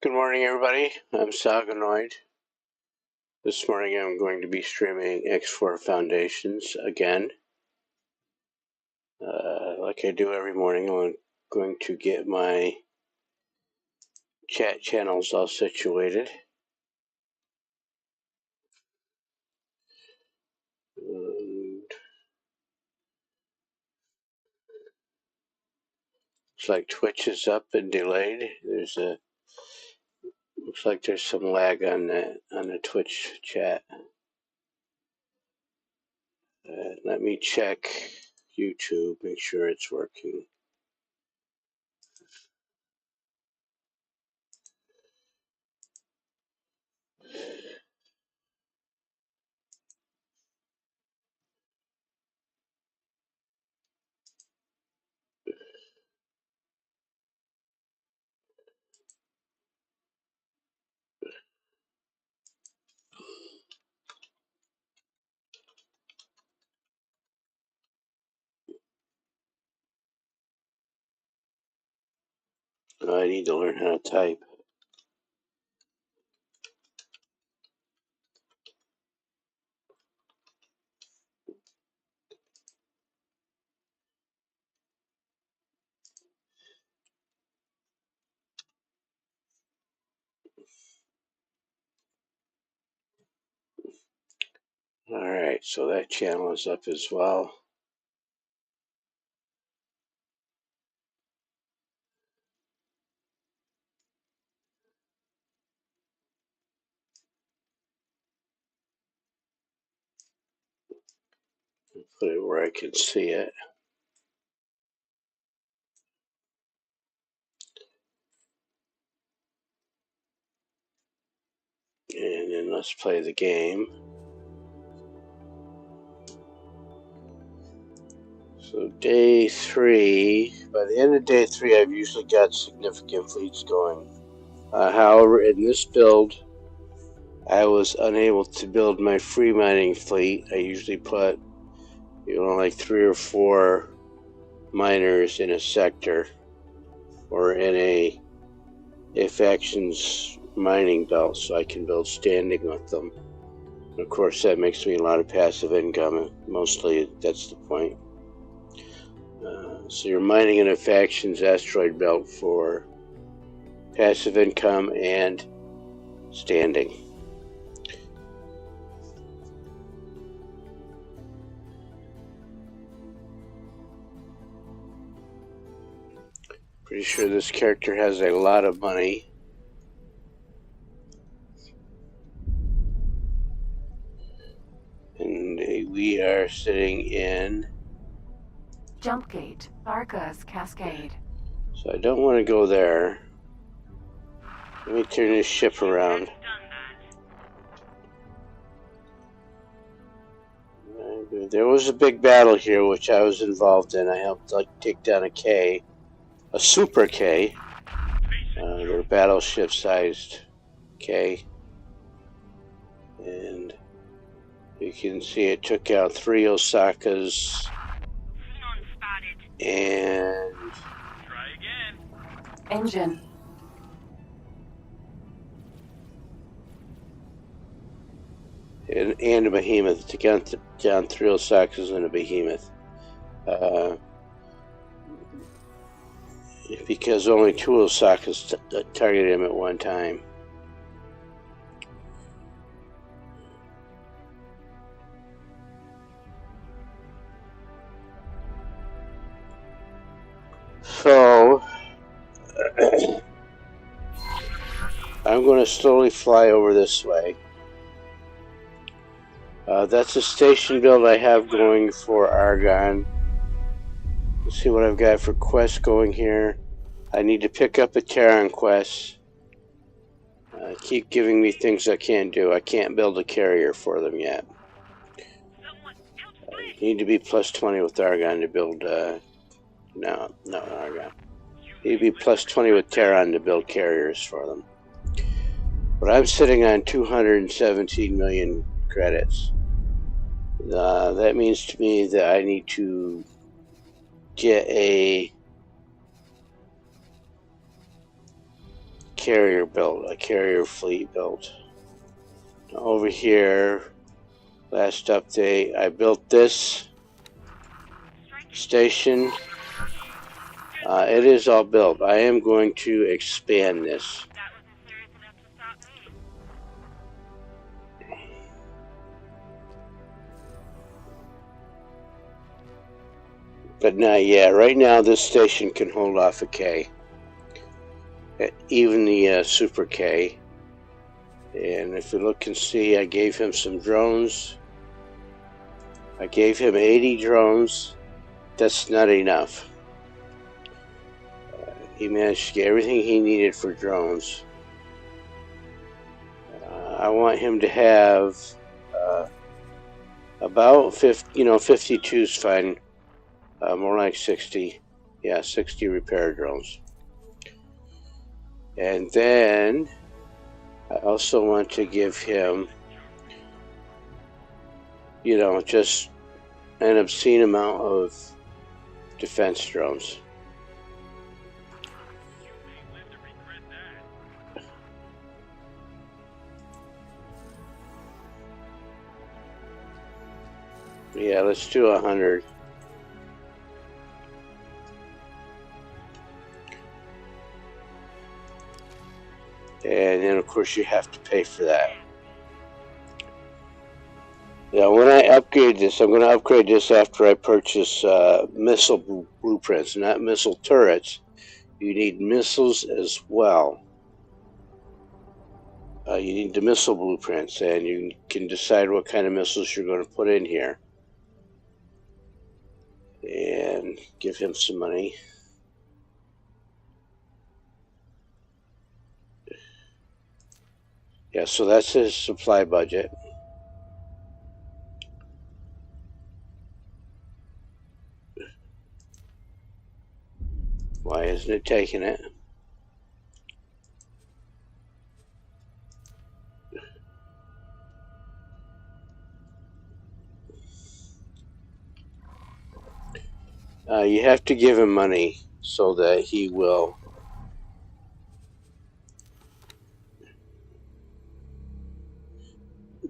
Good morning, everybody. I'm Saganoid. This morning I'm going to be streaming X4 Foundations again. Like I do every morning, I'm going to get my chat channels all situated. And looks like Twitch is up and delayed. Looks like there's some lag on the Twitch chat. Let me check YouTube, make sure it's working. I need to learn how to type. Alright, so that channel is up as well. Put it where I can see it. And then let's play the game. So day 3, by the end of day 3 I've usually got significant fleets going. However, in this build I was unable to build my free mining fleet. I usually put like 3 or 4 miners in a sector or in a faction's mining belt so I can build standing with them. And of course that makes me a lot of passive income, mostly that's the point. So you're mining in a faction's asteroid belt for passive income and standing. Pretty sure this character has a lot of money. And we are sitting in Jump Gate, Barca's Cascade. So I don't want to go there. Let me turn this ship around. There was a big battle here which I was involved in. I helped take down a super K. They're battleship sized K. And you can see it took out 3 Osakas. And try again. Engine. And a behemoth. Took down 3 Osakas and a behemoth. Because only 2 Osakas targeted him at one time. So I'm going to slowly fly over this way. That's a station build I have going for Argon. Let's see what I've got for quests going here. I need to pick up a Terran quest. Keep giving me things I can't do. I can't build a carrier for them yet. You need to be plus 20 with Argon to build... No, Argon. You need to be plus 20 with Terran to build carriers for them. But I'm sitting on 217 million credits. That means to me that I need to get a carrier built, a carrier fleet built. Over here, last update, I built this station. It is all built. I am going to expand this. That wasn't serious enough to stop me. But not yet. Right now, this station can hold off a K. Even the Super K. And if you look and see, I gave him some drones. I gave him 80 drones. That's not enough. He managed to get everything he needed for drones. I want him to have about 50, 52 is fine. More like 60. Yeah, 60 repair drones. And then I also want to give him, just an obscene amount of defense drones. You may live to regret that. Yeah, let's do 100. And then, of course, you have to pay for that. Now, when I upgrade this, I'm going to upgrade this after I purchase missile blueprints, not missile turrets. You need missiles as well. You need the missile blueprints, and you can decide what kind of missiles you're going to put in here. And give him some money. Yeah, so that's his supply budget. Why isn't it taking it? You have to give him money so that he will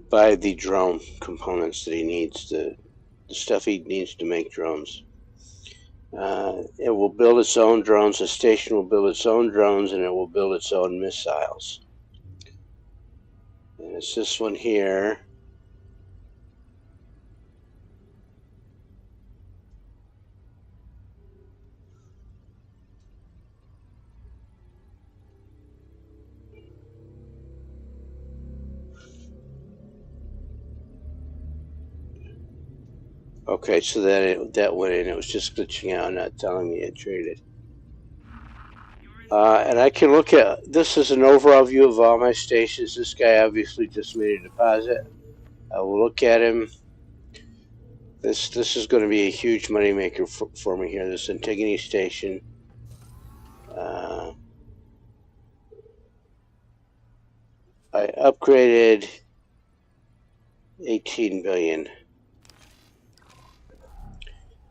buy the drone components that he needs, the stuff he needs to make drones. It will build its own drones. The station will build its own drones, and it will build its own missiles. And it's this one here. Okay, so that went in. It was just glitching out, not telling me it traded. And I can look at, this is an overall view of all my stations. This guy obviously just made a deposit. I will look at him. This is going to be a huge moneymaker for me here, this Antigone station. I upgraded 18 billion.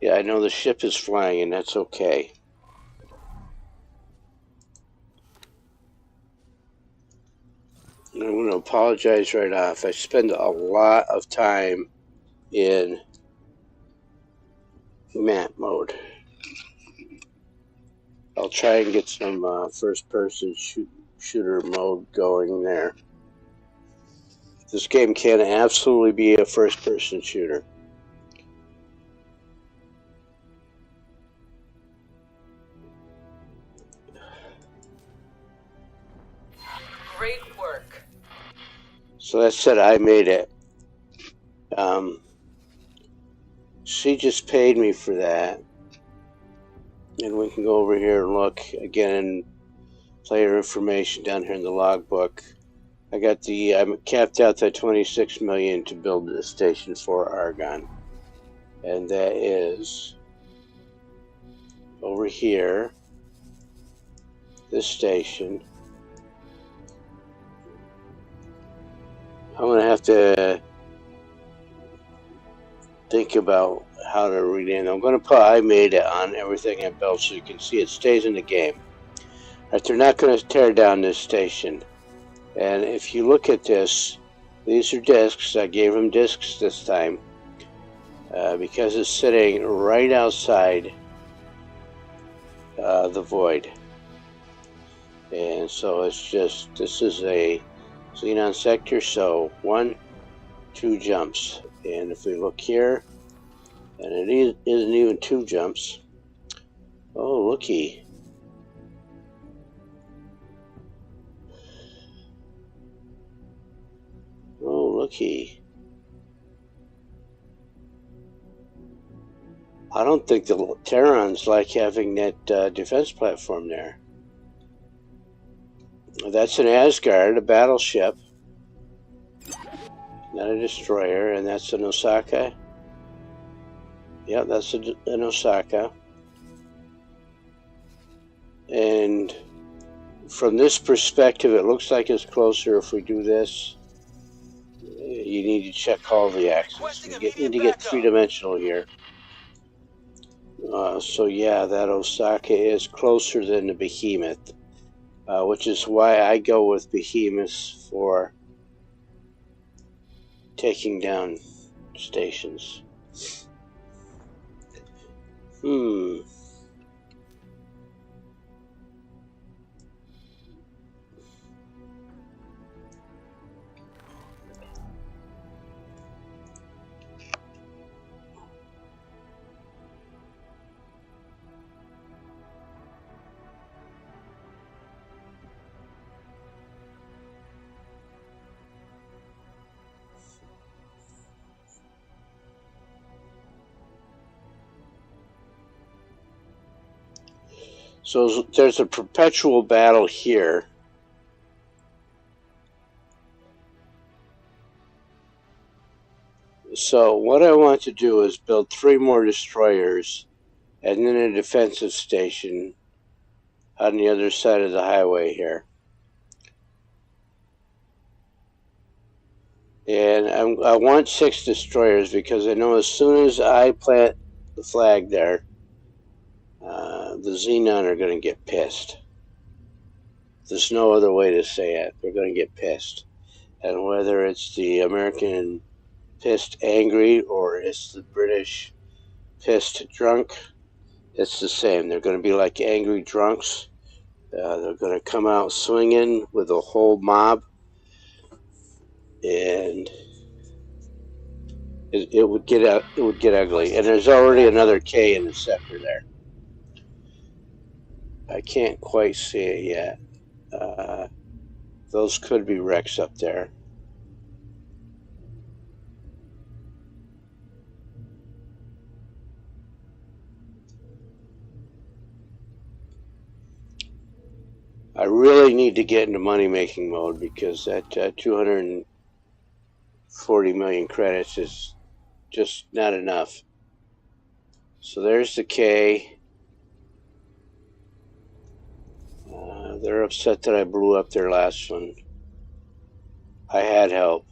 Yeah, I know the ship is flying, and that's okay. I'm going to apologize right off. I spend a lot of time in map mode. I'll try and get some first-person shooter mode going there. This game can absolutely be a first-person shooter. Great work. So that said, I made it. She just paid me for that. And we can go over here and look again, player information down here in the logbook. I'm capped out at 26 million to build the station for Argon. And that is over here, this station. I'm going to have to think about how to rename. I'm going to put I made it on everything I built so you can see it stays in the game. Right, they're not going to tear down this station. And if you look at this, these are discs. I gave them discs this time because it's sitting right outside the void. And so it's just, this is a xenon sector, so 1, 2 jumps. And if we look here, and it isn't even 2 jumps. Oh, looky. Oh, looky. I don't think the Terrans like having that defense platform there. That's an Asgard, a battleship. Not a destroyer, and that's an Osaka. Yeah, that's an Osaka. And from this perspective, it looks like it's closer. If we do this, you need to check all the axes. You need to get three-dimensional here. So yeah, that Osaka is closer than the Behemoth, which is why I go with Behemoths for taking down stations. So there's a perpetual battle here. So what I want to do is build 3 more destroyers and then a defensive station on the other side of the highway here. And I want 6 destroyers because I know as soon as I plant the flag there, the Xenon are going to get pissed. There's no other way to say it. They're going to get pissed. And whether it's the American pissed angry or it's the British pissed drunk, it's the same. They're going to be like angry drunks. They're going to come out swinging with a whole mob. And it would get ugly. And there's already another K in the sector there. I can't quite see it yet. Those could be wrecks up there. I really need to get into money-making mode because that 240 million credits is just not enough. So there's the K. They're upset that I blew up their last one. I had help.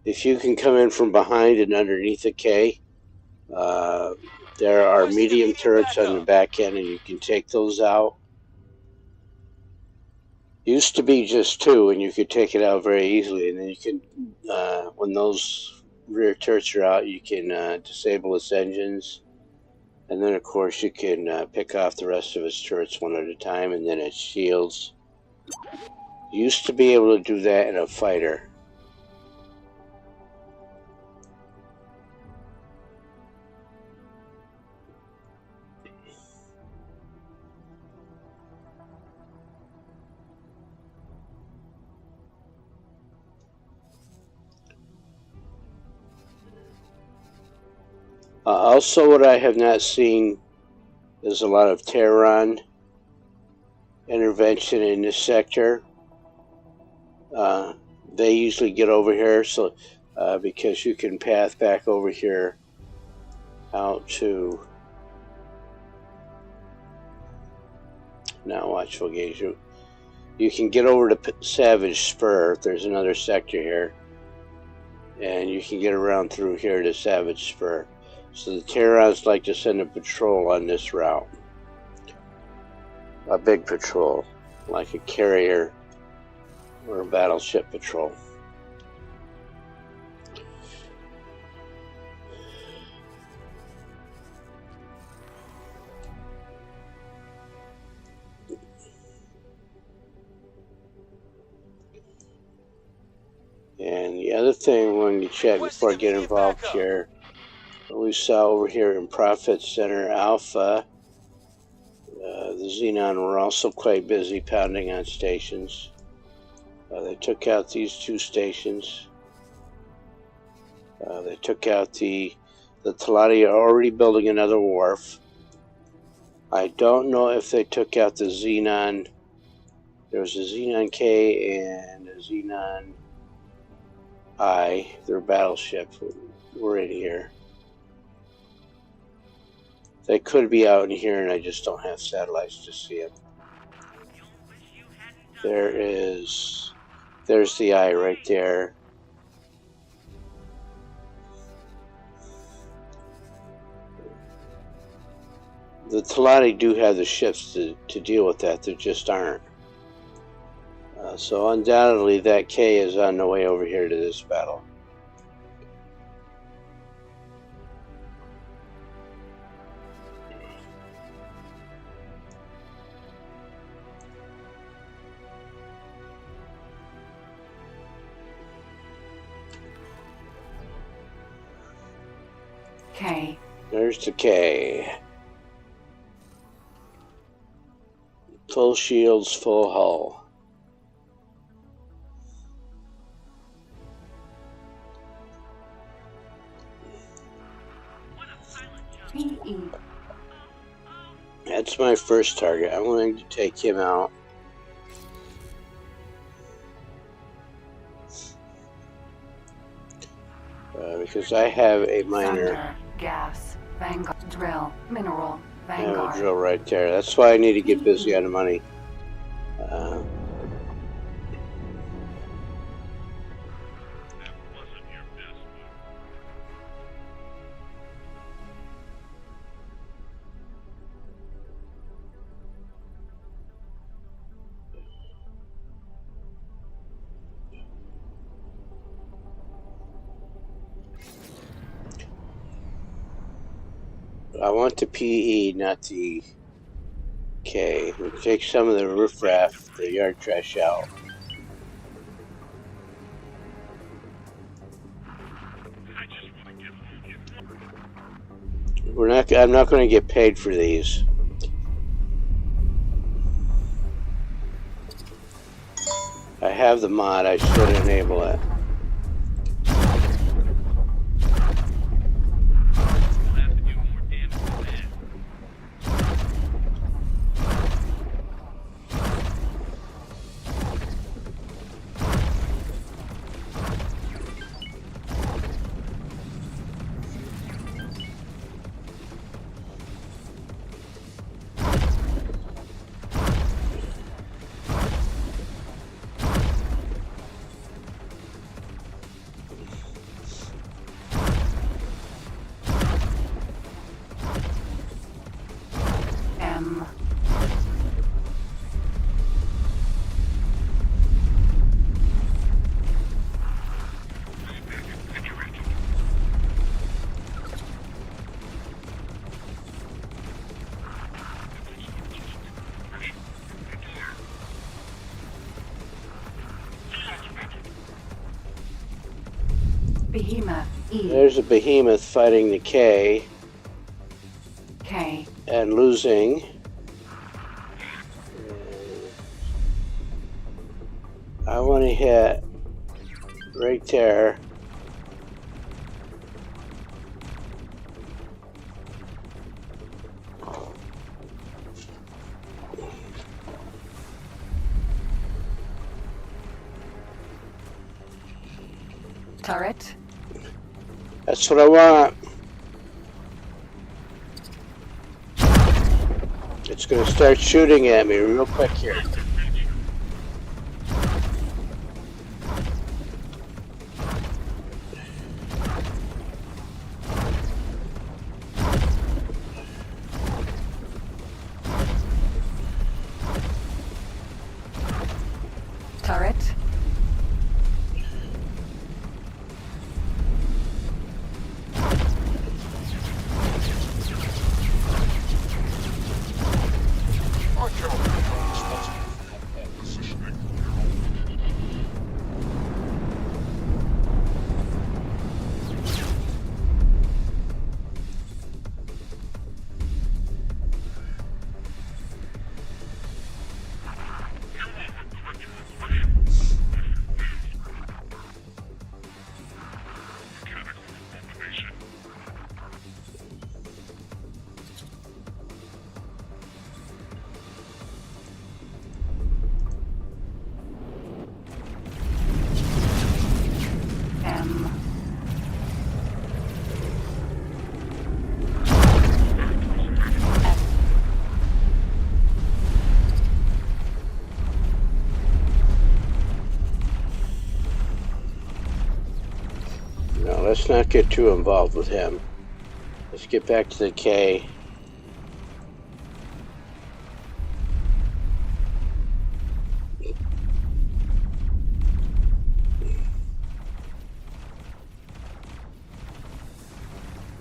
If you can come in from behind and underneath the K, there are medium turrets on the back end and you can take those out. Used to be just 2 and you could take it out very easily, and then you can, when those rear turrets are out, you can disable its engines. And then, of course, you can pick off the rest of its turrets one at a time, and then its shields. Used to be able to do that in a fighter. Also, what I have not seen is a lot of Terran intervention in this sector. They usually get over here, so because you can path back over here out to now watchful gauge. You can get over to Savage Spur. There's another sector here, and you can get around through here to Savage Spur. So the Terrans like to send a patrol on this route. a big patrol, like a carrier or a battleship patrol. And the other thing I wanted to check before I get involved here, we saw over here in Profit Center Alpha, the Xenon were also quite busy pounding on stations. They took out these 2 stations. They took out the Talati are already building another wharf. I don't know if they took out the Xenon. There was a Xenon K and a Xenon I. Their battleships were in here. They could be out in here, and I just don't have satellites to see them. There's the eye right there. The Talati do have the ships to deal with that. There just aren't. So undoubtedly that K is on the way over here to this battle. K. There's the K. Full shields, full hull. PE. That's my first target. I'm going to take him out. Because I have a miner. Thunder, gas, Vanguard, drill, mineral, I have a Vanguard. drill right there. That's why I need to get busy on the money. I want the PE, not the K. We'll take some of the riffraff, the yard trash out. I'm not going to get paid for these. I have the mod. I should enable it. M. Behemoth. E. There's a behemoth fighting the K K. and losing. I want to hit right there. Turret. That's what I want. It's going to start shooting at me real quick here. let's not get too involved with him. Let's get back to the K.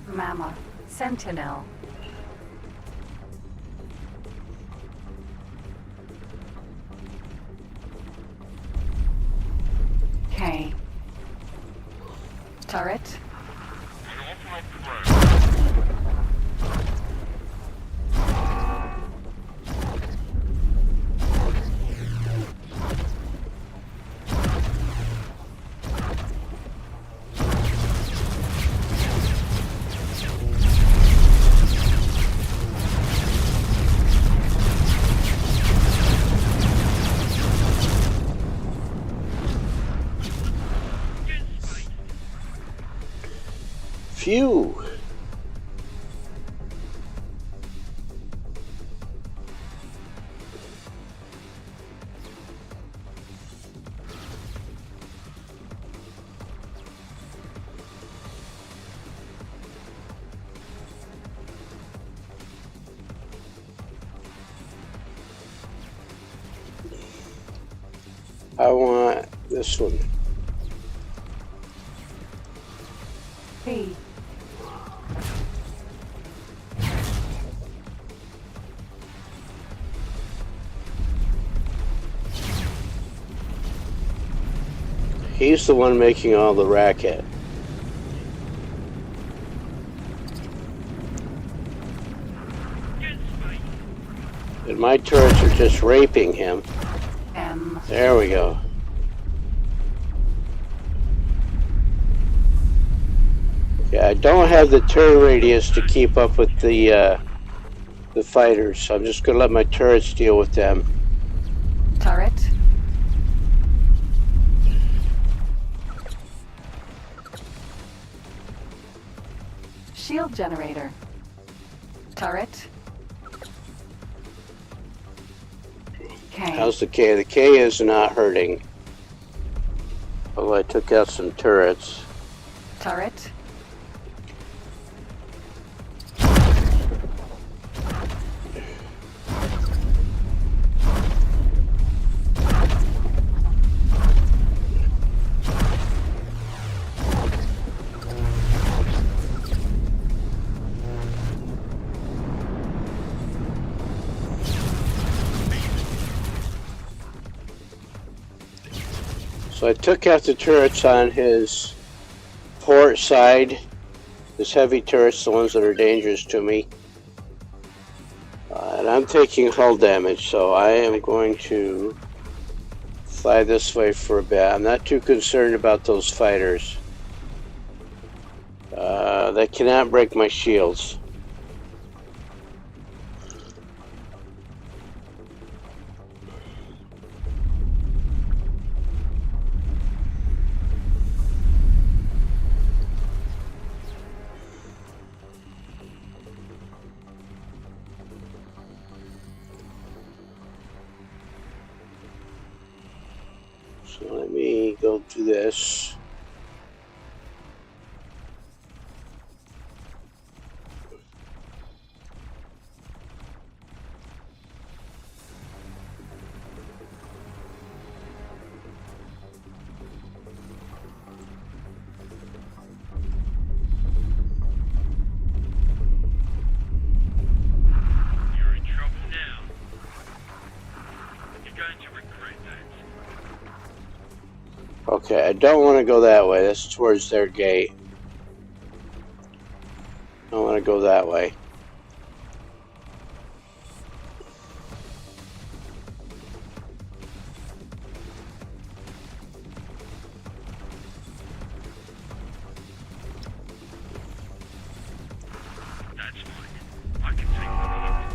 Mammoth. Sentinel. K. Turret. Phew. I want this one. P. He's the one making all the racket. And my turrets are just raping him. M. There we go. Yeah, I don't have the turn radius to keep up with the fighters, so I'm just gonna let my turrets deal with them. Turret. Shield generator. Turret. K. How's the K? The K is not hurting. Oh, I took out some turrets. Turret. So I took out the turrets on his port side. His heavy turrets, the ones that are dangerous to me. And I'm taking hull damage, so I am going to fly this way for a bit. I'm not too concerned about those fighters. They cannot break my shields. So let me go do this. You're in trouble now. You're going to regret that. Okay, I don't want to go that way. That's towards their gate. I want to go that way. That's fine. I can take the hit.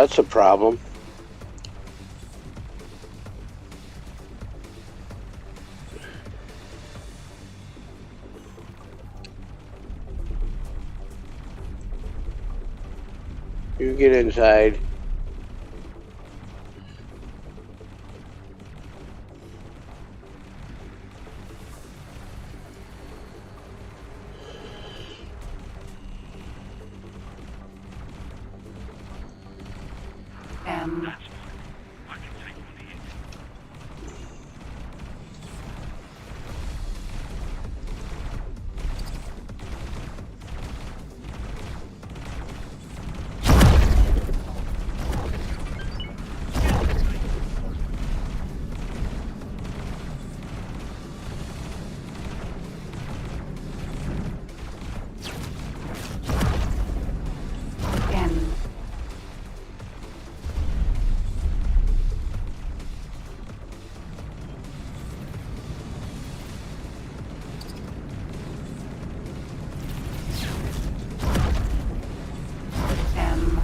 that's a problem. You get inside. M. That's fine. I can take on the hit. N. M.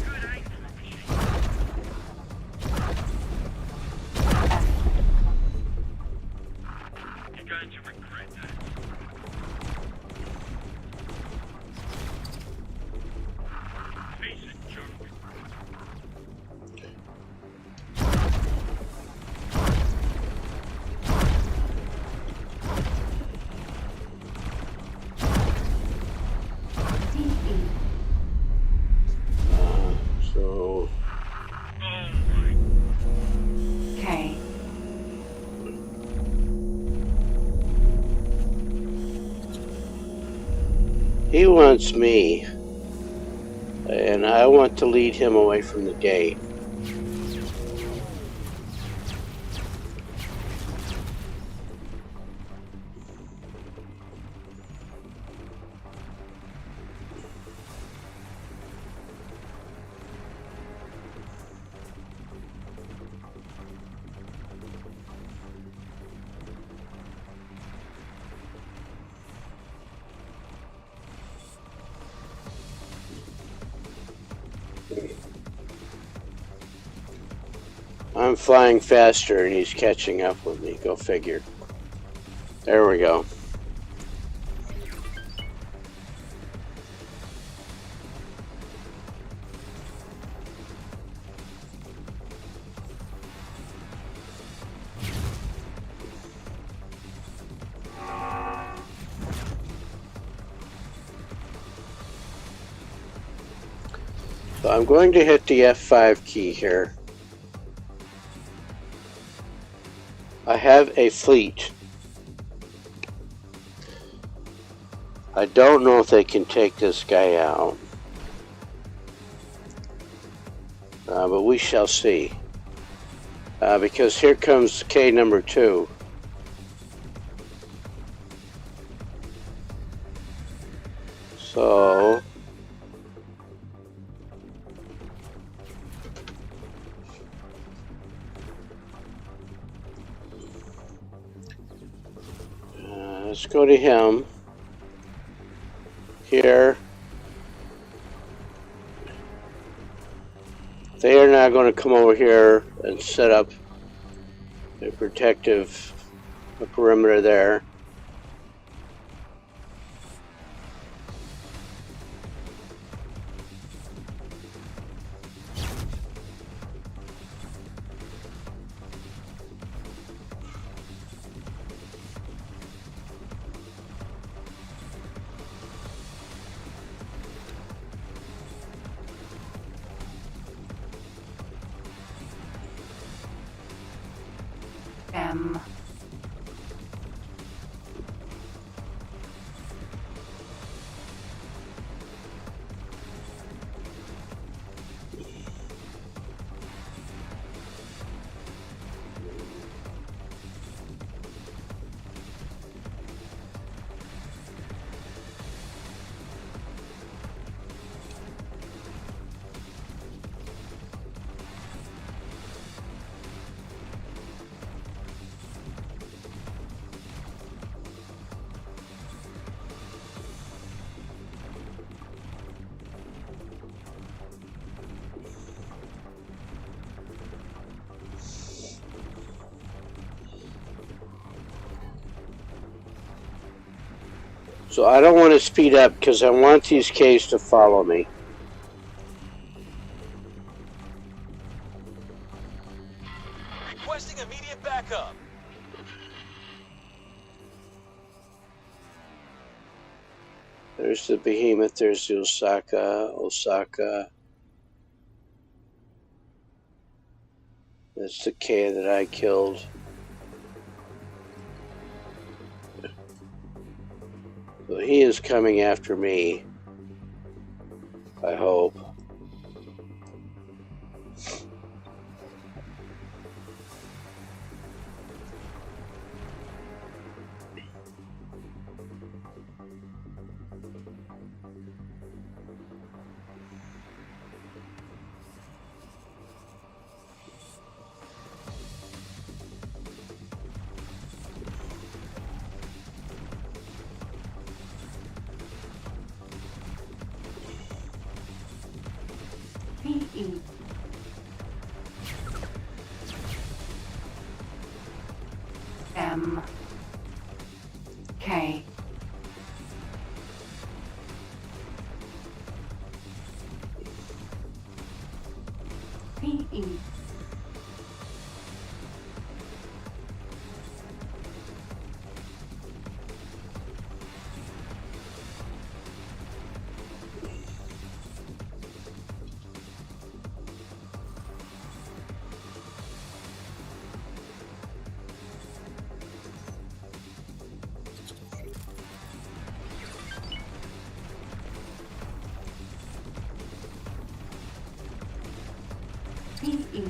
Good aim for a machine. F. You're going to regret that. Piece of junk. D. E. So Oh my. K. he wants me, and I want to lead him away from the gate. I'm flying faster and he's catching up with me. Go figure. There we go. So I'm going to hit the F5 key here. I have a fleet. I don't know if they can take this guy out. But we shall see. Because here comes K number 2. So let's go to him. Here. They are now going to come over here and set up a protective perimeter there. M. So I don't want to speed up because I want these Ks to follow me. Requesting immediate backup. There's the behemoth, there's the Osaka. That's the K that I killed. So he is coming after me. I hope. PE. M. K. PE. PE.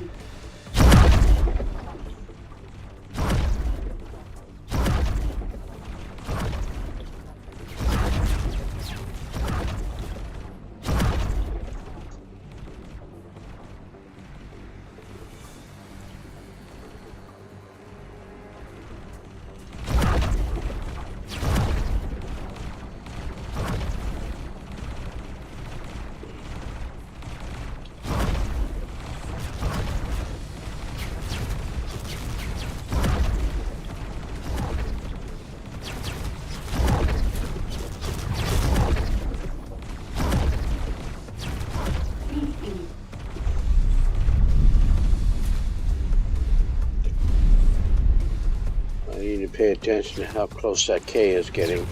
I need to pay attention to how close that K is getting.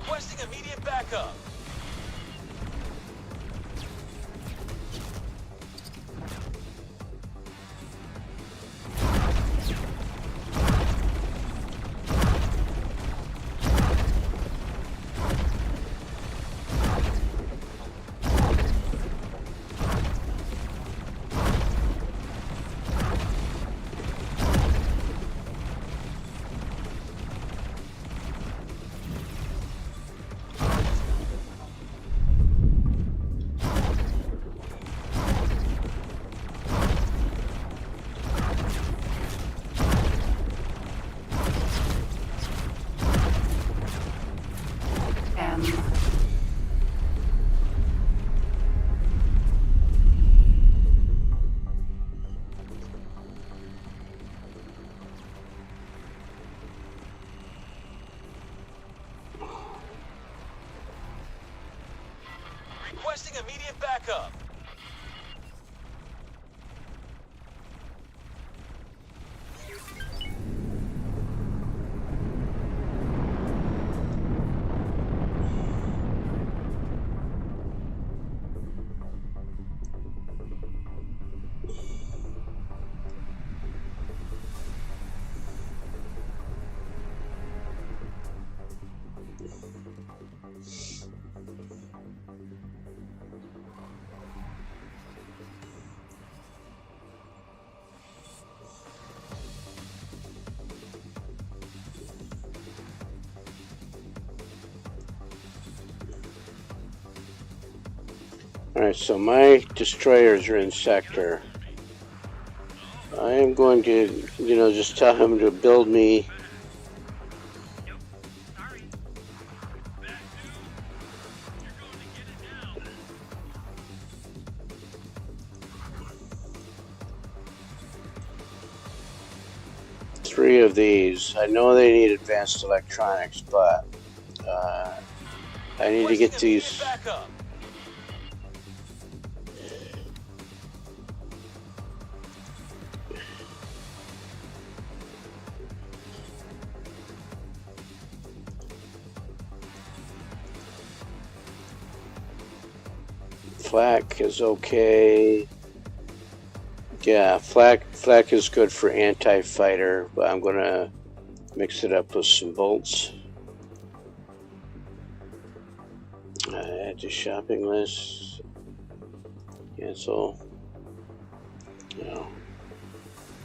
Requesting immediate backup. M. Requesting immediate backup. Alright, so my destroyers are in sector. I am going to, just tell him to build me. 3 of these. I know they need advanced electronics, but I need to get these. Backup. Flak is okay. Yeah, flak is good for anti-fighter, but I'm gonna mix it up with some bolts. Add to shopping list. Cancel. No.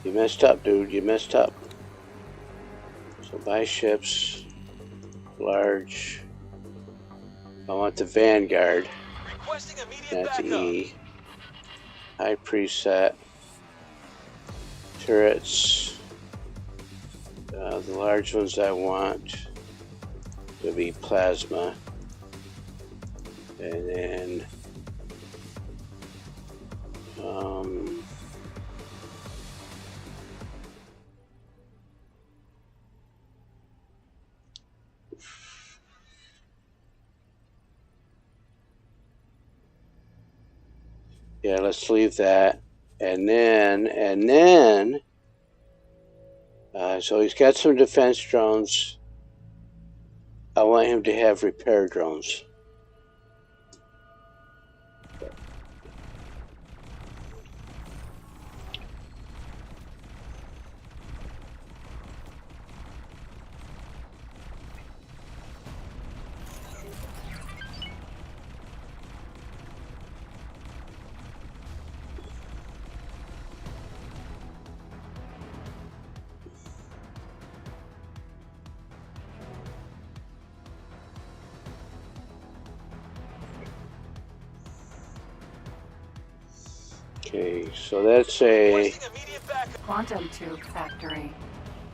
You messed up, dude. You messed up. So buy ships. Large. I want the Vanguard. Requesting immediate That's backup. E. High preset. Turrets. The large ones I want to be plasma. And then yeah, let's leave that. And then so he's got some defense drones. I want him to have repair drones. Okay, so that's Requesting immediate backup. Quantum tube factory.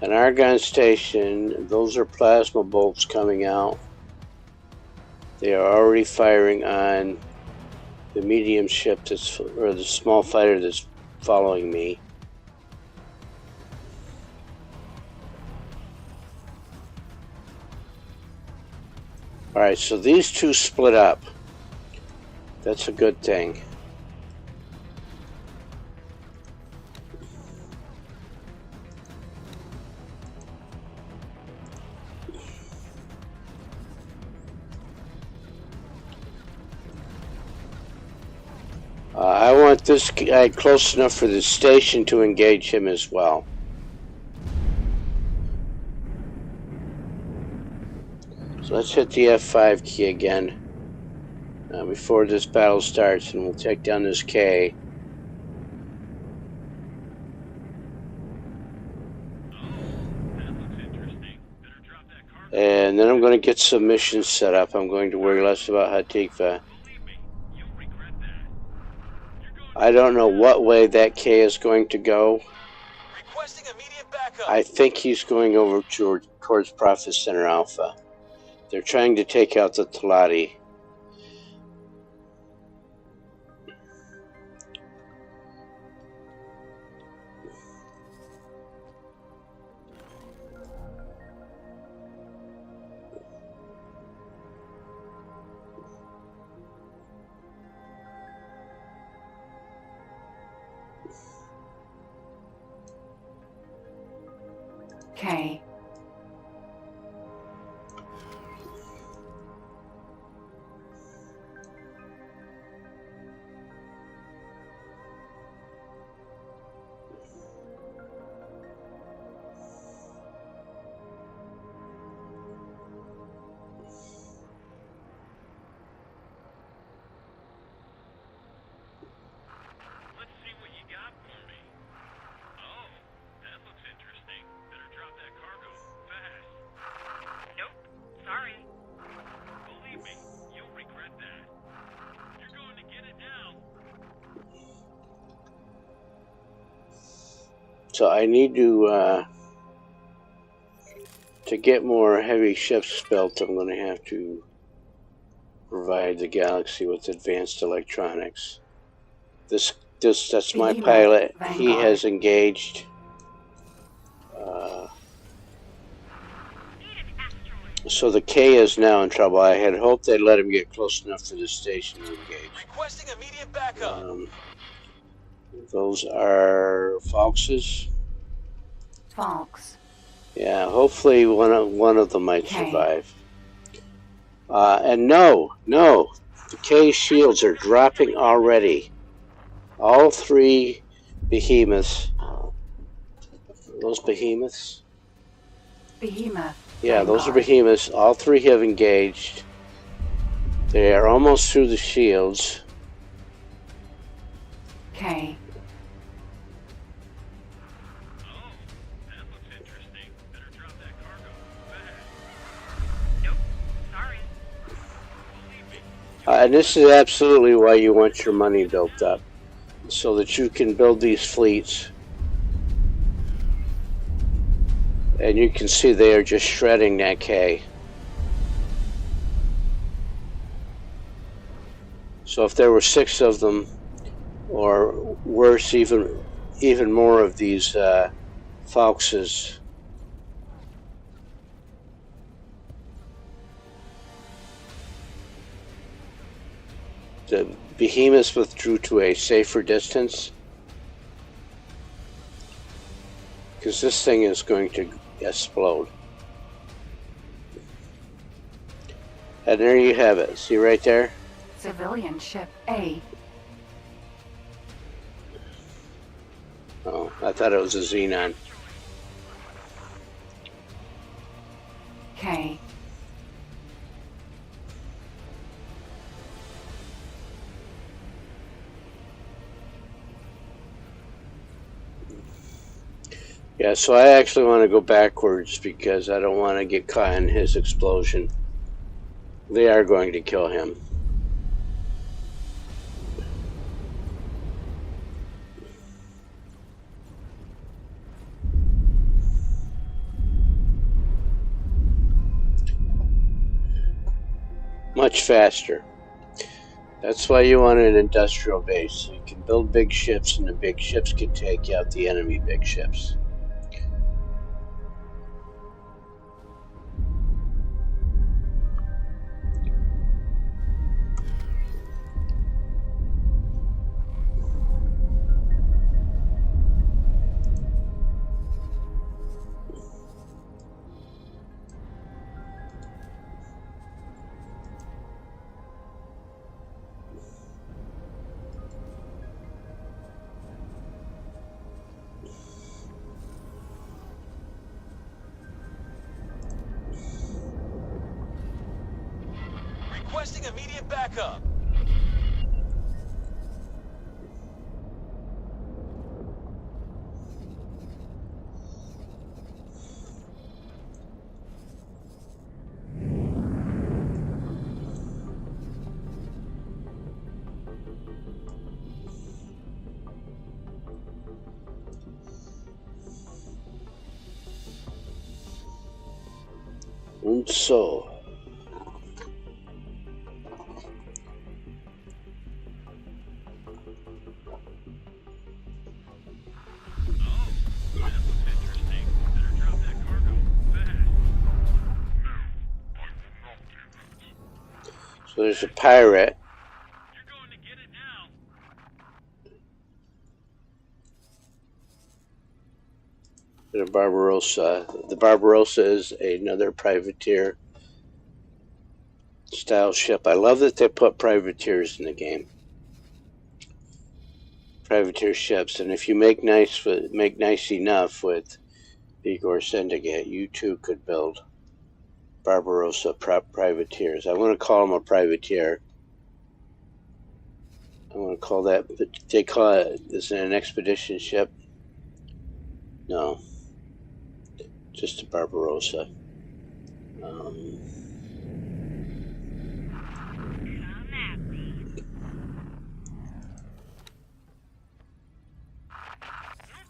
an argon station. Those are plasma bolts coming out. They are already firing on the medium ship or the small fighter that's following me. Alright, so these two split up. That's a good thing. I want this guy close enough for the station to engage him as well. So let's hit the F5 key again before this battle starts, and we'll take down this K. And then I'm going to get some missions set up. I'm going to worry less about Hatikva. I don't know what way that K is going to go. Requesting immediate backup. I think he's going over towards Prophet Center Alpha. They're trying to take out the Talati. K. Let's see what you got for me. Oh, that looks interesting. Better drop that cargo fast. Nope, sorry. Believe me, you'll regret that. You're going to get it now. So I need to get more heavy ships built. I'm going to have to provide the galaxy with advanced electronics. That's my Behemoth pilot. He Vanguard. has engaged. So the K is now in trouble. I had hoped they'd let him get close enough to the station to engage. Requesting immediate backup. Those are foxes. Fox. Yeah, hopefully one of them might K. survive. And no, the K shields are dropping already. All three behemoths. Those behemoths? Behemoth. Yeah, those are Vanguard. behemoths. All three have engaged. They are almost through the shields. K. That looks interesting. Better drop that cargo fast. Nope. Sorry. Believe me. And this is absolutely why you want your money built up, so that you can build these fleets. And you can see they are just shredding that K. So if there were 6 of them, or worse, even more of these foxes, the behemoths withdrew to a safer distance, because this thing is going to explode. And there you have it. See right there? Civilian ship A. Oh, I thought it was a Xenon. K. Yeah, so I actually want to go backwards because I don't want to get caught in his explosion. They are going to kill him. Much faster. That's why you want an industrial base. So you can build big ships, and the big ships can take out the enemy big ships. Requesting immediate backup. And so, That looks interesting. Better drop that cargo fast. so there's a pirate. You're going to get it now. And a Barbarossa. The Barbarossa is another privateer style ship. I love that they put privateers in the game. Privateer ships, and if you make nice enough with Igor Syndicate, you too could build Barbarossa privateers. I want to call them a privateer. I want to call that. They call it. Is it an expedition ship? No, just a Barbarossa. You'll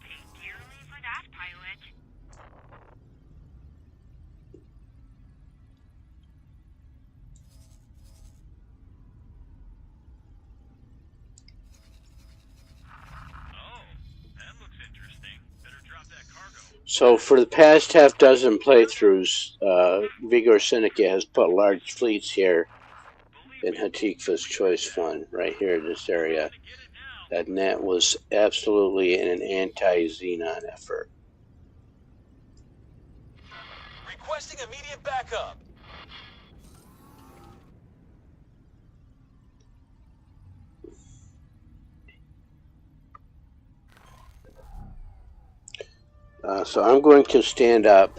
pay dearly for that, pilot. Oh, that looks interesting. Better drop that cargo So for the past half dozen playthroughs, Vigor Seneca has put large fleets here in Hatikva's Choice Fund, right here in this area. And that was absolutely an anti-Xenon effort. Requesting immediate backup. So I'm going to stand up,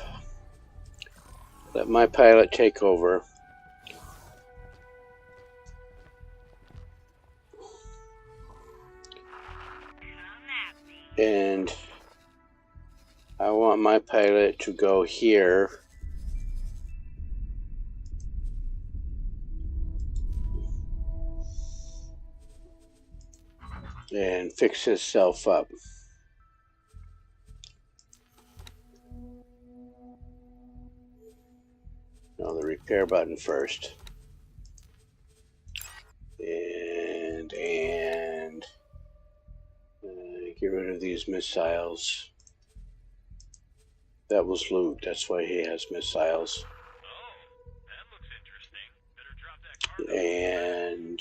let my pilot take over. And I want my pilot to go here. And fix itself up. No, the repair button first. And get rid of these missiles. That was loot, that's why he has missiles. Oh, that looks interesting. Better drop that cargo. And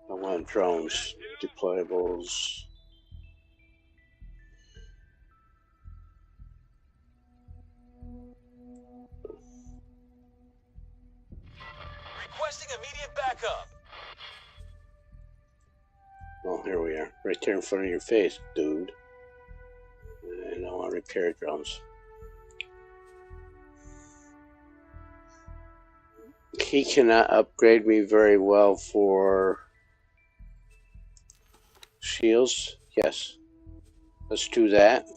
I want drones, deployables. Requesting immediate backup. Oh, here we are, right there in front of your face, dude. And I want repair drones. He cannot upgrade me very well for shields. Yes, let's do that.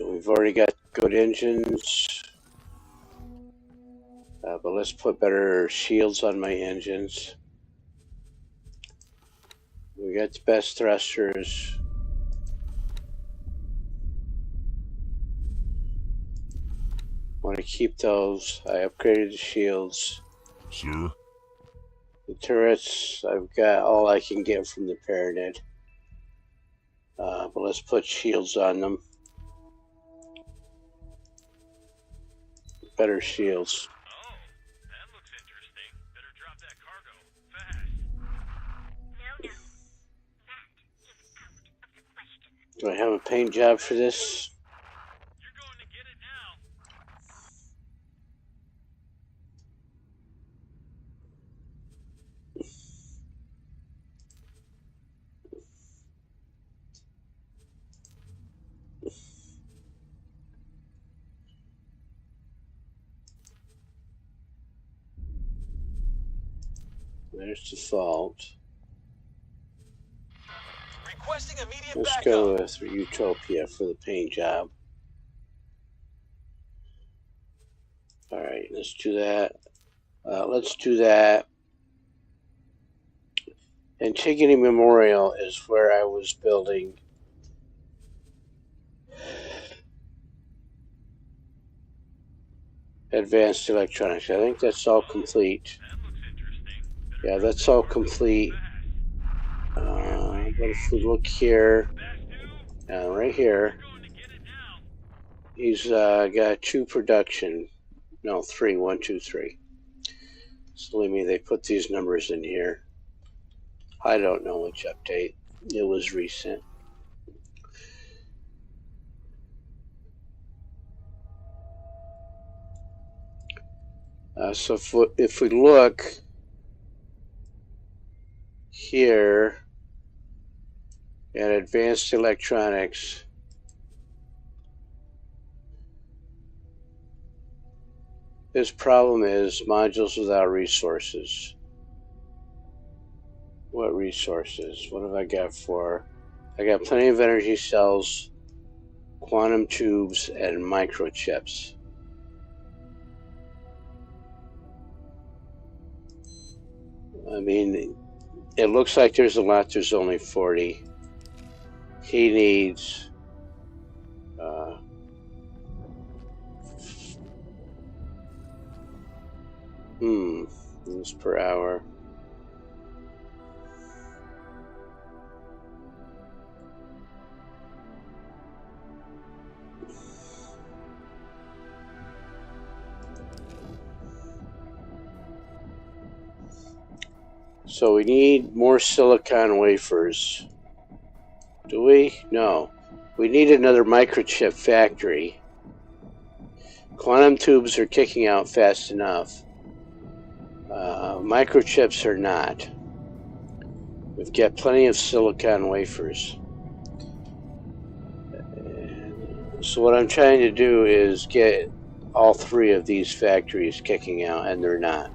We've already got good engines, but let's put better shields on my engines. We got the best thrusters. Want to keep those. I upgraded the shields. Sir? The turrets, I've got all I can get from the Paranid. But let's put shields on them. Better shields. Oh, that looks interesting. Better drop that cargo fast. Do I have a paint job for this? You're going to get it now. There's default. Requesting immediate Let's backup. go with Utopia for the paint job. Alright, let's do that. Let's do that. Antigone Memorial is where I was building advanced electronics. I think that's all complete. That looks interesting. Yeah, that's all complete. But if we look here, right here, Going to get it now. he's got 2 production. No, 3. 1, 2, 3. So let me, they put these numbers in here. I don't know which update. It was recent. So if we look here at advanced electronics, his problem is modules without resources. What resources? What have I got for? I got plenty of energy cells, quantum tubes, and microchips. I mean, it looks like there's a lot, there's only 40. He needs this per hour. So we need more silicon wafers. Do we? No. We need another microchip factory. Quantum tubes are kicking out fast enough. Microchips are not. We've got plenty of silicon wafers. So what I'm trying to do is get all three of these factories kicking out, and they're not.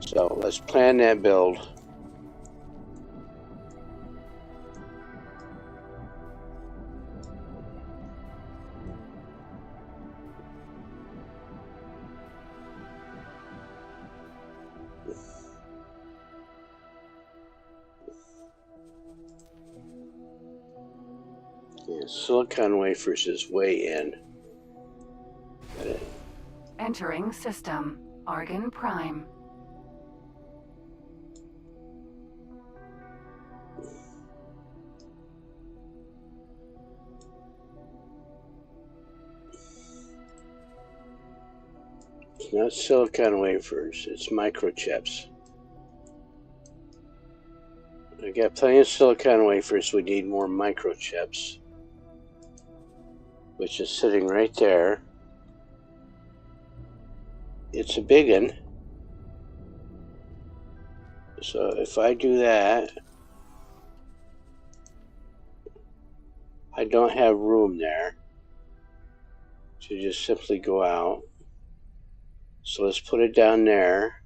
So let's plan that build. Yeah, silicon wafers is way in. Entering system. Argon Prime. It's not silicon wafers, it's microchips. I got plenty of silicon wafers, we need more microchips. Which is sitting right there. It's a big one. So if I do that, I don't have room there to just simply go out. So let's put it down there.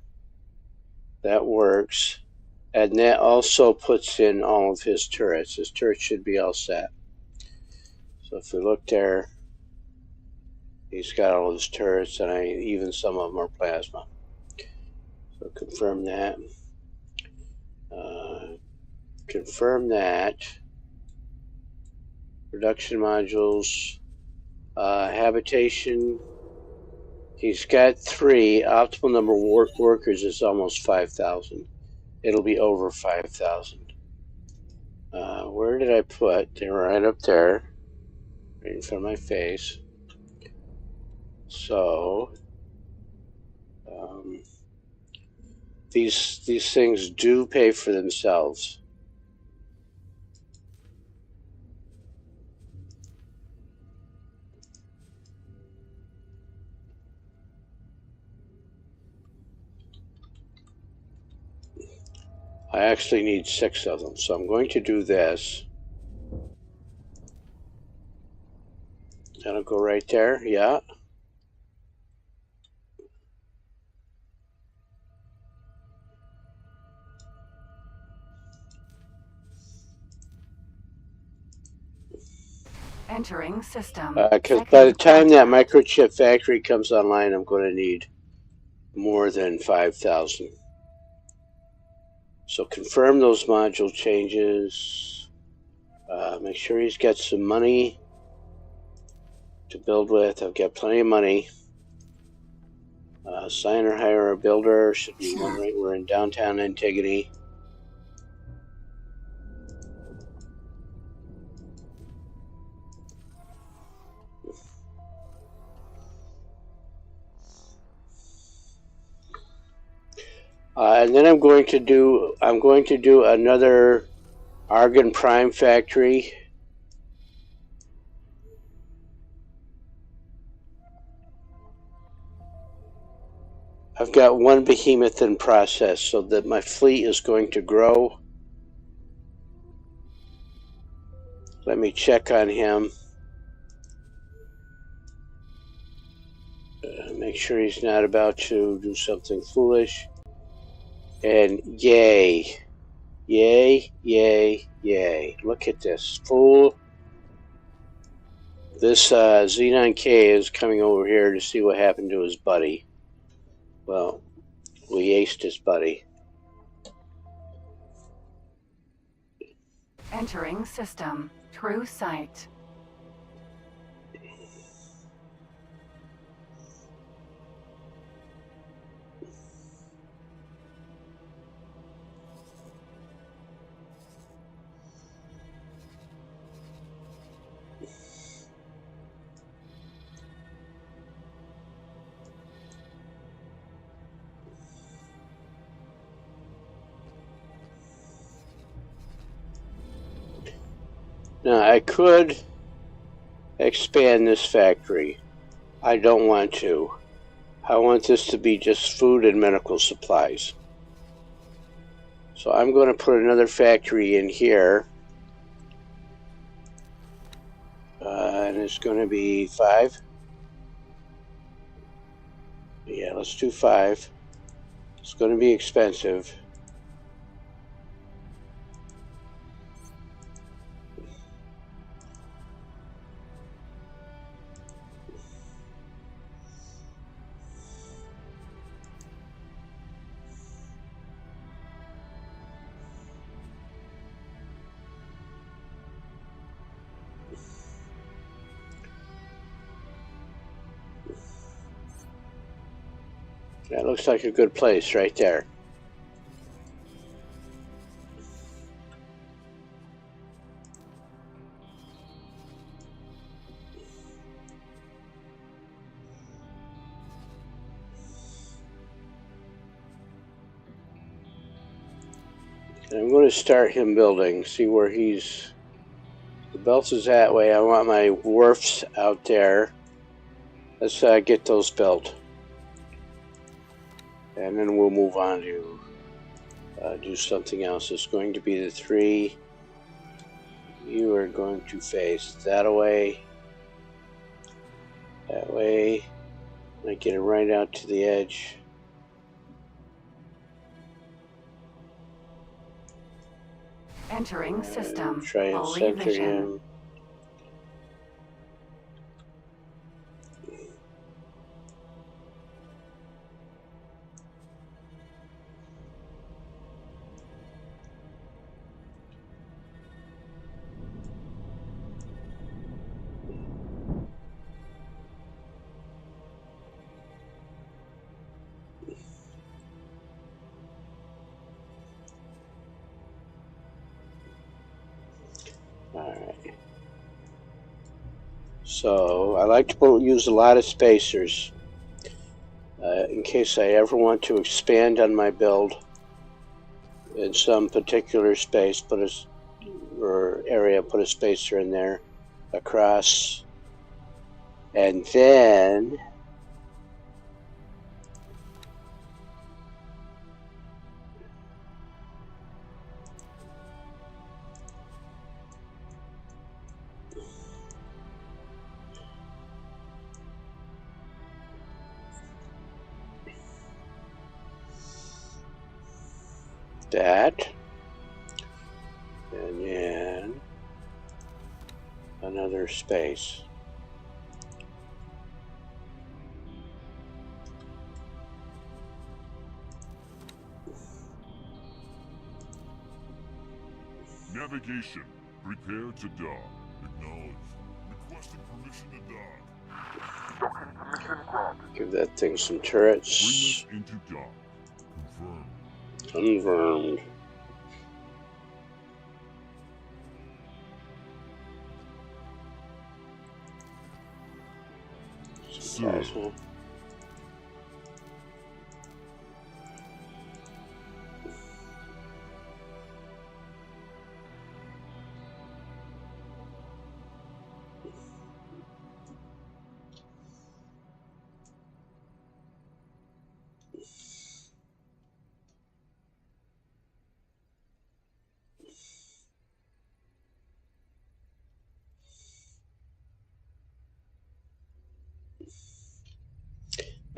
That works. And that also puts in all of his turrets. His turrets should be all set. So if we look there, he's got all his turrets, and even some of them are plasma. So confirm that. Confirm that. Production modules. Habitation. He's got 3. Optimal number of workers is almost 5,000. It'll be over 5,000. Where did I put? They were right up there, right in front of my face. So these things do pay for themselves. I actually need 6 of them, so I'm going to do this. That'll go right there, yeah. Entering system. Because by the time that microchip factory comes online, I'm going to need more than 5,000. So confirm those module changes. Make sure he's got some money to build with. I've got plenty of money. Sign or hire a builder. Should be one right. We're in downtown Antigone. And then I'm going to do another Argon Prime factory. I've got 1 behemoth in process, so that my fleet is going to grow. Let me check on him. Make sure he's not about to do something foolish. And yay. Yay, yay, yay. Look at this. Fool. This Xenon K is coming over here to see what happened to his buddy. Well, we aced his buddy. Entering system. True sight. Now, I could expand this factory. I don't want to. I want this to be just food and medical supplies. So I'm going to put another factory in here. And it's going to be 5. Yeah, let's do 5. It's going to be expensive. That looks like a good place right there. And I'm going to start him building, see where he's... The belt is that way. I want my wharfs out there. Let's get those built. And then we'll move on to do something else. It's going to be the 3. You are going to face that way. That way. I get it right out to the edge. Entering system. Try and Fully center vision. him. Alright. So I like to use a lot of spacers in case I ever want to expand on my build in some particular space, or area, put a spacer in there across, and then that, and then another space. Navigation. Prepare to dock. Acknowledged. Requesting permission to dock. Docking permission granted. Give that thing some Bring turrets. us into dock. Confirmed. Confirmed. Sir.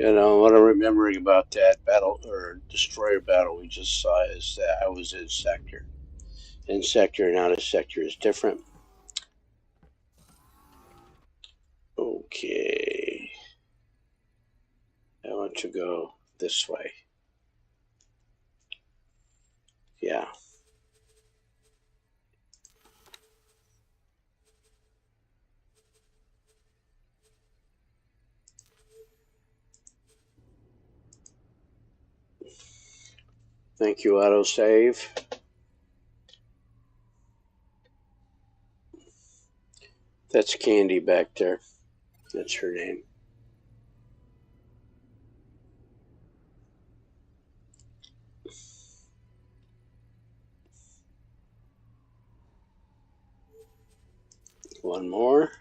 You know, what I'm remembering about that battle, or destroyer battle we just saw, is that I was in sector. In sector and out of sector is different. Okay. I want to go this way. Yeah. Thank you, autosave. That's Candy back there. That's her name. One more.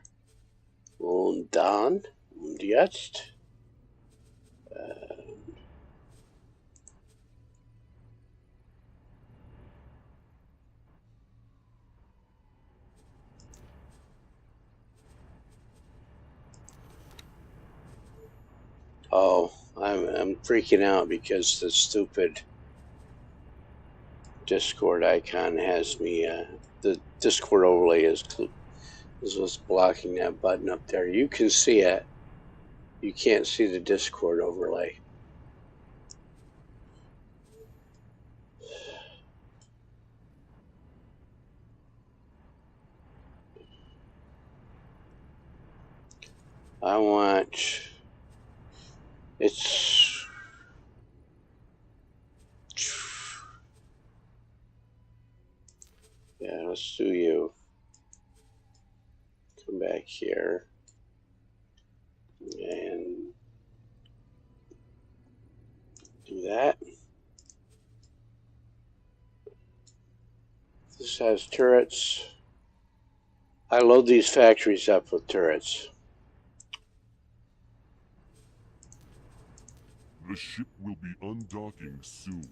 Und dann. Und jetzt. Oh, I'm freaking out because the stupid Discord icon has me. The Discord overlay is what's blocking that button up there. You can see it. You can't see the Discord overlay. I want. It's. Yeah, let's do you. Come back here. And do that. This has turrets. I load these factories up with turrets. The ship will be undocking soon.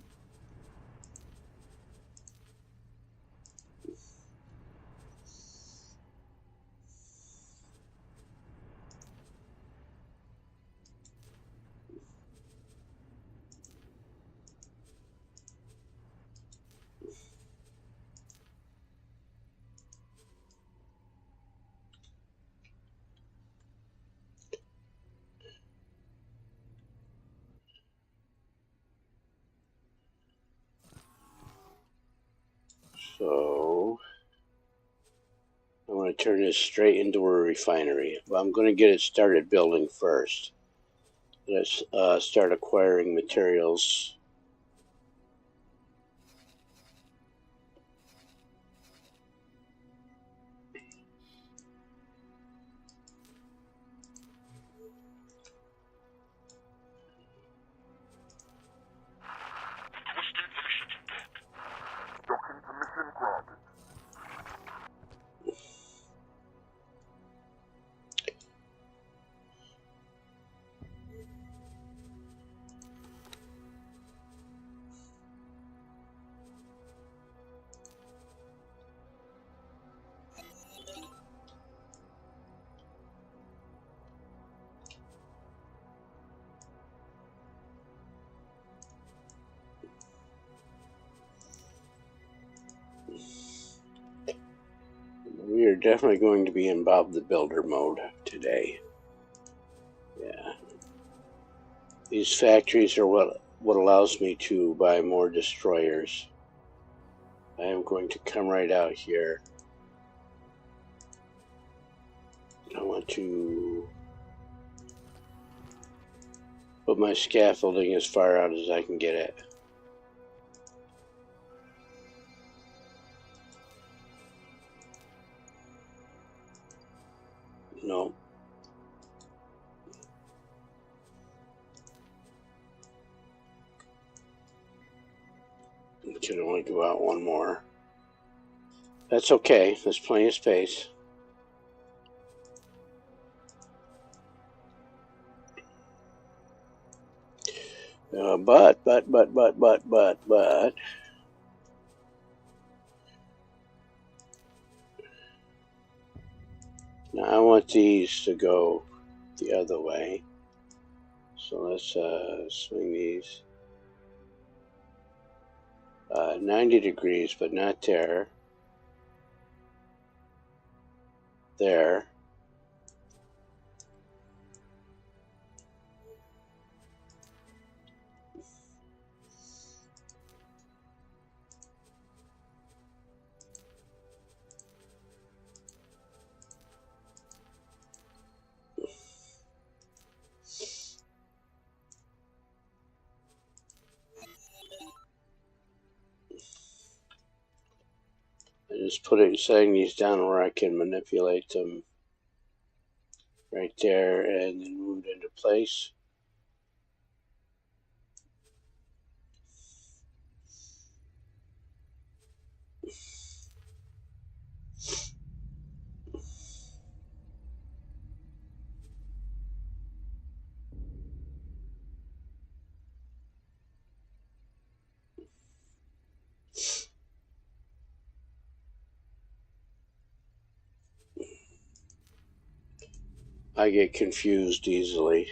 So I'm going to turn this straight into a refinery. But I'm going to get it started building first. Let's start acquiring materials. Requesting permission to dock. Docking permission granted. We are definitely going to be in Bob the Builder mode today. Yeah. These factories are what allows me to buy more destroyers. I am going to come right out here. I want to put my scaffolding as far out as I can get it. No. It can only go out one more. That's okay. There's plenty of space. But. Now I want these to go the other way. So let's swing these 90 degrees, but not there. There. And just setting these down where I can manipulate them right there and then move it into place. I get confused easily.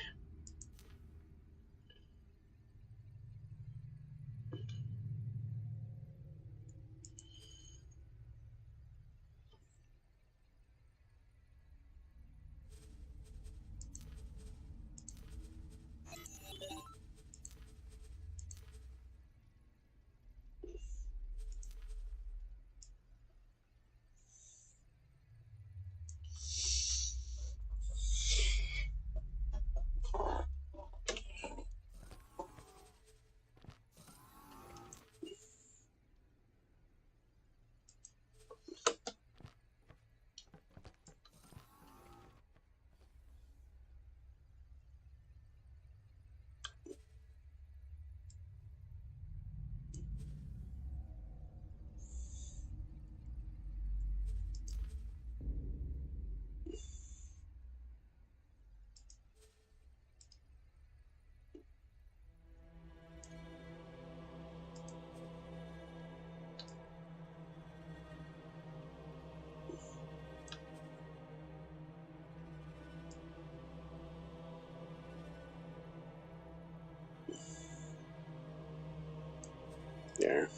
There.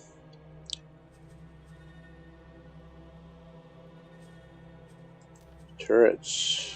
Turrets.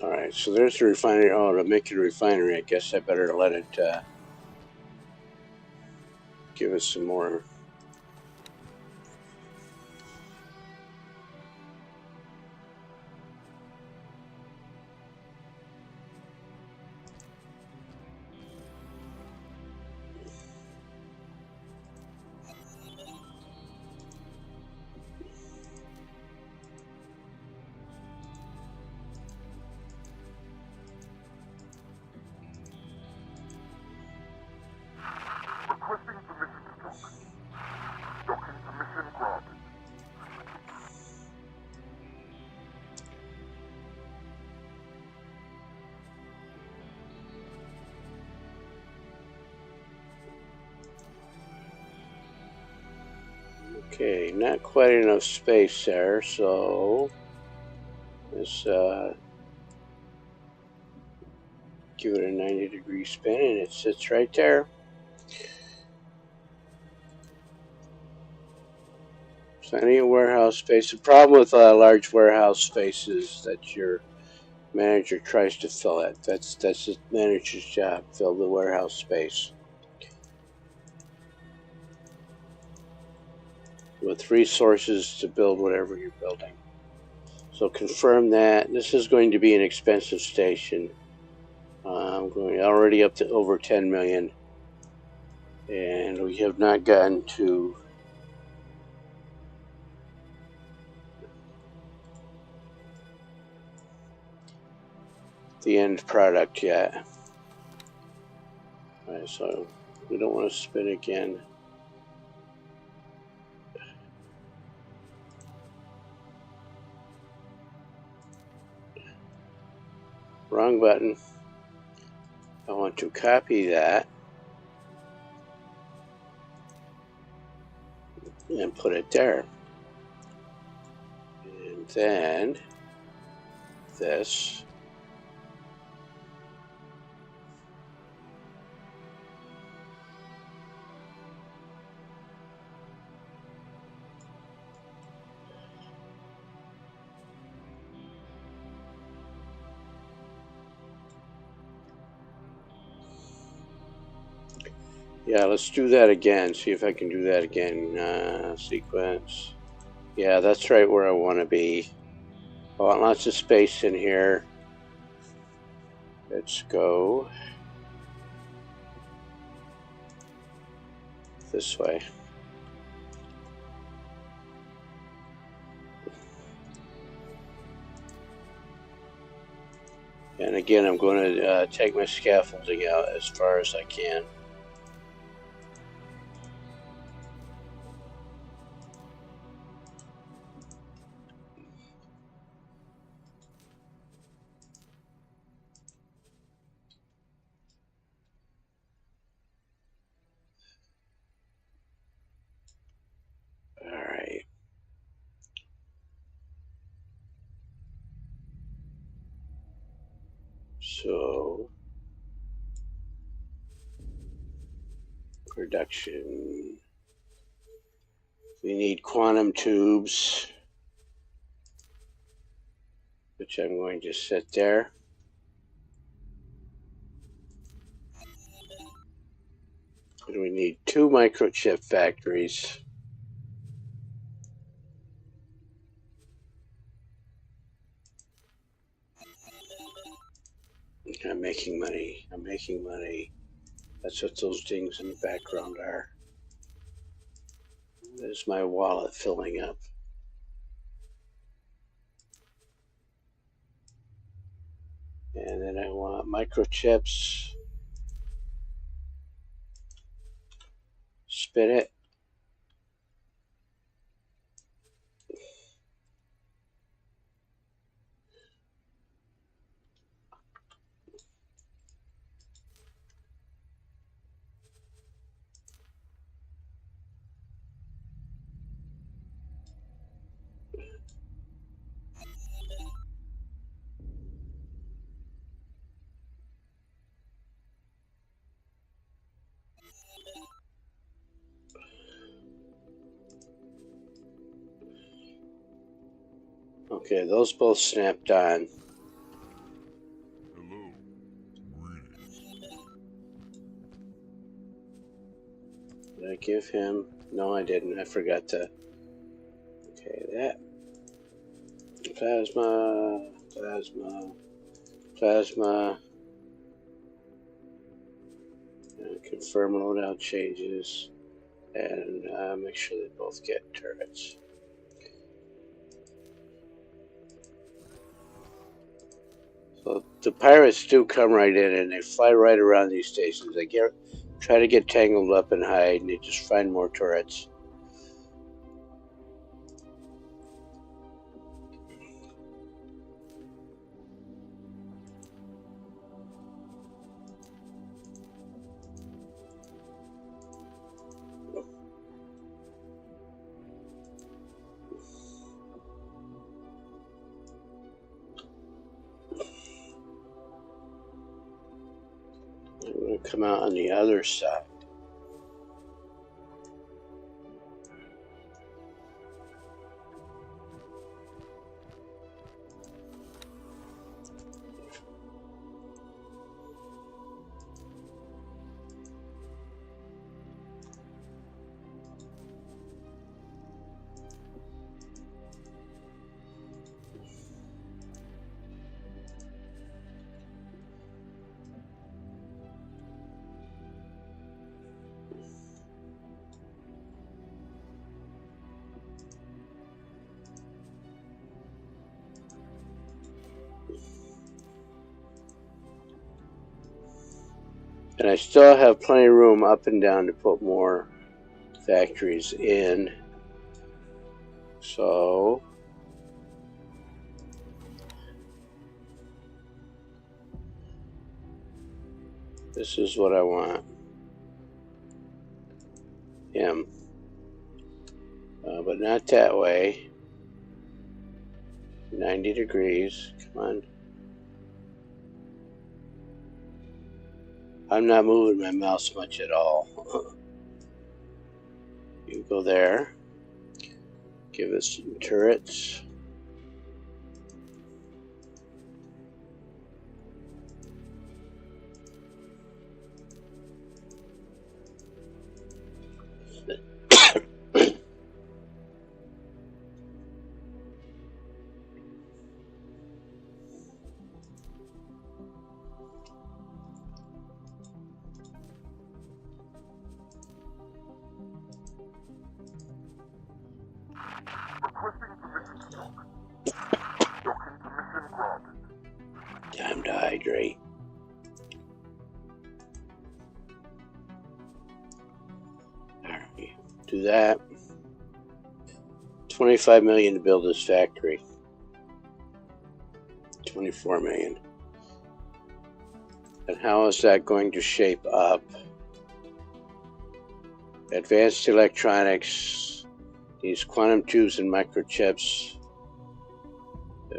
Alright, so there's the refinery. Oh, to make it a refinery, I guess I better let it give us some more. Requesting permission to dock. Docking permission granted. Okay, not quite enough space there, so let's give it a 90-degree spin, and it sits right there. Plenty of warehouse space. The problem with large warehouse space is that your manager tries to fill it. That's the manager's job, fill the warehouse space with resources to build whatever you're building. So confirm that. This is going to be an expensive station. I'm going already up to over 10 million, and we have not gotten to the end product yet. Alright, so we don't want to spin again. Wrong button. I want to copy that and put it there. And then this. Yeah, let's do that again. See if I can do that again. Sequence. Yeah, that's right where I want to be. I want lots of space in here. Let's go. this way. And again, I'm going to take my scaffolding out as far as I can. Alright. So, production. We need quantum tubes, which I'm going to set there. And we need 2 microchip factories. I'm making money. I'm making money. That's what those dings in the background are. There's my wallet filling up. And then I want microchips. Spin it. Okay, those both snapped on. Hello. Greetings. Did I give him? No, I didn't. I forgot to. Okay, that. Plasma, plasma, plasma. And confirm loadout changes. And make sure they both get turrets. So the pirates do come right in and they fly right around these stations. They try to get tangled up and hide, and they just find more turrets. I'm going to come out on the other side. And I still have plenty of room up and down to put more factories in. So this is what I want. Him. But not that way. 90 degrees. Come on. I'm not moving my mouse much at all. You go there. Give us some turrets. that. 25 million to build this factory. 24 million. And how is that going to shape up? Advanced electronics, these quantum tubes and microchips.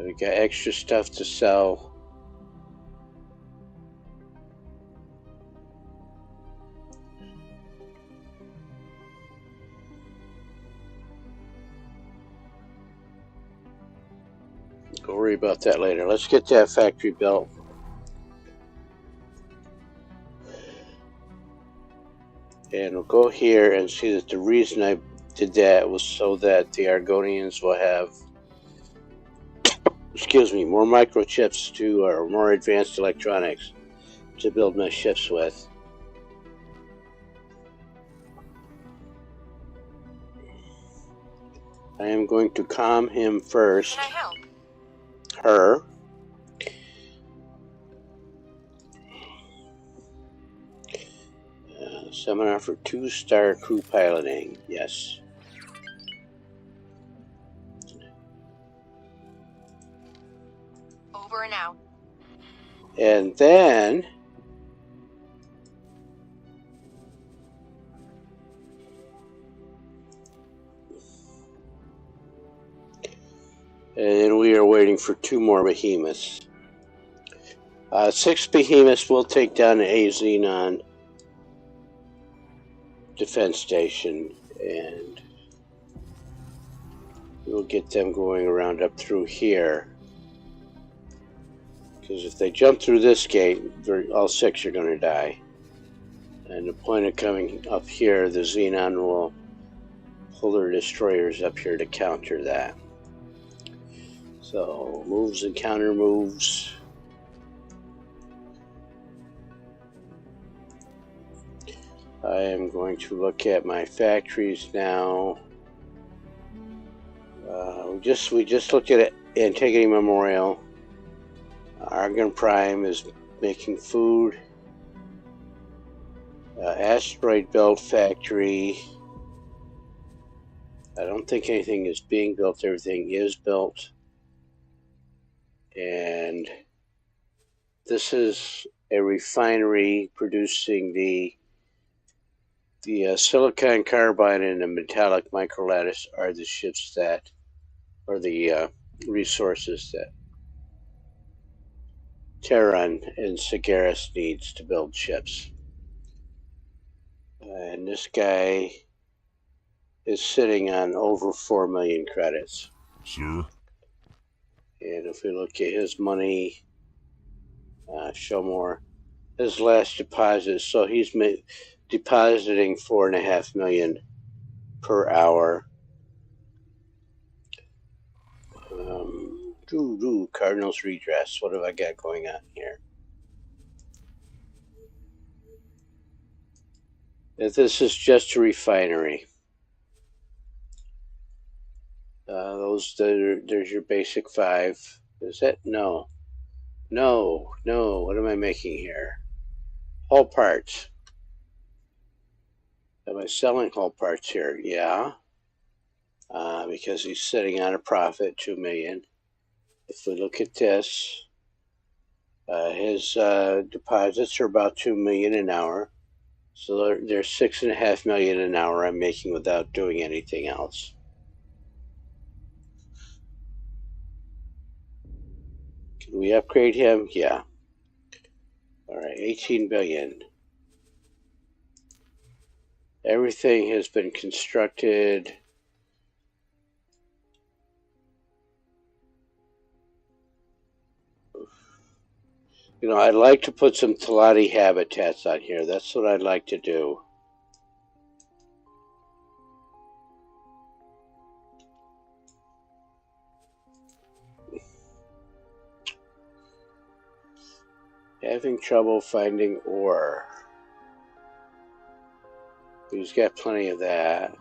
We got extra stuff to sell. We'll worry about that later. Let's get that factory built. And we'll go here and see that the reason I did that was so that the Argonians will have, excuse me, more microchips to, or more advanced electronics to build my ships with. I am going to calm him first. Can I help? Her. Seminar for 2-star crew piloting. Yes. Over and out. And then we are waiting for 2 more behemoths. 6 behemoths will take down a Xenon defense station, and we'll get them going around up through here. Because if they jump through this gate, all 6 are going to die. And the point of coming up here, the Xenon will pull their destroyers up here to counter that. So, moves and counter moves. I am going to look at my factories now. We just looked at Antigone Memorial. Argon Prime is making food. Asteroid Belt Factory. I don't think anything is being built. Everything is built. And this is a refinery producing the silicon carbide and the metallic microlattice are the ships that, or the resources that Terran and Sagaris needs to build ships. And this guy is sitting on over 4 million credits. Sir? And if we look at his money, show more, his last deposit, so he's depositing 4.5 million per hour. Cardinals redress. What have I got going on here? If this is just a refinery. There's your basic 5. Is that? No. What am I making here? Hull parts. Am I selling hull parts here? Yeah. Because he's sitting on a profit, 2 million. If we look at this, his deposits are about 2 million an hour. So there's 6.5 million an hour I'm making without doing anything else. Can we upgrade him? Yeah. All right, 18 billion. Everything has been constructed. You know, I'd like to put some Talati habitats on here. That's what I'd like to do. Having trouble finding ore. He's got plenty of that.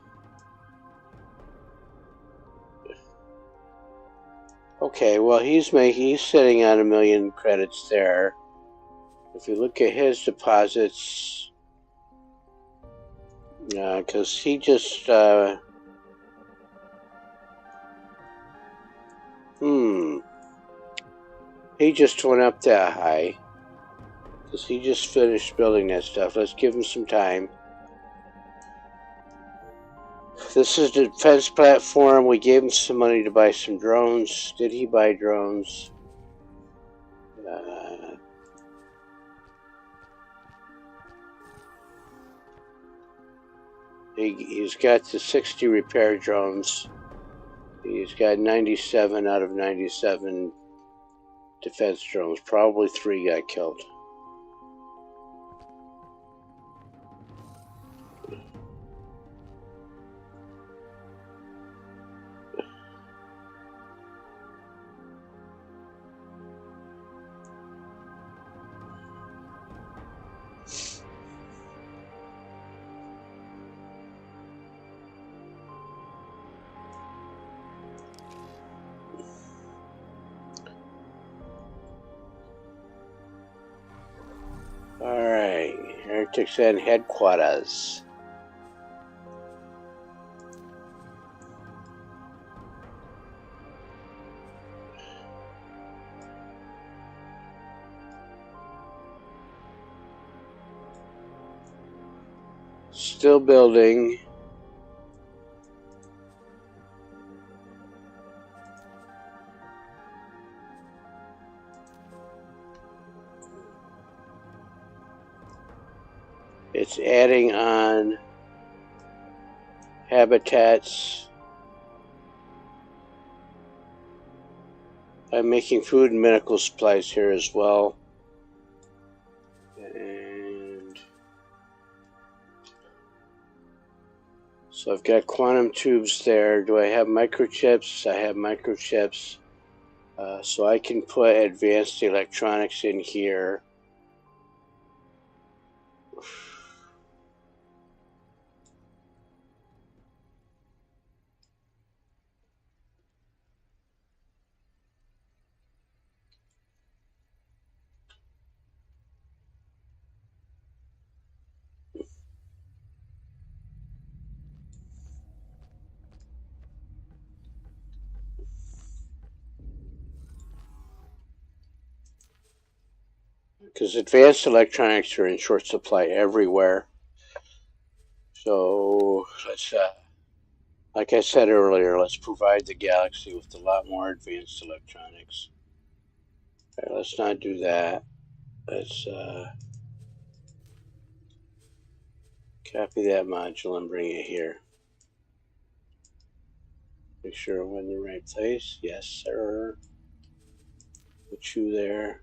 Okay, well he's sitting on 1 million credits there. If you look at his deposits, Because he just, he just went up that high. Because he just finished building that stuff. Let's give him some time. This is the defense platform. We gave him some money to buy some drones. Did he buy drones? He's got the 60 repair drones. He's got 97 out of 97 defense drones. Probably 3 got killed. Alright, Heretics and headquarters. Still building. It's adding on habitats. I'm making food and medical supplies here as well. And so I've got quantum tubes there. Do I have microchips? I have microchips. So I can put advanced electronics in here. Because advanced electronics are in short supply everywhere. So let's, like I said earlier, let's provide the galaxy with a lot more advanced electronics. All right, let's not do that. Let's copy that module and bring it here. Make sure I'm in the right place. Yes, sir. Put you there.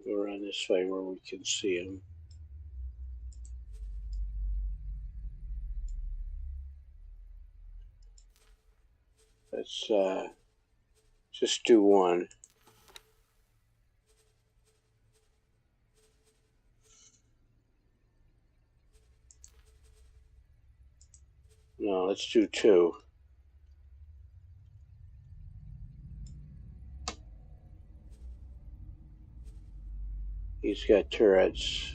Go around this way where we can see them. Let's just do one. No, let's do 2. He's got turrets.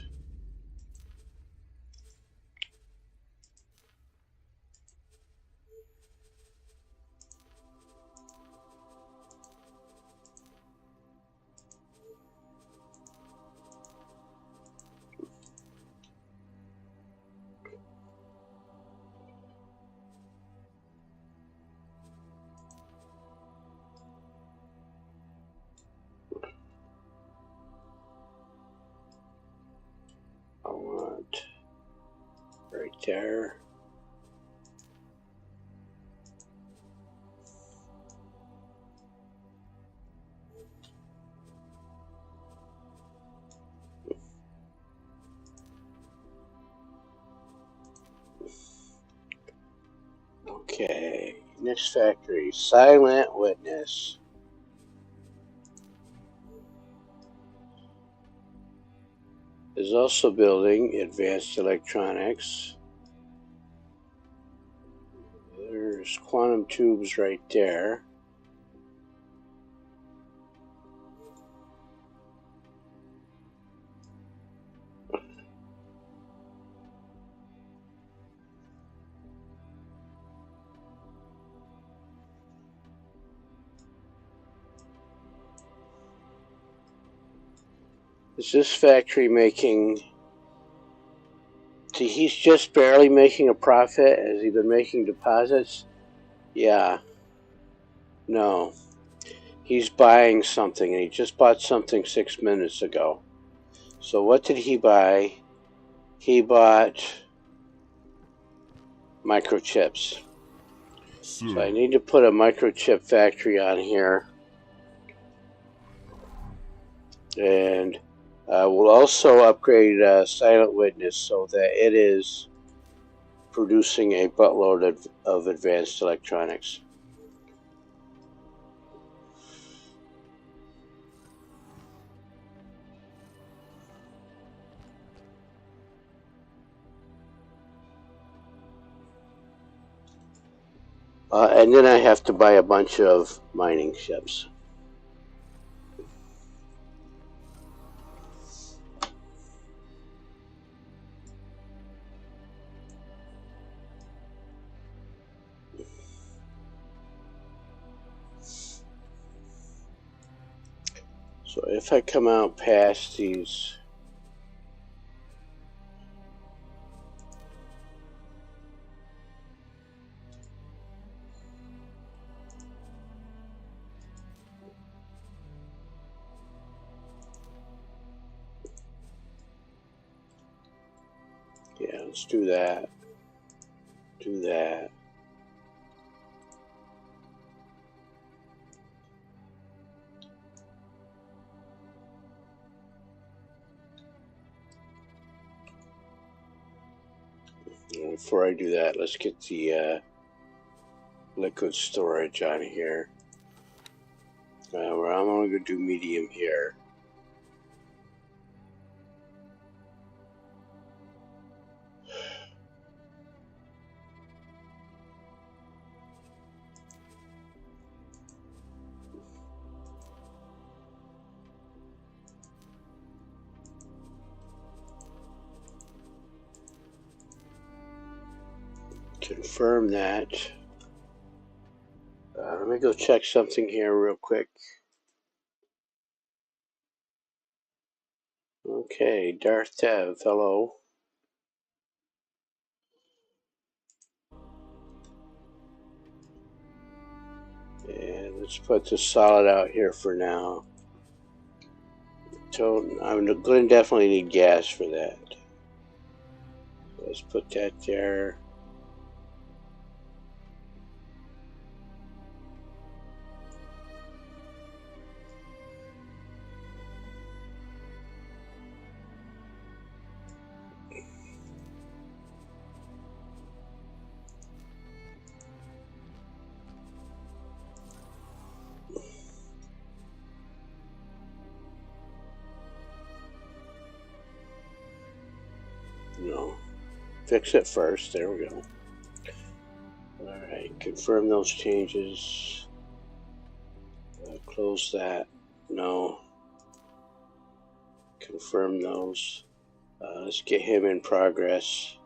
I want right there. Okay, next factory, Silent Witness. Is also building advanced electronics. There's quantum tubes right there. Is this factory making... See, he's just barely making a profit. Has he been making deposits? Yeah. No. He's buying something, and he just bought something 6 minutes ago. So what did he buy? He bought microchips. So I need to put a microchip factory on here. And we'll also upgrade Silent Witness so that it is producing a buttload of advanced electronics. And then I have to buy a bunch of mining ships. So if I come out past these... Yeah, let's do that. Do that. Before I do that, let's get the liquid storage on here. Where I'm only going to do medium here. Confirm that. Let me go check something here real quick. Okay, Darth Tev, hello. And let's put the solid out here for now. So I'm going to definitely need gas for that. Let's put that there. No, fix it first. There we go. Alright, confirm those changes. Close that. No. Confirm those. Let's get him in progress.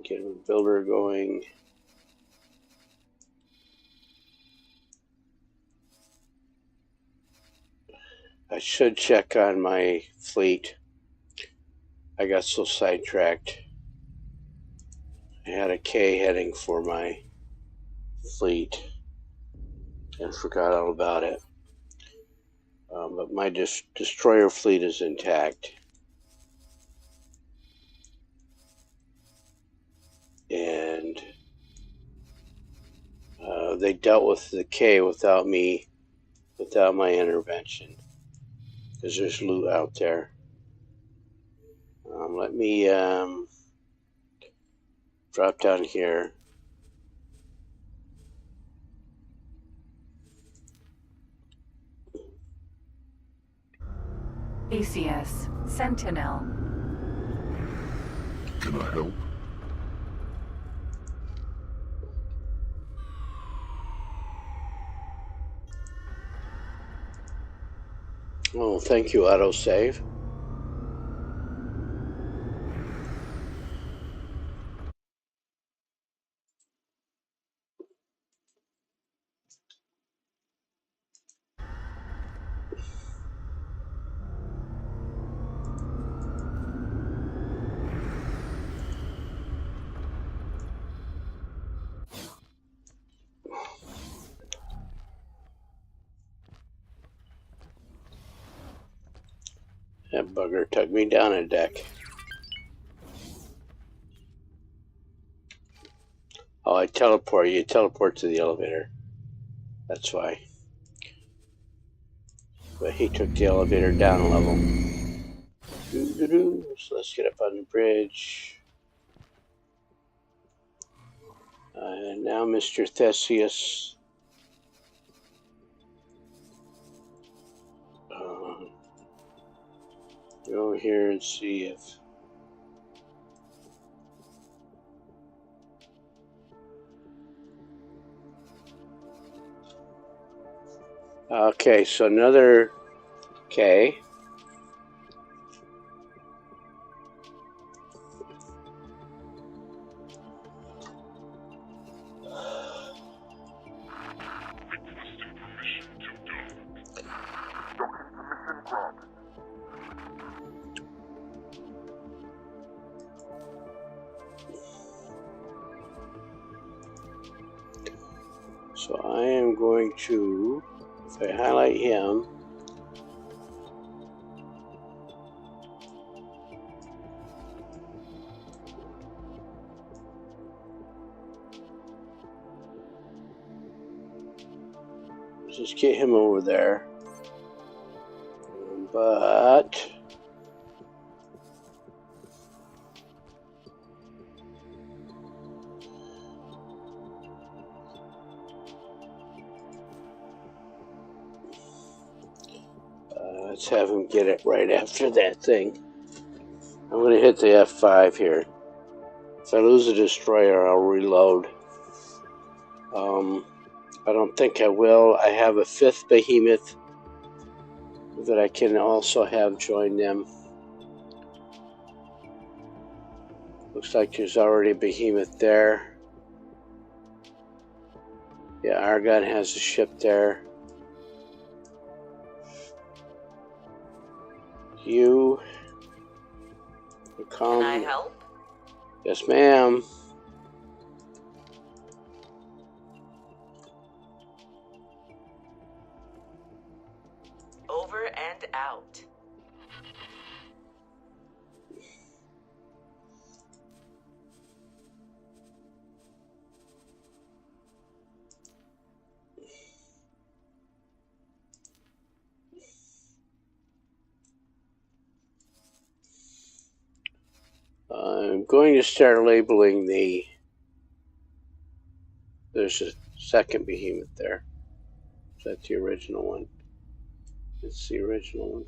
Get a builder going. I should check on my fleet. I got so sidetracked. I had a K heading for my fleet and forgot all about it. But my destroyer fleet is intact. And they dealt with the K without me, without my intervention. Because there's loot out there. Let me drop down here. ACS Sentinel. Can I help? Oh, thank you, autosave. That bugger took me down a deck. Oh, I teleport. You teleport to the elevator. That's why. But he took the elevator down a level. So let's get up on the bridge. And now Mr. Theseus. Go here and see if... Okay, so another K. Docking permission granted. So I am going to, if I highlight him, just get him over there. But let's have him get it right after that thing. I'm going to hit the F5 here. If I lose a destroyer, I'll reload. I don't think I will. I have a 5th behemoth that I can also have join them. Looks like there's already a behemoth there. Yeah, Argon has a ship there. You come. Can I help? Yes, ma'am. Over and out. I'm going to start labeling the... There's a second behemoth there. Is that the original one? It's the original one.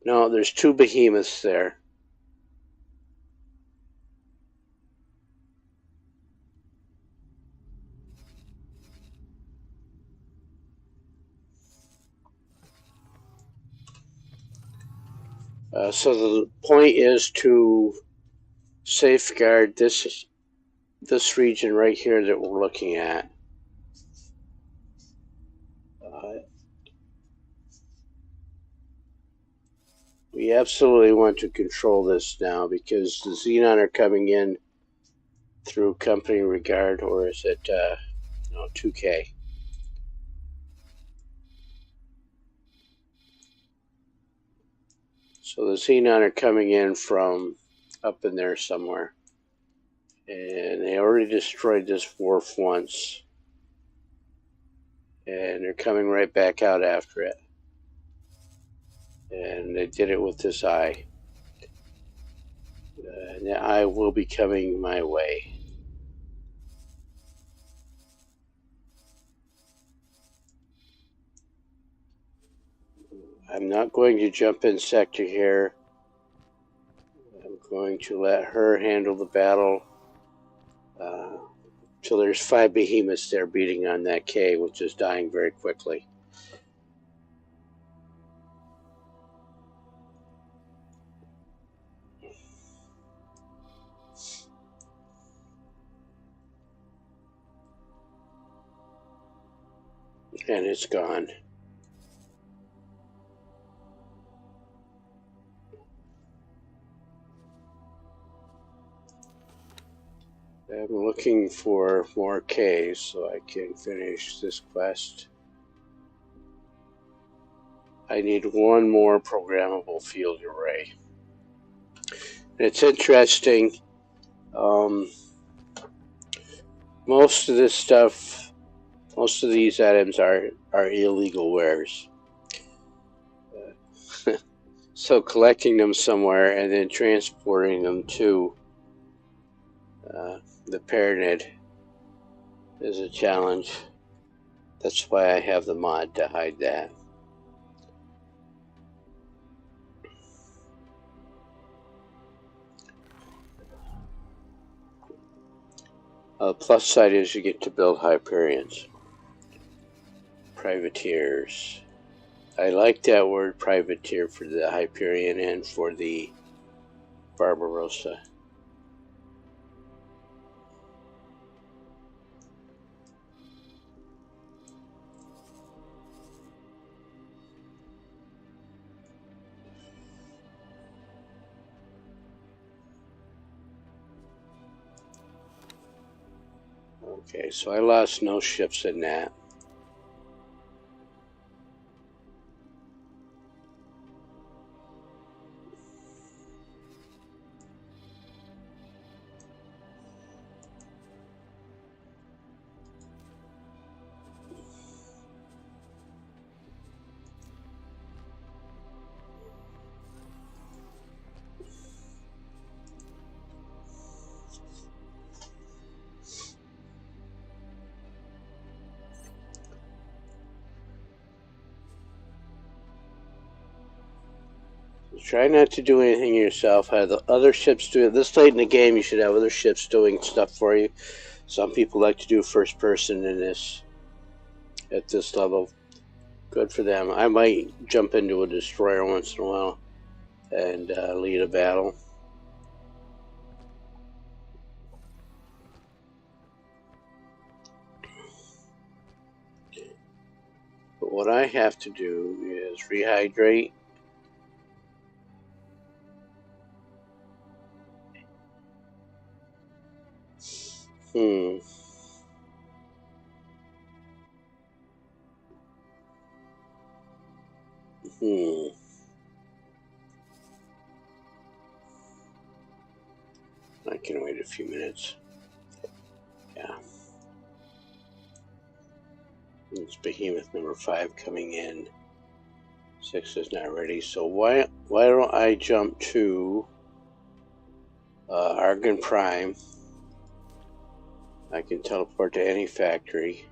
No, there's 2 behemoths there. So the point is to safeguard this region right here that we're looking at. We absolutely want to control this now because the Xenon are coming in through Company Regard, or is it 2K? So the Xenon are coming in from up in there somewhere. And they already destroyed this wharf once. And they're coming right back out after it. And they did it with this eye. And the eye will be coming my way. I'm not going to jump in sector here. I'm going to let her handle the battle. So there's 5 behemoths there beating on that K, which is dying very quickly. And it's gone. I'm looking for more Ks so I can finish this quest. I need one more programmable field array. And it's interesting. Most of this stuff, most of these items are illegal wares. So collecting them somewhere and then transporting them to the Pyramid is a challenge. That's why I have the mod to hide that. The plus side is you get to build Hyperions. Privateers. I like that word privateer for the Hyperion and for the Barbarossa. Okay, so I lost no ships in that. Try not to do anything yourself. Have the other ships do it. This late in the game, you should have other ships doing stuff for you. Some people like to do first person in this at this level. Good for them. I might jump into a destroyer once in a while and lead a battle. But what I have to do is rehydrate. I can wait a few minutes. Yeah. It's Behemoth number 5 coming in. 6 is not ready. So why don't I jump to Argon Prime? I can teleport to any factory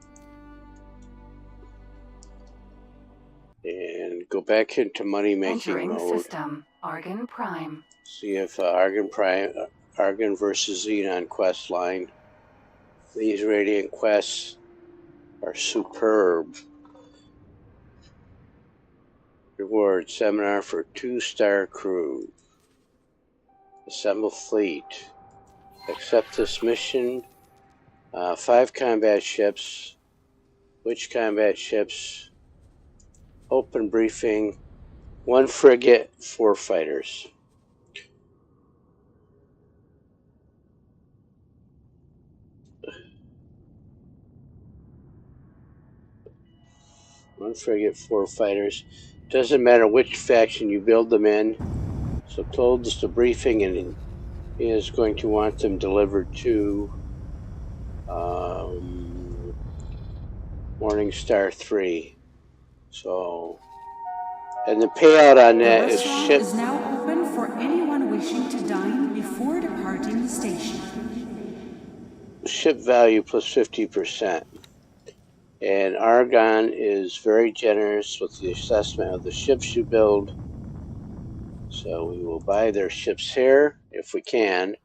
and go back into money making Entering mode. system. Argon Prime. See if Argon versus Xenon quest line. These Radiant quests are superb. Reward seminar for 2-star crew. Assemble fleet. Accept this mission. 5 combat ships. Which combat ships? Open briefing. 1 frigate, 4 fighters. One frigate, 4 fighters. Doesn't matter which faction you build them in. So close the briefing, and he is going to want them delivered to Morningstar 3. So, and the payout on that is ship. Is now open for anyone wishing to dine before departing the station. Ship value plus 50%. And Argon is very generous with the assessment of the ships you build. So we will buy their ships here if we can.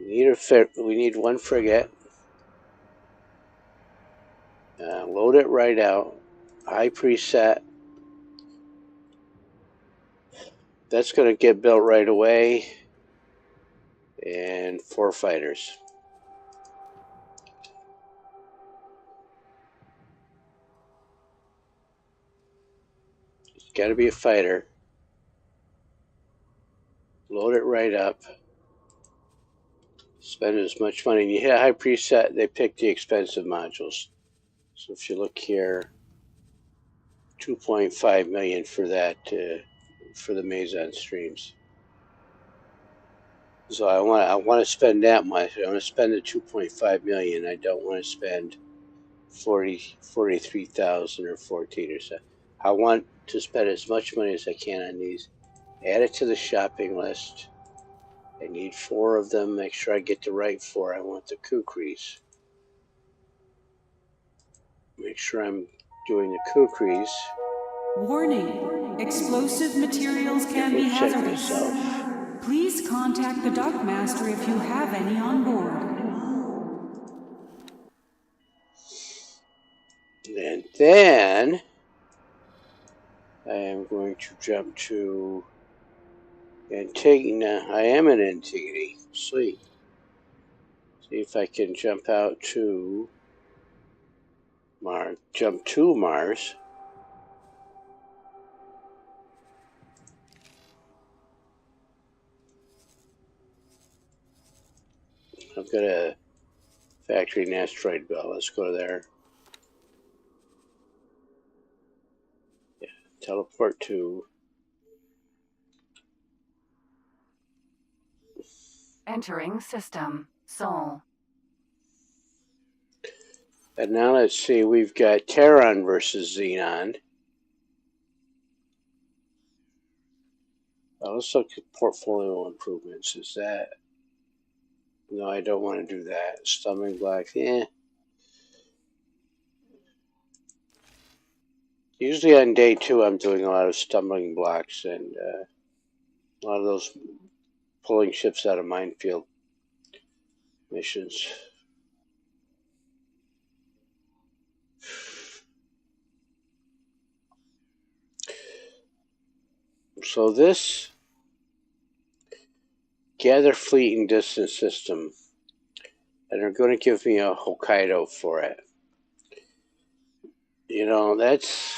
We need 1 frigate. Load it right out. High preset. That's going to get built right away. And 4 fighters. It's got to be a fighter. Load it right up. Spend as much money. You hit high preset, they pick the expensive modules. So if you look here, 2.5 million for that for the Maison streams. So I want to spend that much. I want to spend the 2.5 million. I don't want to spend 43,000 or 14 or so. I want to spend as much money as I can on these. Add it to the shopping list. I need 4 of them. Make sure I get the right 4. I want the kukris. Make sure I'm doing the kukris. Warning. Explosive materials can be Check hazardous. myself. Please contact the Dockmaster if you have any on board. And then I am going to jump to Antigua. I am in Antigua. Sweet. See if I can jump out to Mars. Jump to Mars. I've got a factory in asteroid belt. Let's go there. Yeah, teleport to. Entering system. Sol. And now let's see. We've got Terran versus Xenon. Let's look at portfolio improvements. Is that? No, I don't want to do that. Stumbling blocks. Yeah. Usually on day 2, I'm doing a lot of stumbling blocks and a lot of those pulling ships out of minefield missions. So this gather fleet and distance system, and they're going to give me a Hokkaido for it. You know, that's,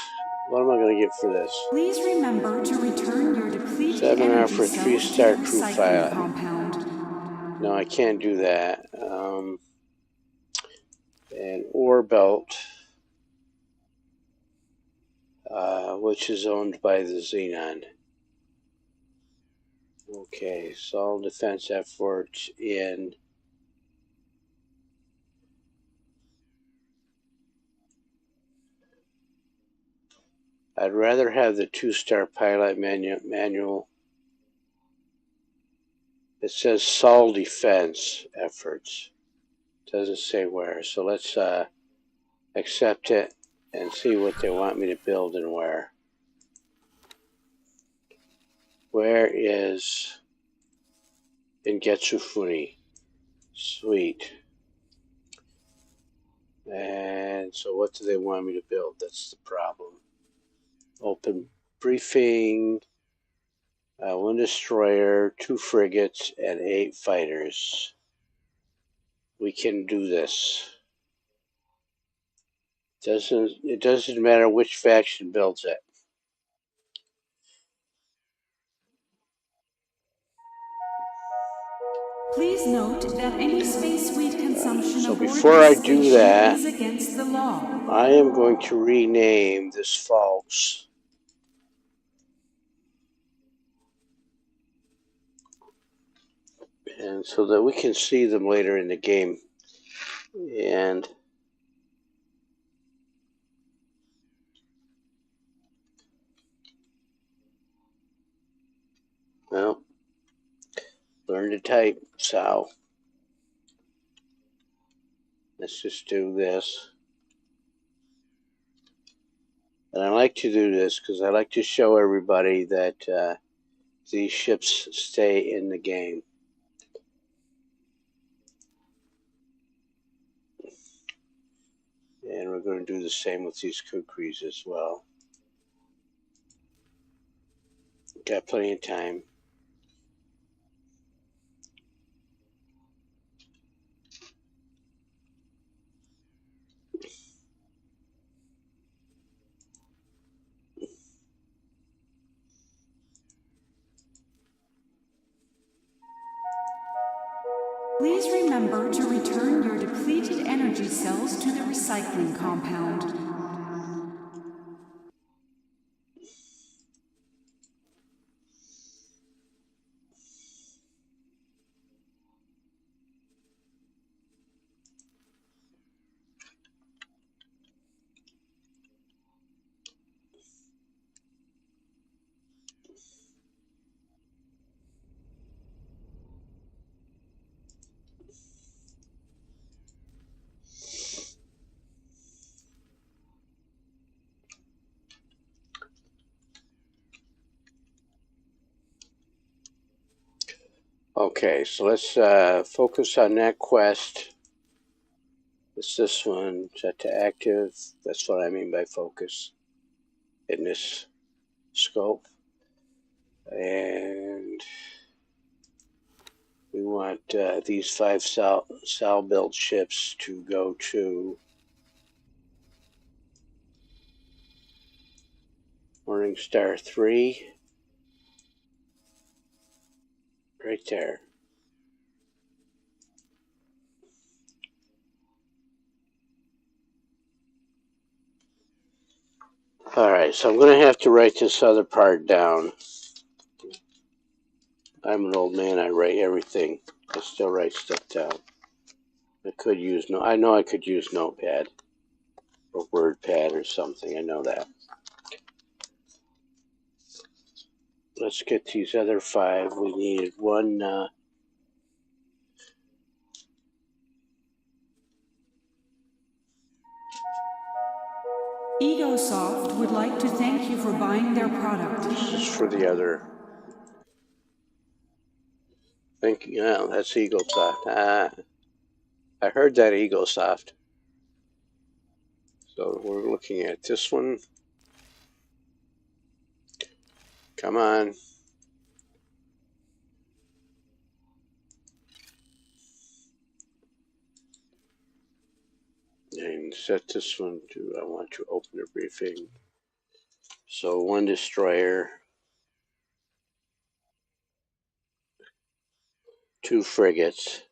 what am I going to get for this? Please remember to return your depleted Seminar energy for cells 3-star to the crew recycling pilot. compound. No, I can't do that. And ore belt, which is owned by the Xenon. Okay, so all defense efforts in I'd rather have the 2-star pilot manual. It says Sol defense efforts. Doesn't say where. So let's accept it and see what they want me to build and where. Where is Ingetsufuni? Sweet. And so what do they want me to build? That's the problem. Open briefing, one destroyer, 2 frigates, and 8 fighters. We can do this. It doesn't matter which faction builds it. Please note that any space suite consumption So aboard before I this do station that, is against the law. I am going to rename this false. And so that we can see them later in the game. And well, learn to type, so let's just do this. And I like to do this because I like to show everybody that these ships stay in the game. And we're going to do the same with these kukris as well. Got plenty of time. Please remember to return your depleted energy cells to the recycling compound. Okay, so let's focus on that quest. It's this one, set to active. That's what I mean by focus in this scope. And we want these 5 Sal built ships to go to Morning Star 3. Right there. Alright, so I'm going to have to write this other part down. I'm an old man, I write everything. I still write stuff down. I know I could use Notepad or WordPad or something. I know that. Let's get these other 5. We needed one. EgoSoft would like to thank you for buying their product. This is for the other. Thank you. Yeah, that's EgoSoft. I heard that EgoSoft. So we're looking at this one. Come on. And set this one to, I want to open a briefing. So 1 destroyer, 2 frigates,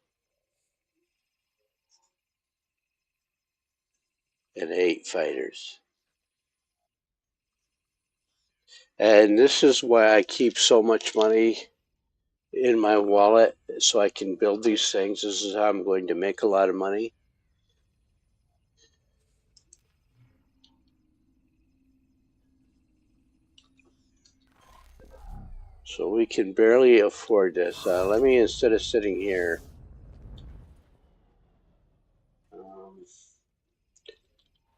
and 8 fighters. And this is why I keep so much money in my wallet, so I can build these things. This is how I'm going to make a lot of money. So we can barely afford this. Let me, instead of sitting here,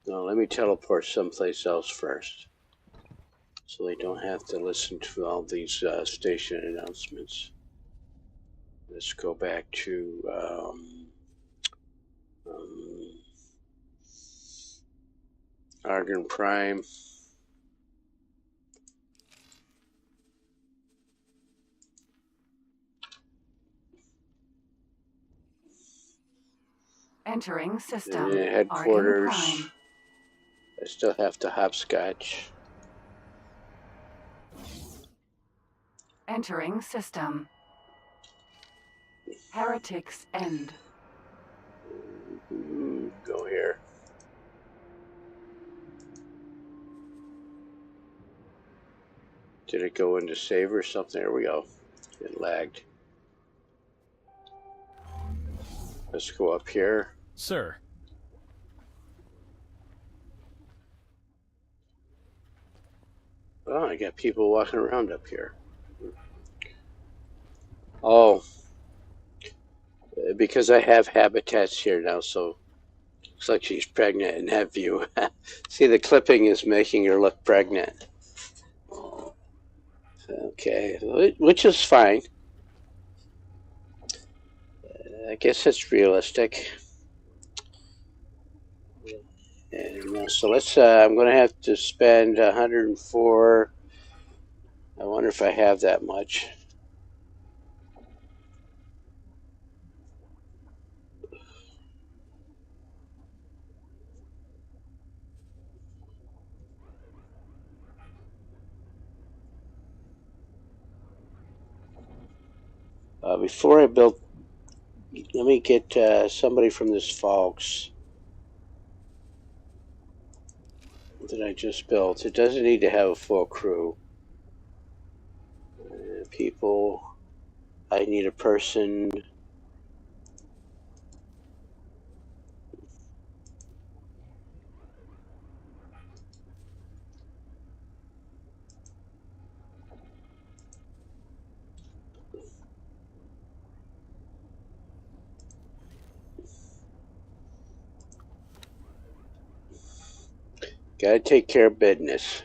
no, let me teleport someplace else first, so they don't have to listen to all these station announcements. Let's go back to Argon Prime. Entering system. Headquarters. Argon Prime. I still have to hopscotch. Entering system. Heretics End. Go here. Did it go into save or something? There we go. It lagged. Let's go up here. Sir. Oh, I got people walking around up here. Oh, because I have habitats here now, so looks like she's pregnant in that view. See, the clipping is making her look pregnant. Okay, which is fine. I guess it's realistic. And so let's, I'm going to have to spend 104. I wonder if I have that much. Before I build, let me get somebody from this Fox that I just built. It doesn't need to have a full crew. People, I need a person. Gotta take care of business.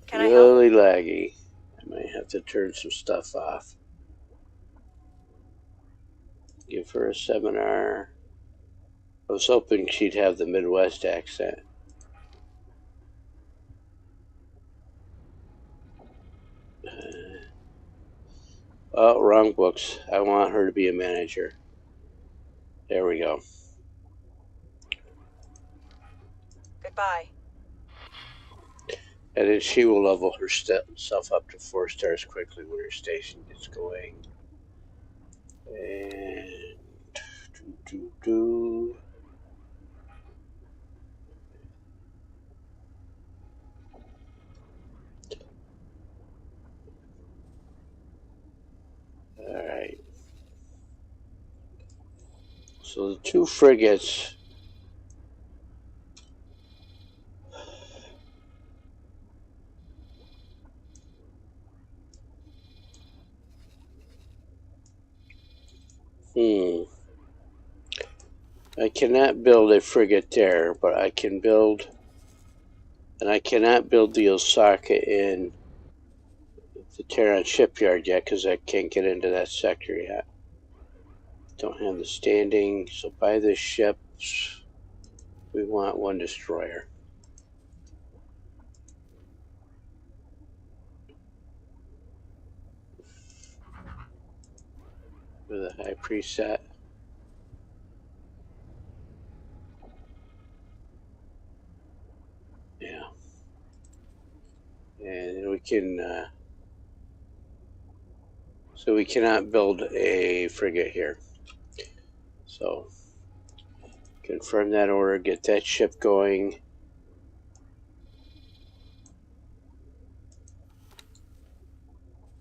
Can I help? Really laggy. I might have to turn some stuff off. Give her a seminar. I was hoping she'd have the Midwest accent. Oh, wrong books. I want her to be a manager. There we go. Goodbye. And then she will level herself up to 4 stars quickly when her station gets going. And Alright. So the 2 frigates. I cannot build a frigate there, but I can build, and I cannot build the Osaka in the Tehran shipyard yet because I can't get into that sector yet. Don't have the standing, so by the ships, we want 1 destroyer. With a high preset. Yeah. And we can, so we cannot build a frigate here. So, confirm that order, get that ship going.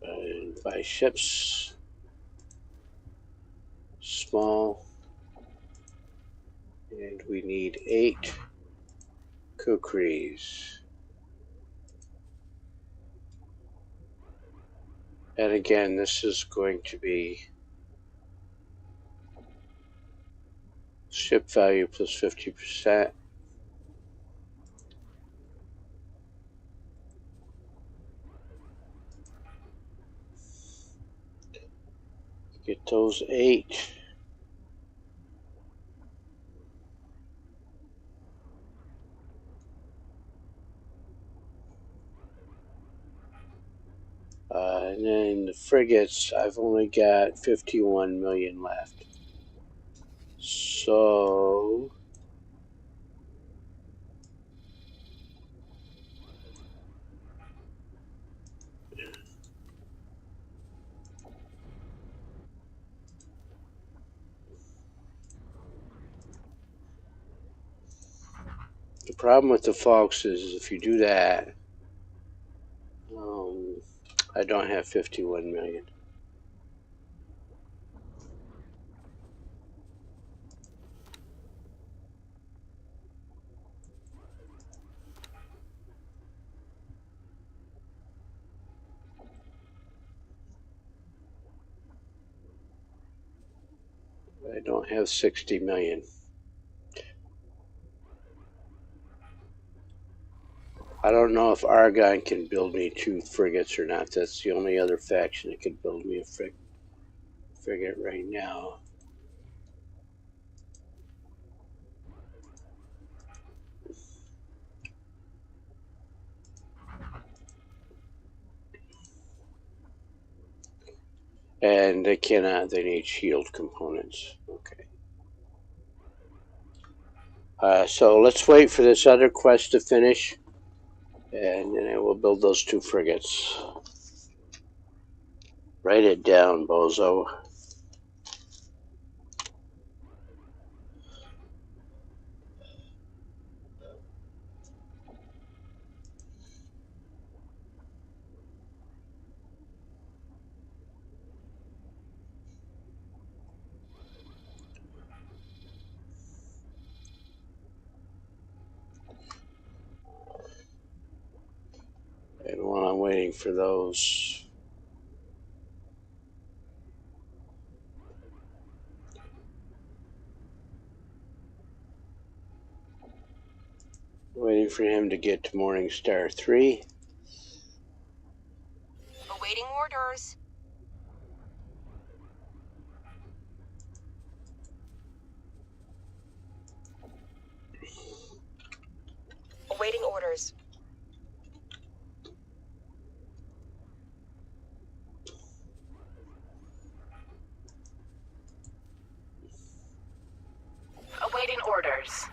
And buy ships. Small. And we need 8 kukris. And again, this is going to be ship value plus 50%. Get those 8. And then the frigates, I've only got 51 million left. So the problem with the Falks is if you do that, I don't have 51 million. I don't have 60 million. I don't know if Argonne can build me 2 frigates or not. That's the only other faction that could build me a frigate right now. And they cannot, they need shield components. Okay. So let's wait for this other quest to finish. And then I will build those 2 frigates. Write it down, bozo. And while I'm waiting for those, waiting for him to get to Morningstar 3. Awaiting orders. Awaiting orders. Awaiting orders.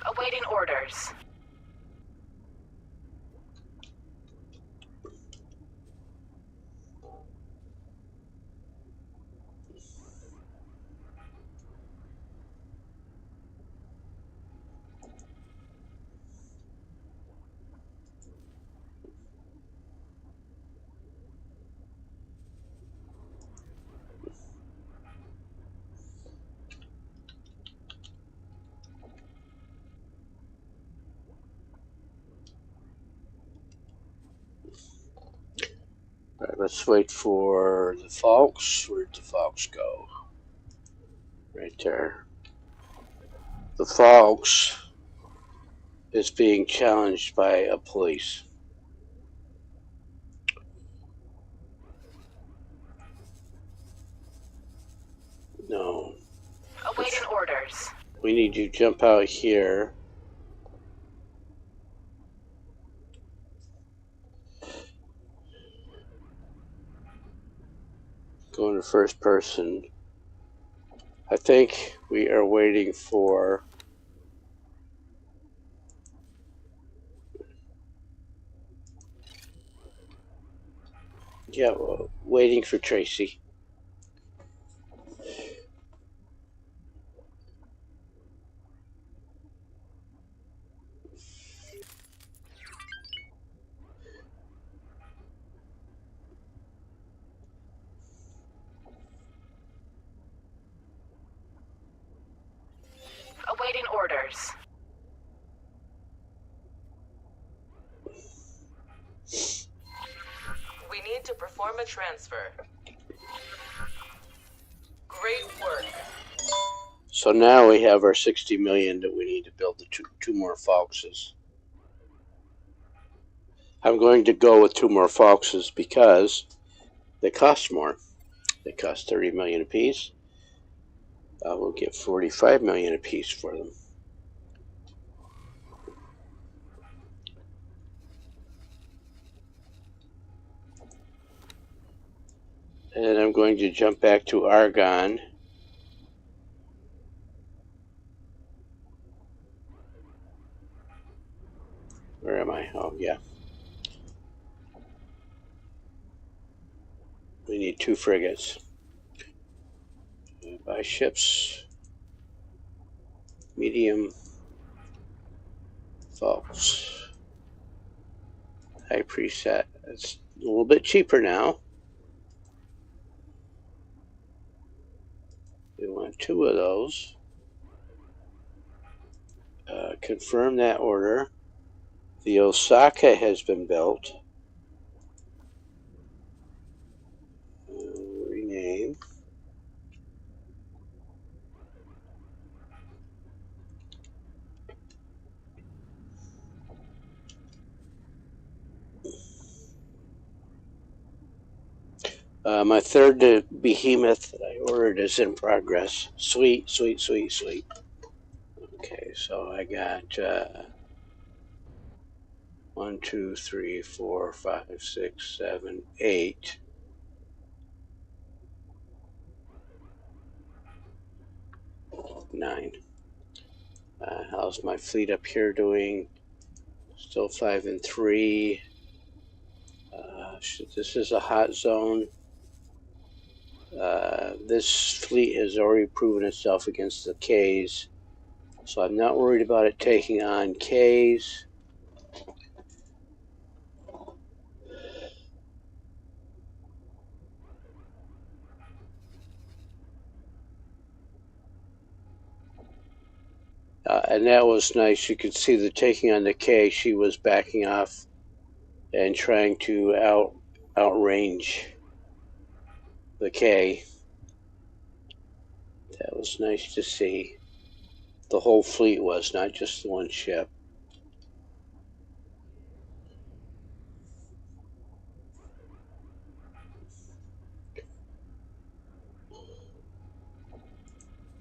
Awaiting orders. All right, let's wait for the Falks. Where'd the Falks go? Right there. The Falks is being challenged by a police. No. Awaiting orders. We need to jump out here. Go into first person. I think we are waiting for... Yeah, well, waiting for Tracy. Awaiting orders. We need to perform a transfer. Great work. So now we have our 60 million that we need to build the two more Falkses. I'm going to go with 2 more Falkses because they cost more. They cost 30 million apiece. We'll get 45 million apiece for them. And I'm going to jump back to Argon. Where am I? Oh, yeah. We need 2 frigates. Buy ships. Medium. Falks. High preset. It's a little bit cheaper now. We want 2 of those. Confirm that order. The Osaka has been built. Rename. My third behemoth that I ordered is in progress. Sweet, sweet, sweet, sweet. Okay, so I got 1, 2, 3, 4, 5, 6, 7, 8. Nine. How's my fleet up here doing? Still 5 and 3. This is a hot zone. This fleet has already proven itself against the Ks, so I'm not worried about it taking on Ks. And that was nice. You could see the taking on the K. She was backing off and trying to outrange the K. That was nice to see. The whole fleet was, not just the one ship.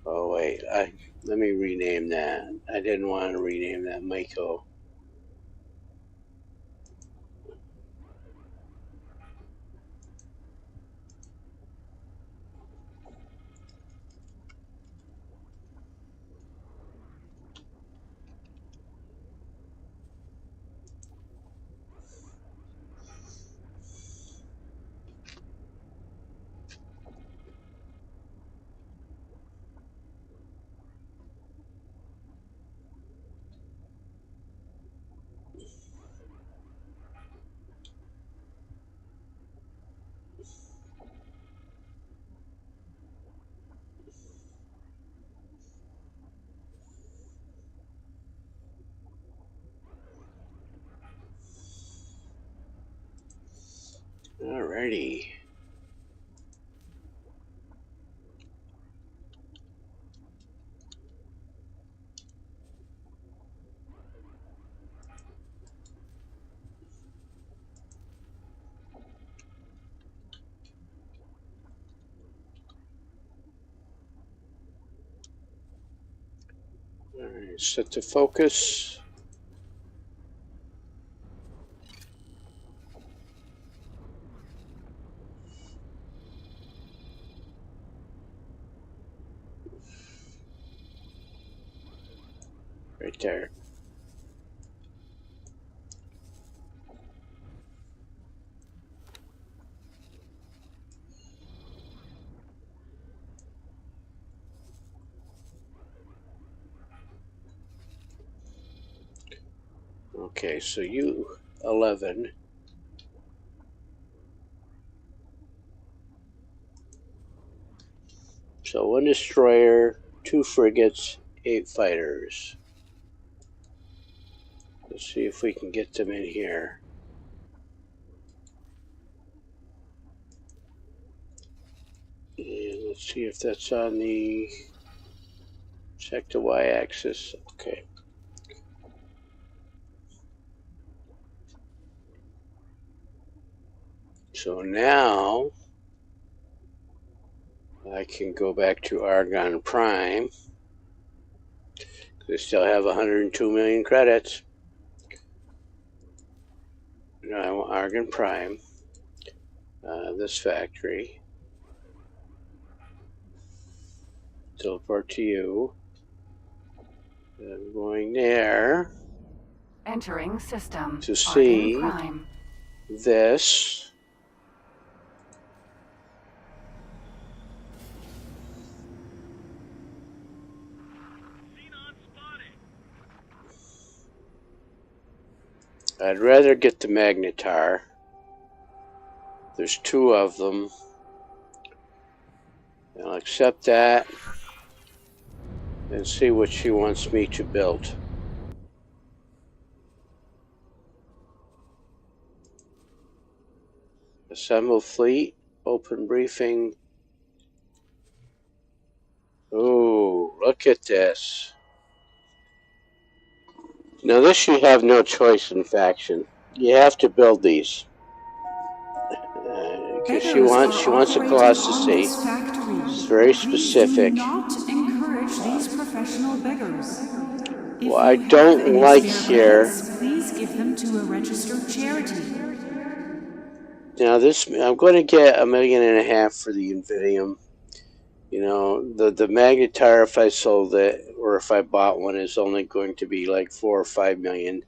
Oh wait, let me rename that. I didn't want to rename that Mako. Alrighty. Alright, set to focus. Right there. Okay, so you 11. So 1 destroyer, 2 frigates, 8 fighters. Let's see if we can get them in here. And let's see if that's on the, check the y-axis. Okay. So now I can go back to Argon Prime. They still have 102 million credits. Now I want Argon Prime. This factory. Teleport to you. I'm going there Entering system. to see Argon Prime. this. Xenon spotted. I'd rather get the Magnetar. There's 2 of them. I'll accept that and see what she wants me to build. Assemble fleet. Open briefing. Oh, look at this. Now this you have no choice in faction. You have to build these. Because she wants a Colossus C. It's very specific. Please do not encourage these professional beggars. If What I you have don't any like spare here. credits, please give them to a registered charity. Now this, I'm going to get $1.5 million for the Invidium. You know, the Magnetar, if I sold it or if I bought one, is only going to be like 4 or 5 million.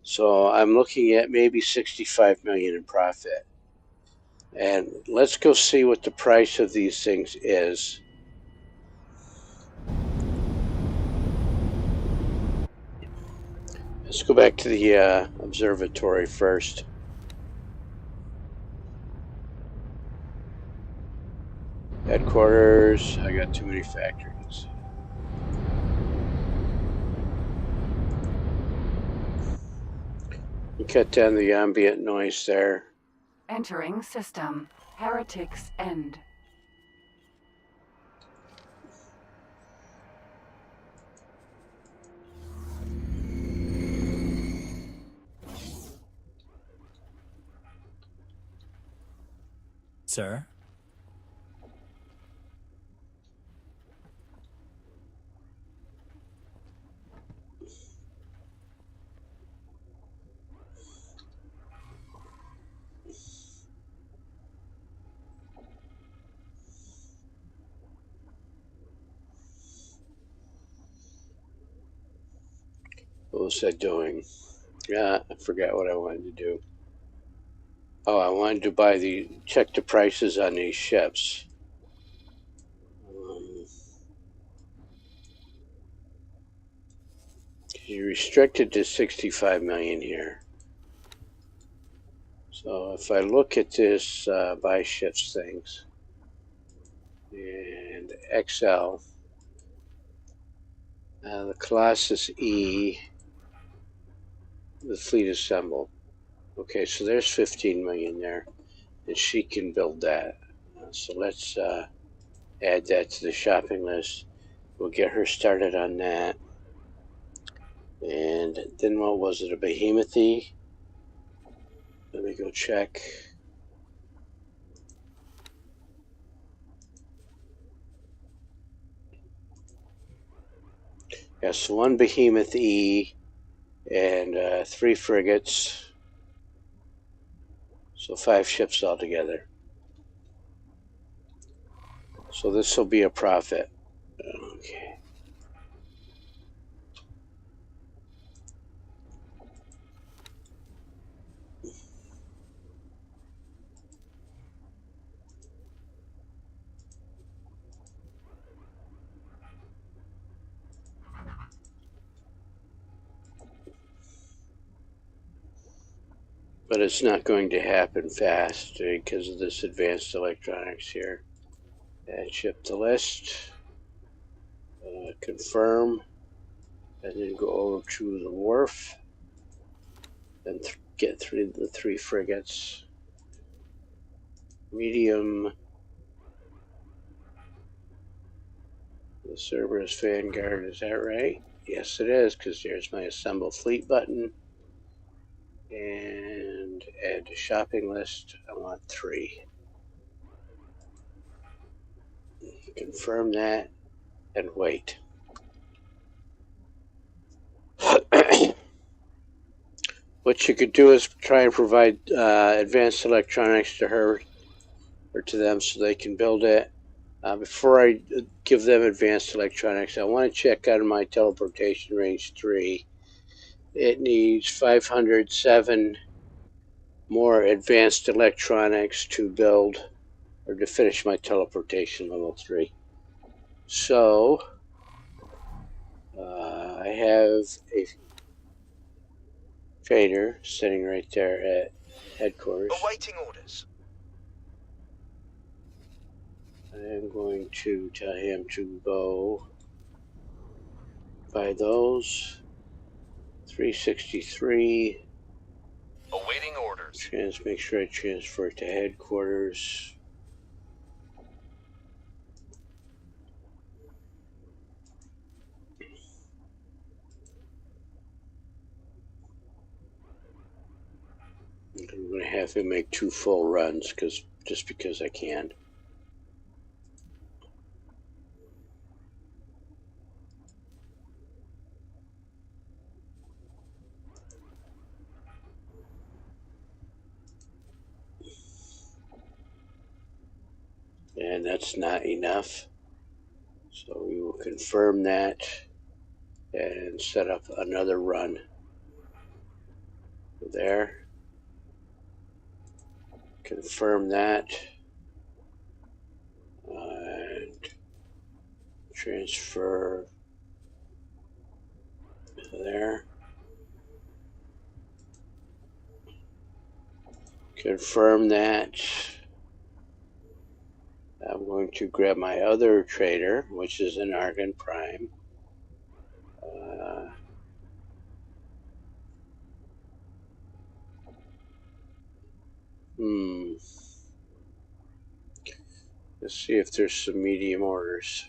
So I'm looking at maybe 65 million in profit. And let's go see what the price of these things is. Let's go back to the observatory first. Headquarters. I got too many factories. You cut down the ambient noise there. Entering system. Heretics End. Sir? What was I doing? Yeah, I forgot what I wanted to do. Oh, I wanted to check the prices on these ships. You're restricted to 65 million here. So if I look at this buy ships things and XL, the Colossus E, the fleet assemble. Okay, so there's 15 million there, and she can build that. So let's add that to the shopping list. We'll get her started on that. And then what was it, a Behemoth E? Let me go check. Yes, one Behemoth E and 3 frigates. So 5 ships altogether. So this will be a profit. Okay. But it's not going to happen fast because of this advanced electronics here. Add ship to list. Confirm. And then go over to the wharf. And get through the 3 frigates. Medium. The Cerberus Vanguard, is that right? Yes, it is, because there's my Assemble Fleet button. And add to shopping list. I want 3. Confirm that and wait. What you could do is try and provide advanced electronics to her or to them so they can build it. Before I give them advanced electronics, I want to check out my teleportation range 3. It needs 507 more advanced electronics to build or to finish my teleportation level 3. So I have a trader sitting right there at headquarters. Awaiting orders. I am going to tell him to go buy those. 363. Awaiting orders. Make sure I transfer it to headquarters. I'm going to have to make 2 full runs just because I can. And that's not enough. So we will confirm that and set up another run there. Confirm that. And transfer there. Confirm that. I'm going to grab my other trader, which is an Argon Prime. Let's see if there's some medium orders.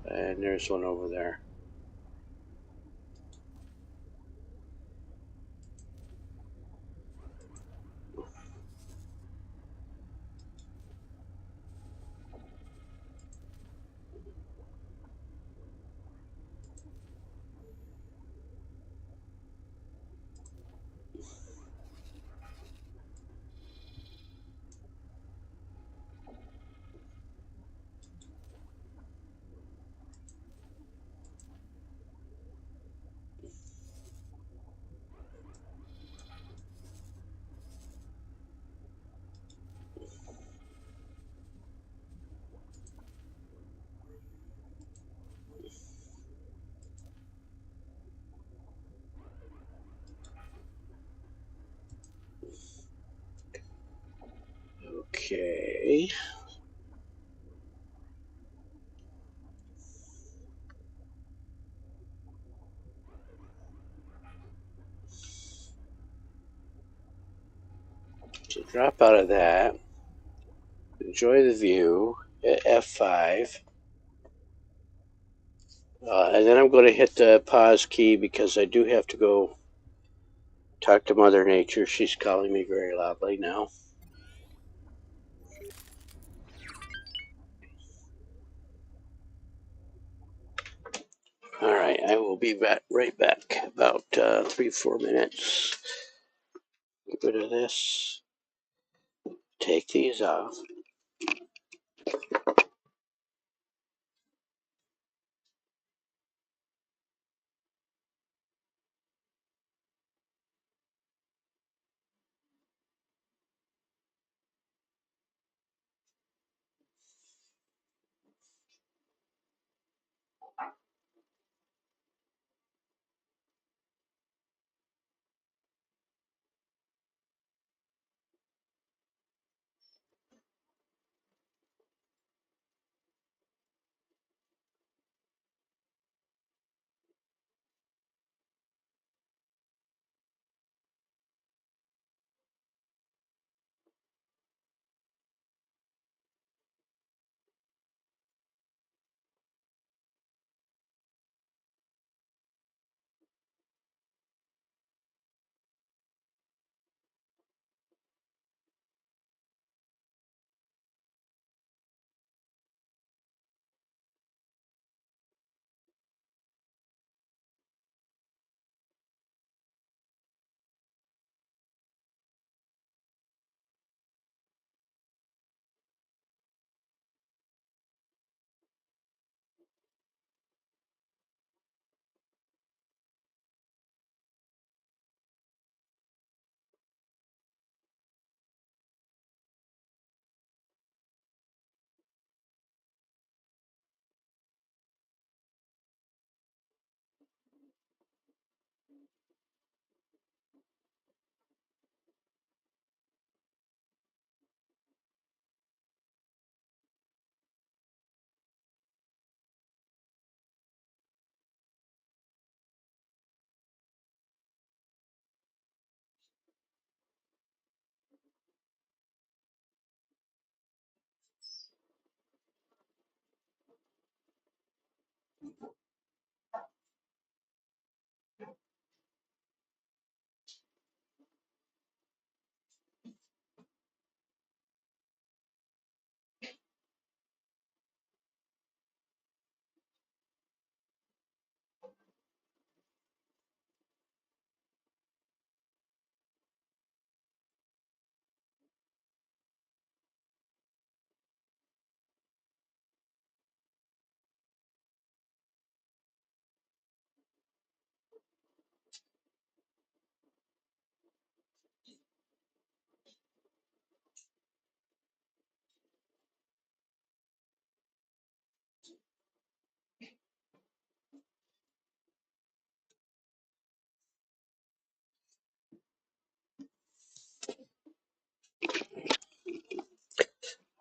And there's one over there. Okay. So drop out of that. Enjoy the view at F5. And then I'm going to hit the pause key because I do have to go talk to Mother Nature. She's calling me very loudly now. All right, I will be right back. About 3-4 minutes. Get rid of this. Take these off.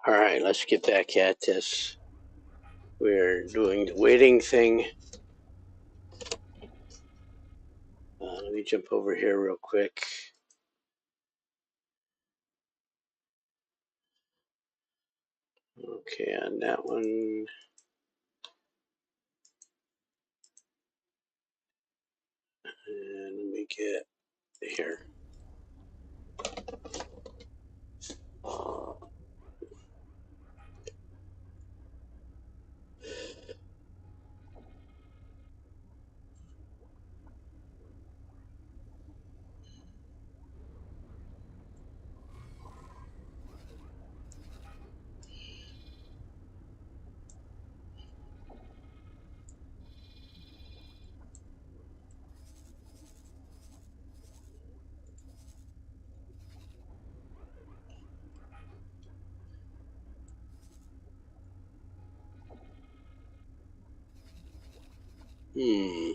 All right, let's get back at this. We're doing the waiting thing. Let me jump over here real quick. Okay, on that one. And let me get here. Hmm.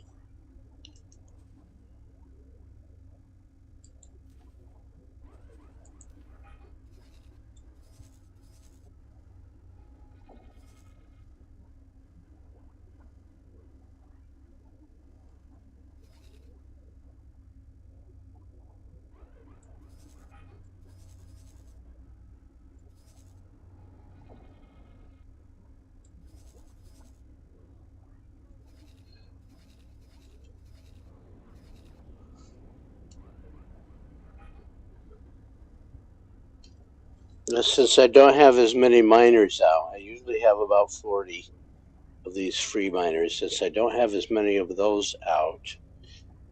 Now, since I don't have as many miners out, I usually have about 40 of these free miners. Since I don't have as many of those out,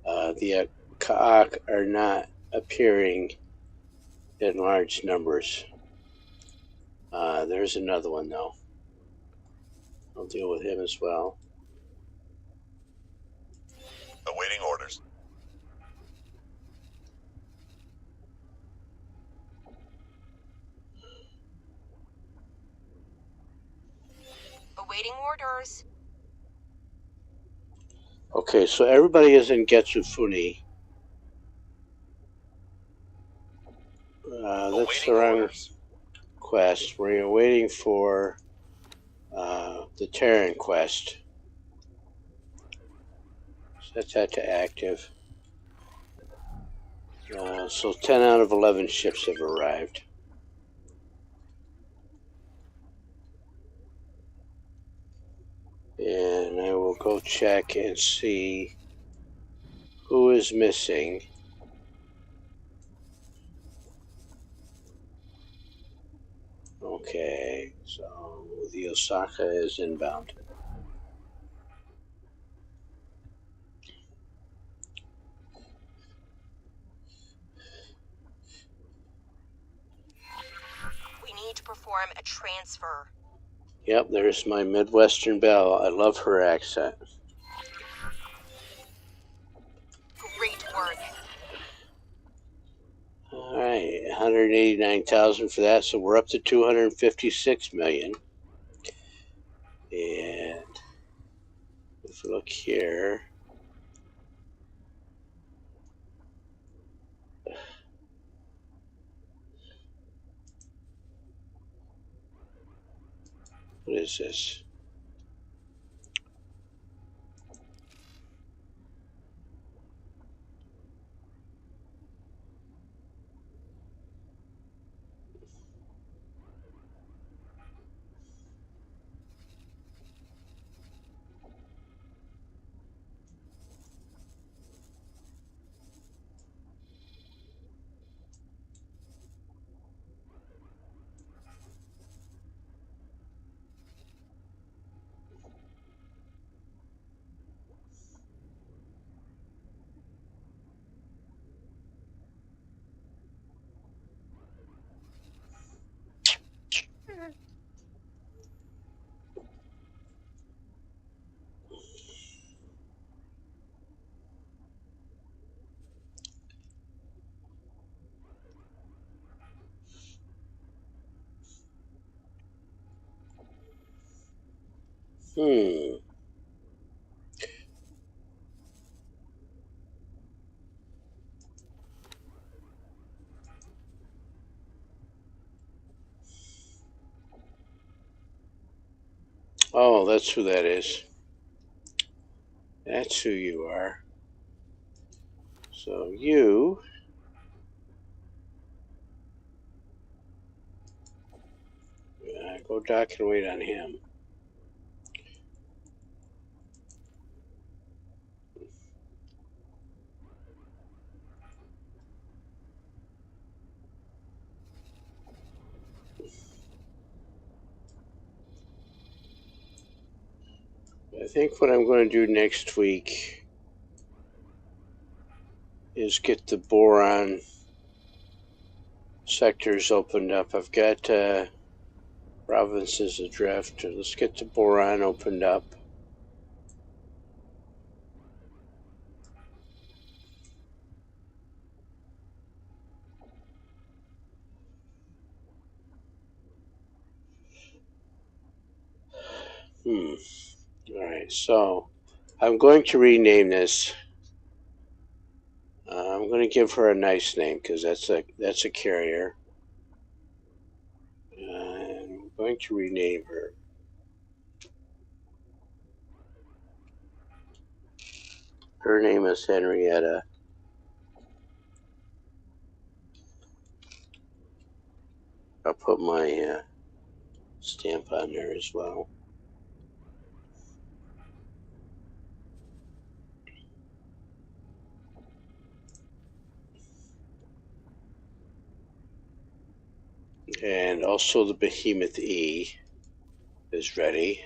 the Kaak are not appearing in large numbers. There's another one, though. I'll deal with him as well. Awaiting orders. Awaiting orders. Okay, so everybody is in Getsufuni. That's the Awaiting wrong orders. quest. We're waiting for the Terran quest. Set that to active. So 10 out of 11 ships have arrived. And I will go check and see who is missing. Okay, so the Osaka is inbound. We need to perform a transfer. Yep, there's my Midwestern Belle. I love her accent. Great work. All right, 189,000 for that, so we're up to 256 million. And if we look here, what is this? Hmm. Oh, that's who that is. That's who you are. So you... go dock and wait on him. I think what I'm going to do next week is get the boron sectors opened up. I've got provinces adrift. Let's get the boron opened up. Alright, so I'm going to rename this. I'm going to give her a nice name because that's a carrier. And I'm going to rename her. Her name is Henrietta. I'll put my stamp on there as well. And also the Behemoth E is ready.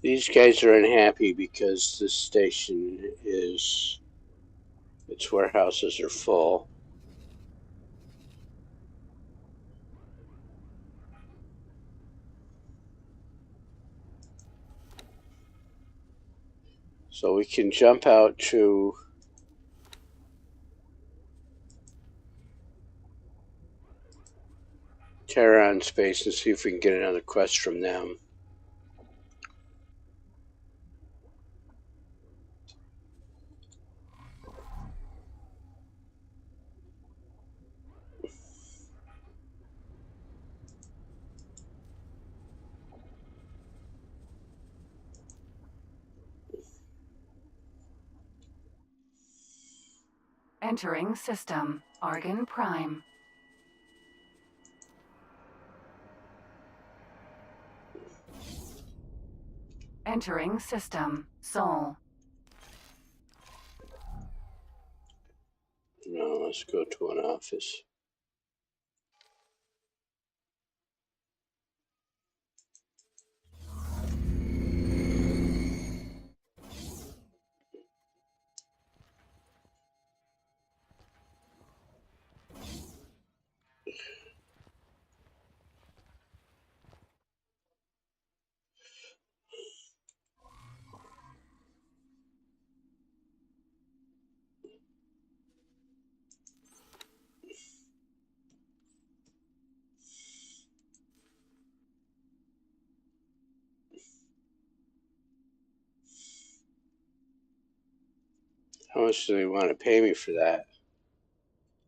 These guys are unhappy because this station is, its warehouses are full. So we can jump out to Terran space and see if we can get another quest from them. Entering system. Argon Prime. Entering system. Sol. No, let's go to an office. How much do they want to pay me for that?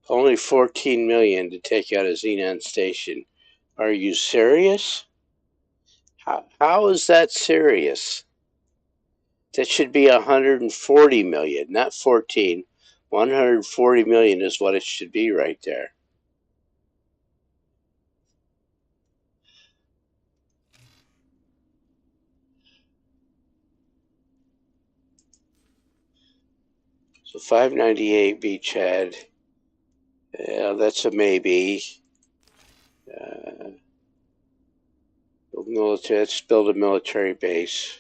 Only 14 million to take out a Xenon station. Are you serious? How is that serious? That should be 140 million, not 14. 140 million is what it should be right there. So 598 beachhead. Yeah, that's a maybe. We'll military. Let's build a military base.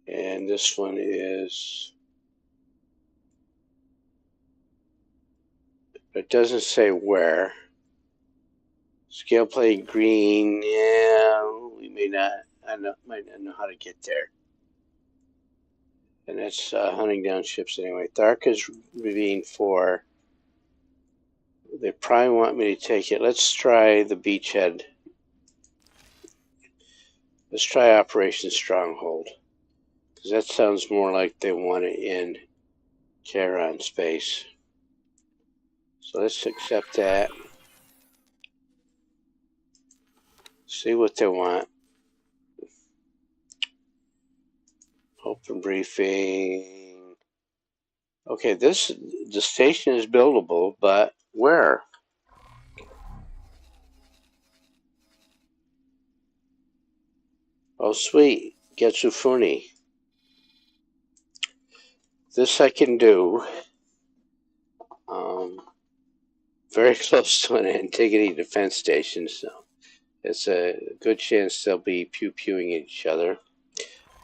And this one is. It doesn't say where. Scale plate green. Yeah, we may not. Might not know how to get there. And that's hunting down ships anyway. Tharka's ravine 4. They probably want me to take it. Let's try the beachhead. Let's try Operation Stronghold. Because that sounds more like they want it in Charon space. So let's accept that. See what they want. Open briefing. Okay, the station is buildable, but where? Oh, sweet. Getsufuni. This I can do. Very close to an Antigone defense station, so it's a good chance they'll be pew-pewing each other.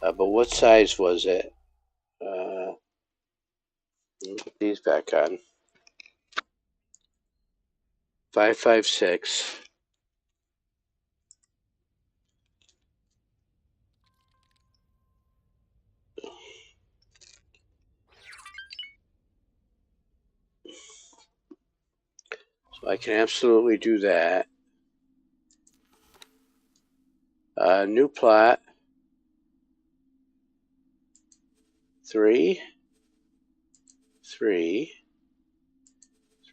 But what size was it? Put these back on. 556. So I can absolutely do that. New plot. 3, 3,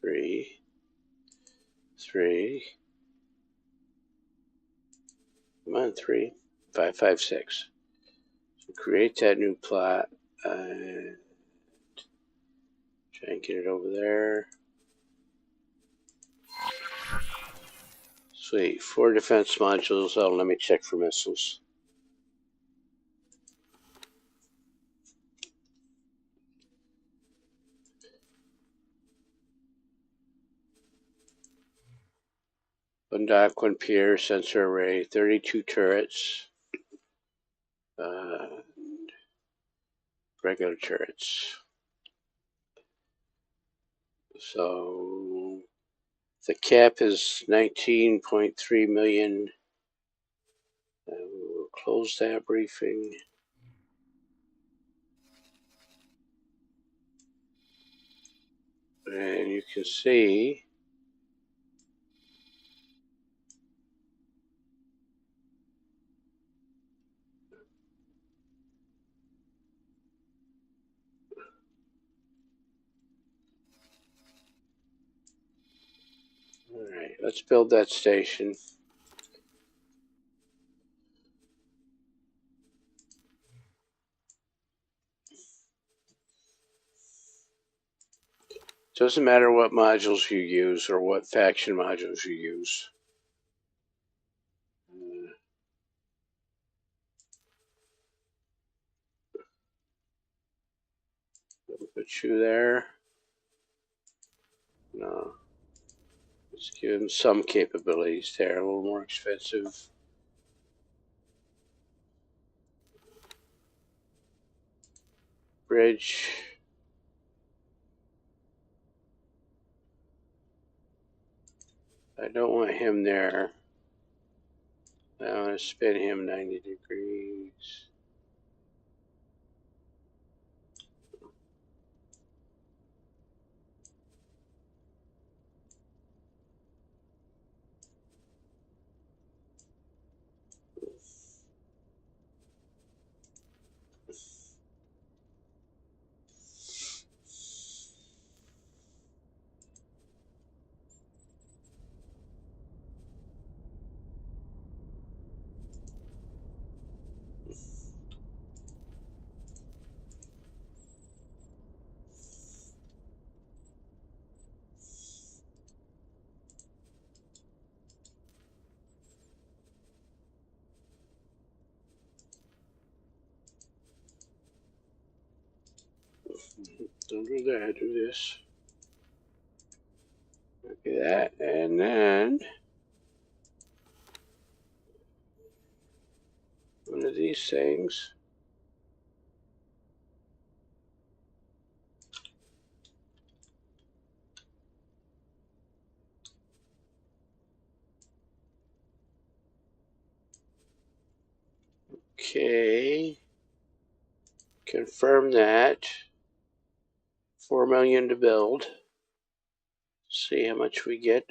3, 3. Come on, 3, 556. So create that new plot. Try and get it over there. Sweet. 4 defense modules. Oh, let me check for missiles. One dock, 1 pier, sensor array, 32 turrets. Regular turrets. So the cap is 19.3 million. We'll close that briefing. And you can see all right, let's build that station. Doesn't matter what modules you use or what faction modules you use. Put you there. No. Let's give them some capabilities there, a little more expensive. Bridge. I don't want him there. I want to spin him 90 degrees. Don't do that, do this. Okay, that, and then of these things. Okay. Confirm that. 4 million to build. See how much we get.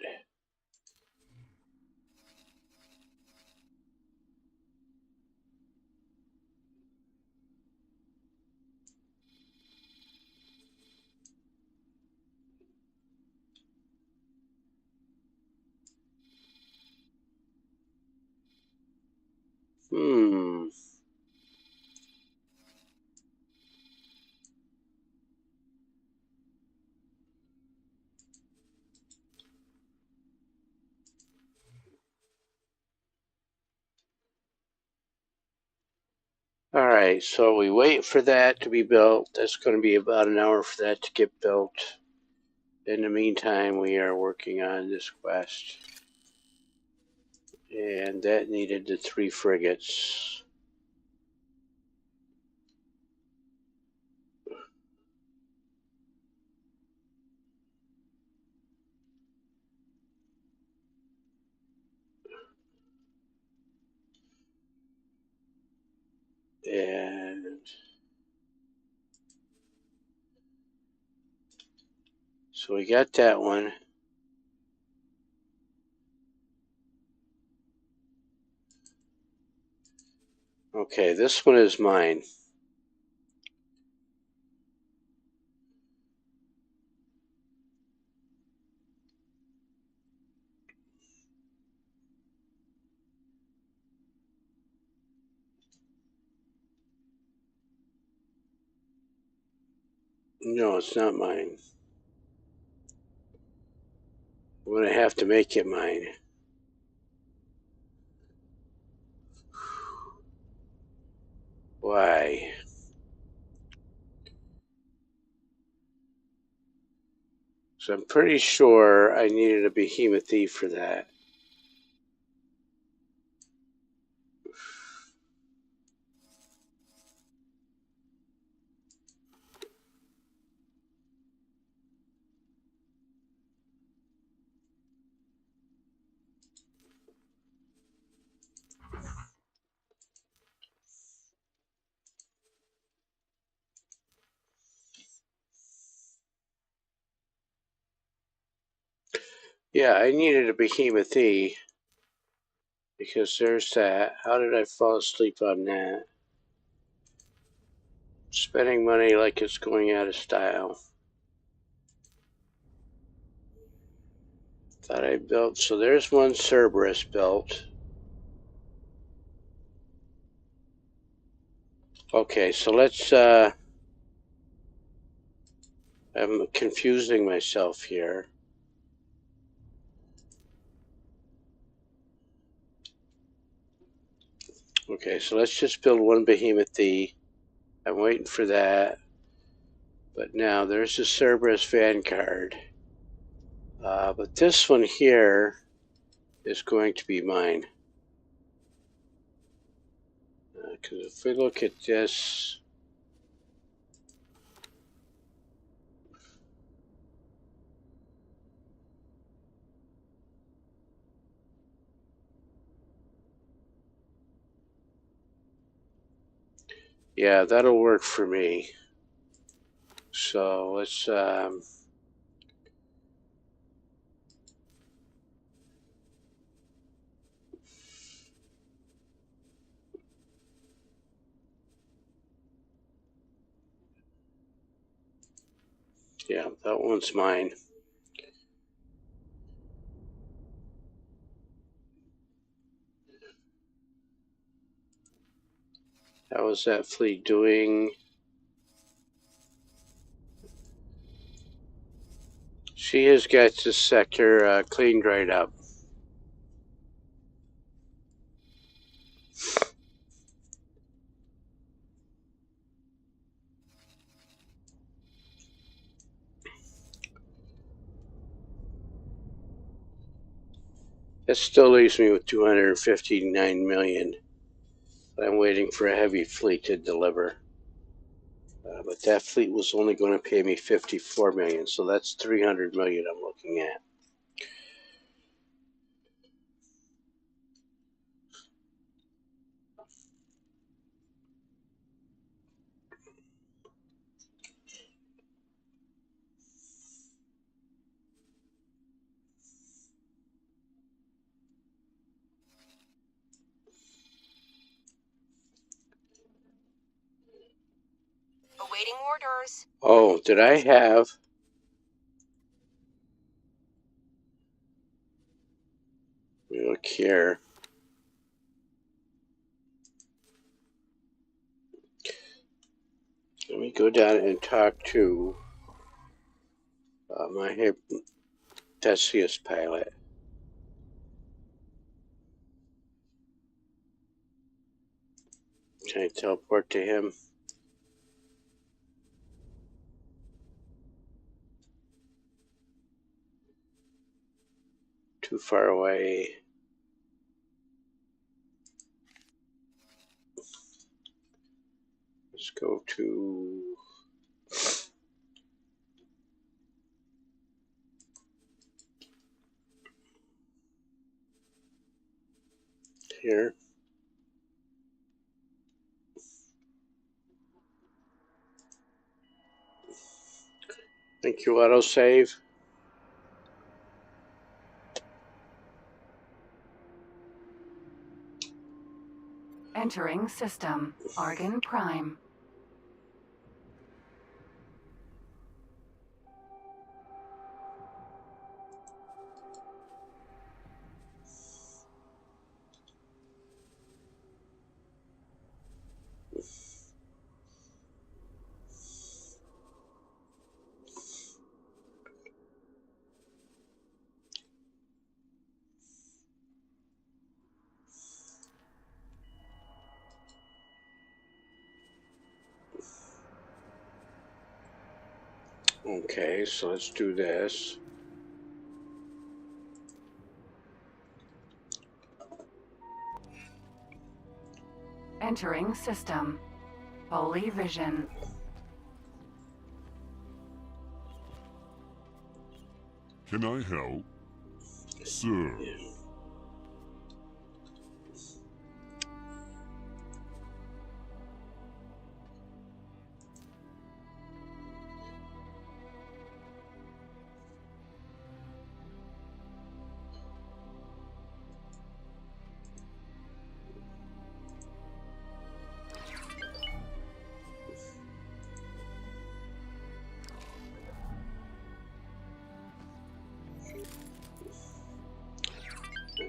All right, so we wait for that to be built. That's going to be about an hour for that to get built. In the meantime, we are working on this quest. And that needed the 3 frigates. And so we got that one. Okay, this one is mine. No, it's not mine. I'm going to have to make it mine. Why? So I'm pretty sure I needed a behemoth thief for that. Yeah, I needed a behemoth thief because there's that. How did I fall asleep on that? Spending money like it's going out of style. Thought I built, so there's one Cerberus built. Okay, so let's, I'm confusing myself here. Okay, so let's just build one behemoth thief. I'm waiting for that. But now there's the Cerberus Vanguard. But this one here is going to be mine. Because if we look at this, yeah, that'll work for me. So let's, yeah, that one's mine. How is that fleet doing? She has got this sector cleaned right up. That still leaves me with 259 million. I'm waiting for a heavy fleet to deliver. But that fleet was only going to pay me 54 million, so that's 300 million I'm looking at. Awaiting orders. Oh, did I have... We don't care. Let me go down and talk to my Theseus pilot. Can I teleport to him? Too far away. Let's go to... here. Thank you, autosave. Entering system. Argon Prime. Okay, so let's do this. Entering system. Holy Vision. Can I help? Sir.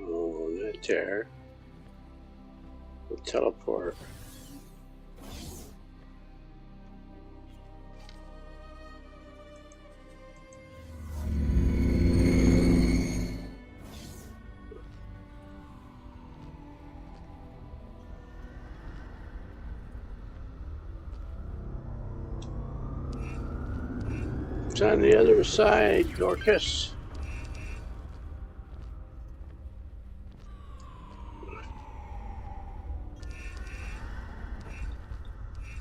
Oh, not there. We'll teleport. It's on the other side, Dorcas.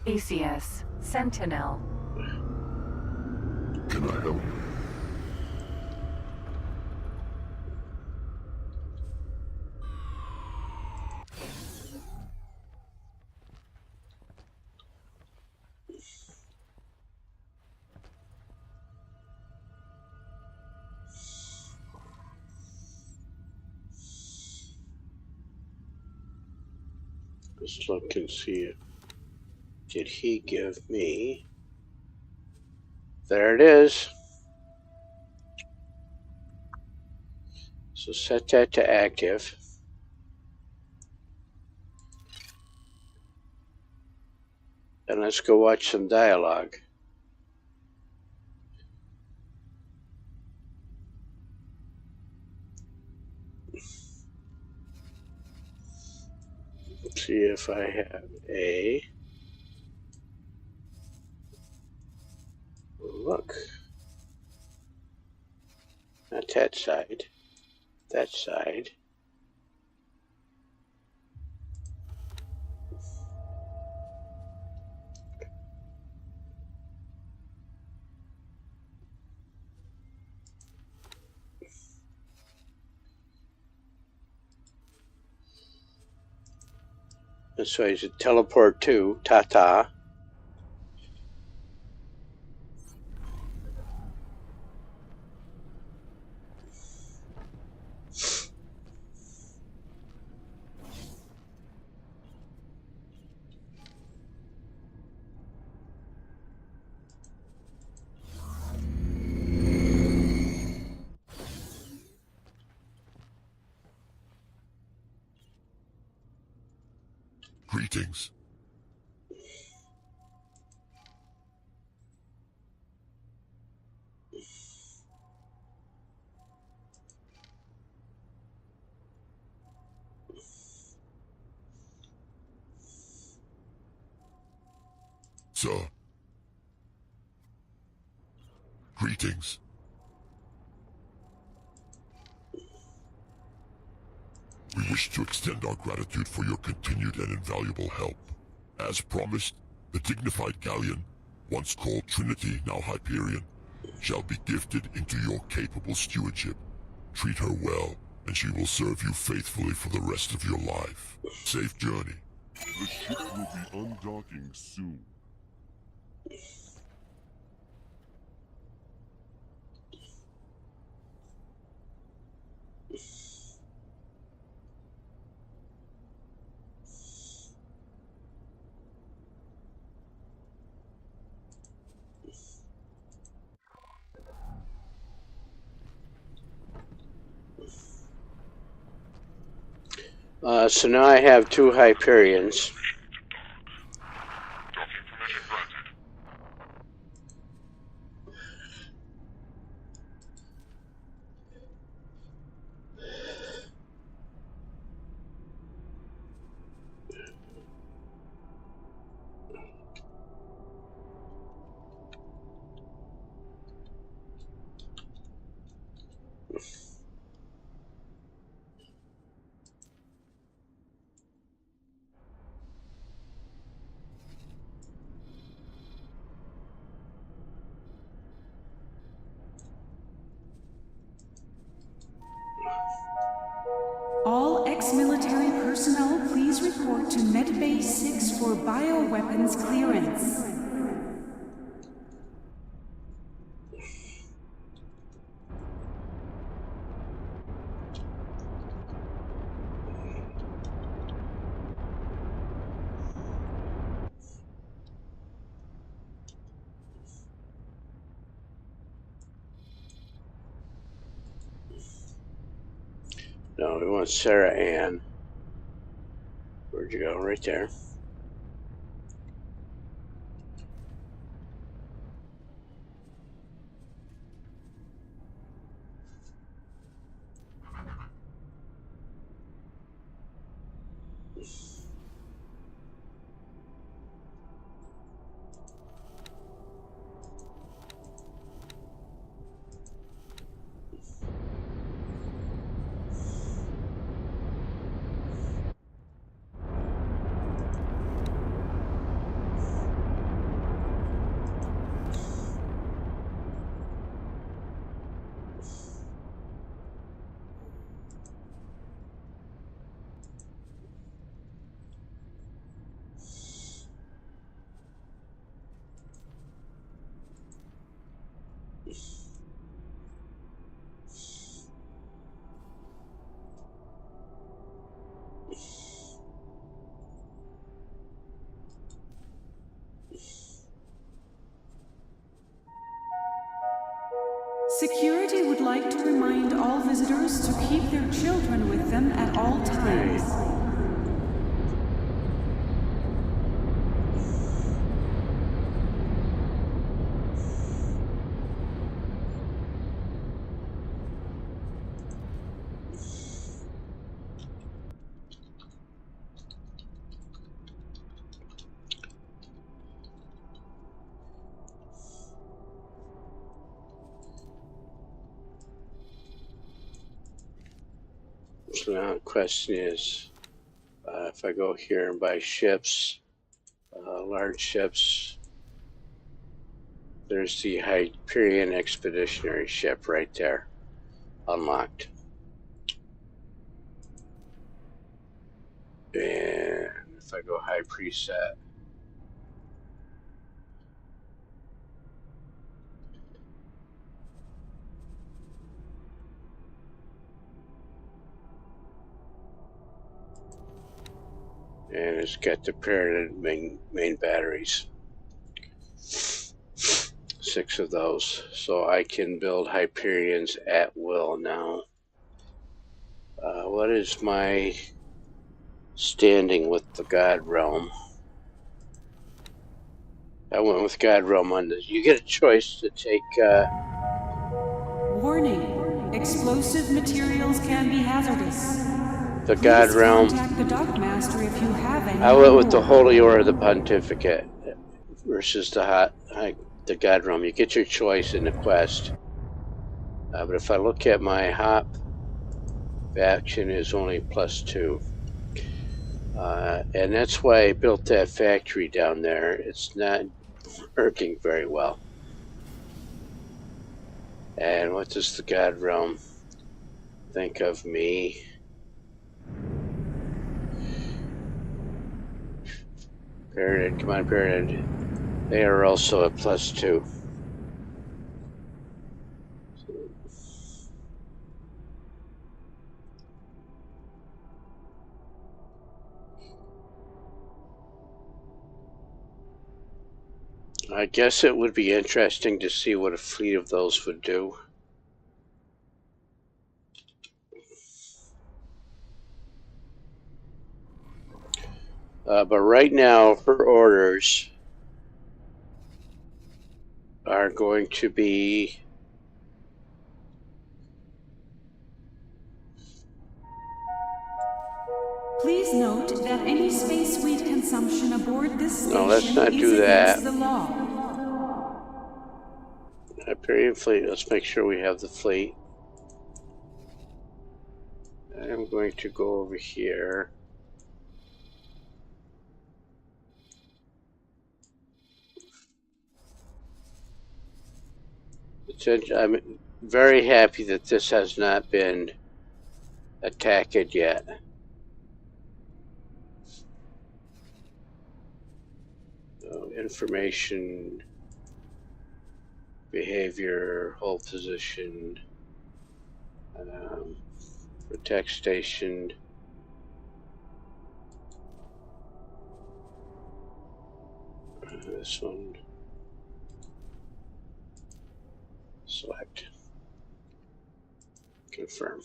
Theseus. Sentinel. Can I help? Let's look and see. Did he give me? There it is. So set that to active. And let's go watch some dialogue. See if I have a look. Not that side. That side. That's why I should teleport to Tata. Greetings. Sir. Greetings. We wish to extend our gratitude for your continued and invaluable help. As promised, the dignified galleon, once called Trinity, now Hyperion, shall be gifted into your capable stewardship. Treat her well, and she will serve you faithfully for the rest of your life. Safe journey. The ship will be undocking soon. So now I have 2 Hyperions. Docking permission granted. All ex-military personnel, please report to Medbay 6 for bioweapons clearance. No, we want Sarah Ann. Where'd you go? Right there. Security would like to remind all visitors to keep their children with them at all times. So now the question is, if I go here and buy ships, large ships, there's the Hyperion Expeditionary ship right there, unlocked. And if I go high preset. And it's got the paired main batteries. 6 of those. So I can build Hyperions at will now. What is my standing with the God Realm? I went with God Realm on this. You get a choice to take... Warning. Explosive materials can be hazardous. the God Please Realm. contact the Dockmaster if you have any. I went with the Holy Order of the Pontificate versus the God Realm. You get your choice in the quest. But if I look at my hop, action is only +2. And that's why I built that factory down there. It's not working very well. And what does the God Realm think of me? Pyramid, come on, Pyramid. They are also a +2. I guess it would be interesting to see what a fleet of those would do. But right now, her orders are going to be Please note that any space suite consumption aboard this station no, let's not is do against that. the law. Hyperion fleet, let's make sure we have the fleet. I'm going to go over here. I'm very happy that this has not been attacked yet. So, information, behavior, hold position, protect station. This one. Select. Confirm.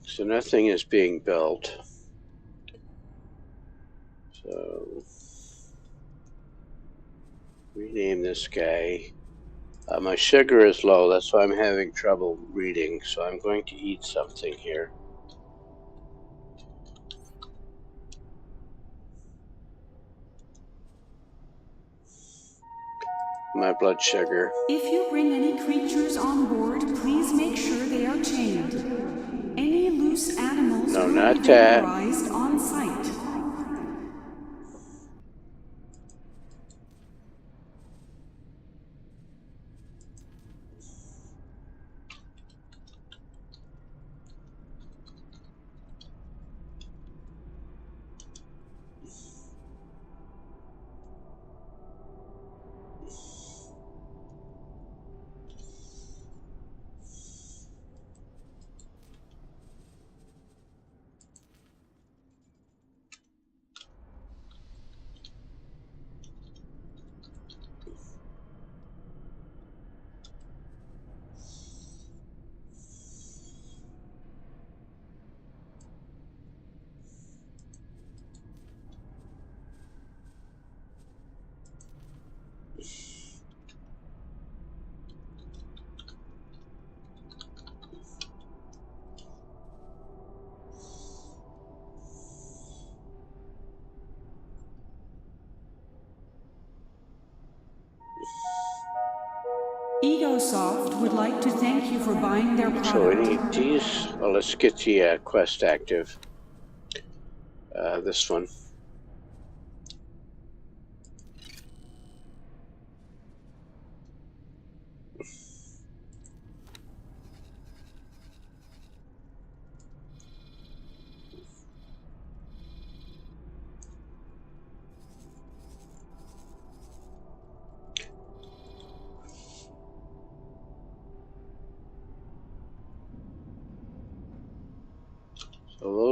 So nothing is being built. So rename this guy. My sugar is low, that's why I'm having trouble reading, so I'm going to eat something here. My blood sugar. If you bring any creatures on board, please make sure they are chained. Any loose animals No, will not be that. vaporized on site. EgoSoft would like to thank you for buying their product. So we need these. Well, let's get the quest active. This one.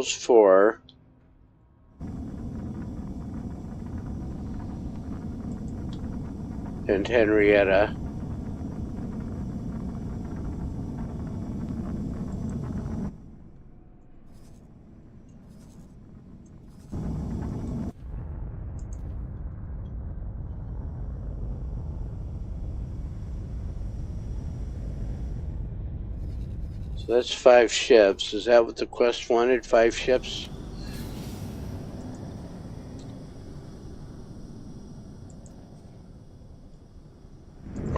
those 4. And Henrietta. So that's 5 ships. Is that what the quest wanted? 5 ships?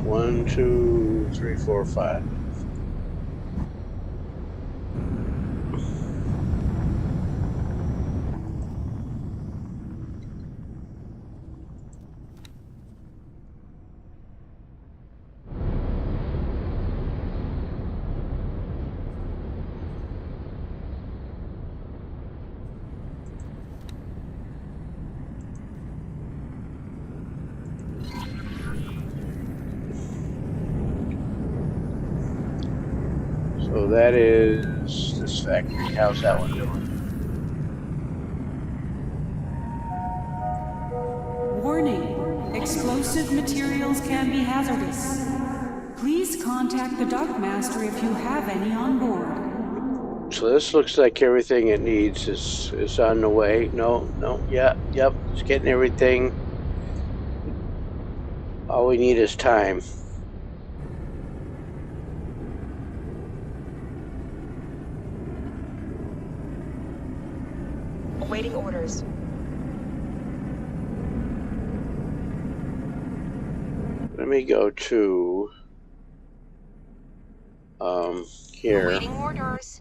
One, 2, 3, 4, 5. So that is this factory. How's that one doing? Warning. Explosive materials can be hazardous. Please contact the dockmaster if you have any on board. So this looks like everything it needs is on the way. No, yep, it's getting everything. All we need is time. Awaiting orders. Let me go to here. Awaiting orders.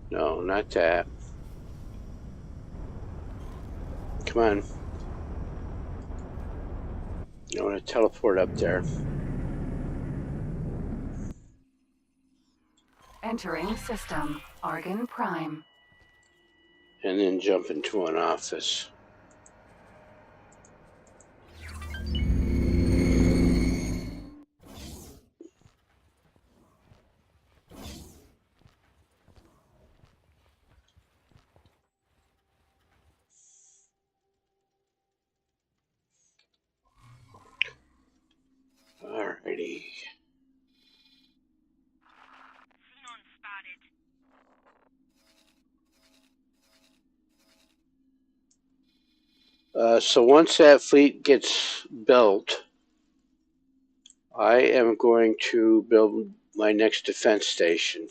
No, not that. Come on. I want to teleport up there. Entering system. Argon Prime. And then jump into an office. Alrighty. Xenon spotted. So once that fleet gets built, I am going to build my next defense station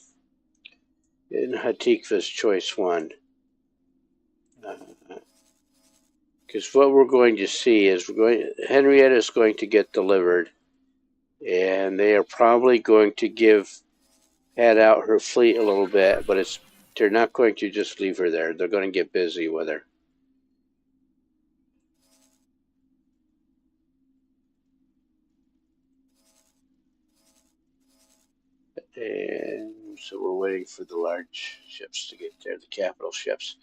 in Hatikva's Choice 1. Because what we're going to see is Henrietta is going to get delivered, and they are probably going to pad out her fleet a little bit, but they're not going to just leave her there. They're going to get busy with her. And so we're waiting for the large ships to get there, the capital ships.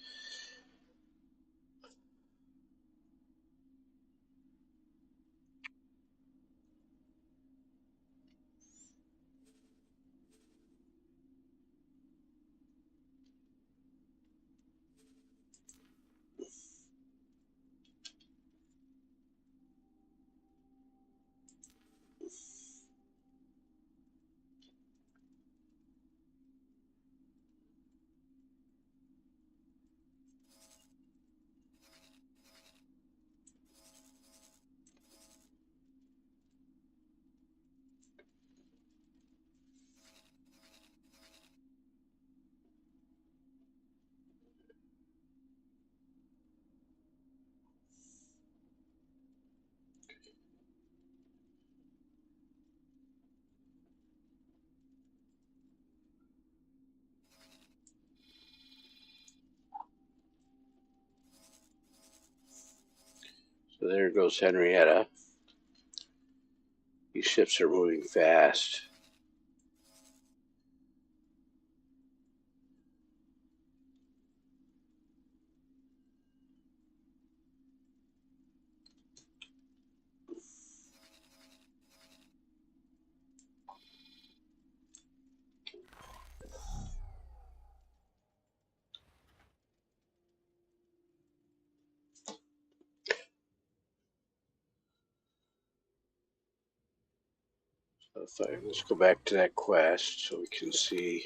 So there goes Henrietta. These ships are moving fast. Let's go back to that quest so we can see.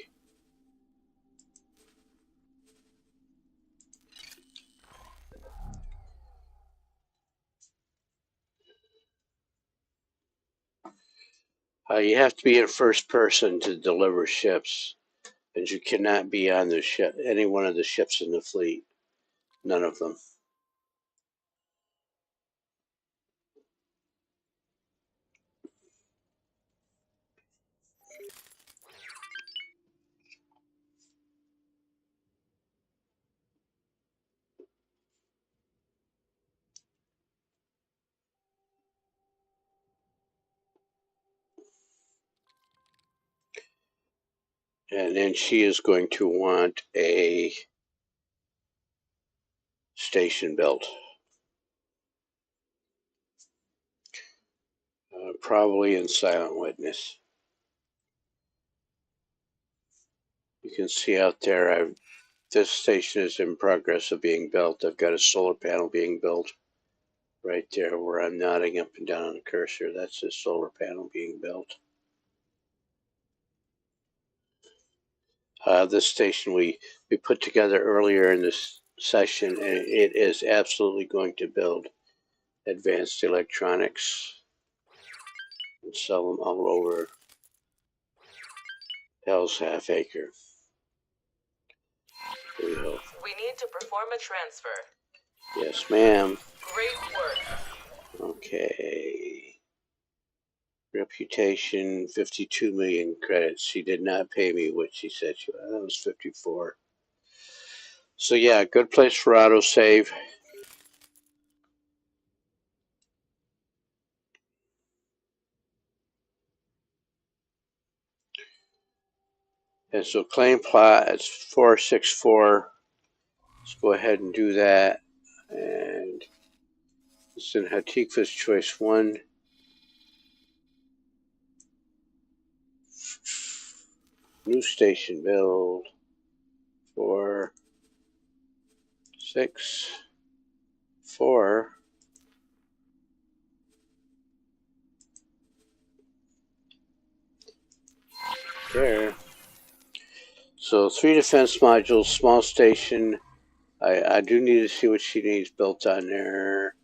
You have to be in first person to deliver ships, and you cannot be on the ship, any one of the ships in the fleet. None of them. And then she is going to want a station built. Probably in Silent Witness. You can see out there, this station is in progress of being built. I've got a solar panel being built right there where I'm nodding up and down on the cursor. That's the solar panel being built. This station we put together earlier in this session, and it is absolutely going to build advanced electronics and sell them all over Hell's Half Acre. We hope. We need to perform a transfer. Yes, ma'am. Great work. Okay. Reputation, 52 million credits. She did not pay me what she said she was. That was 54. So yeah, good place for autosave. And so claim plot, it's 464. Let's go ahead and do that. And it's in Hatikva's choice 1. New station build. 4, 6, 4. There. So 3 defense modules, small station. I do need to see what she needs built on there.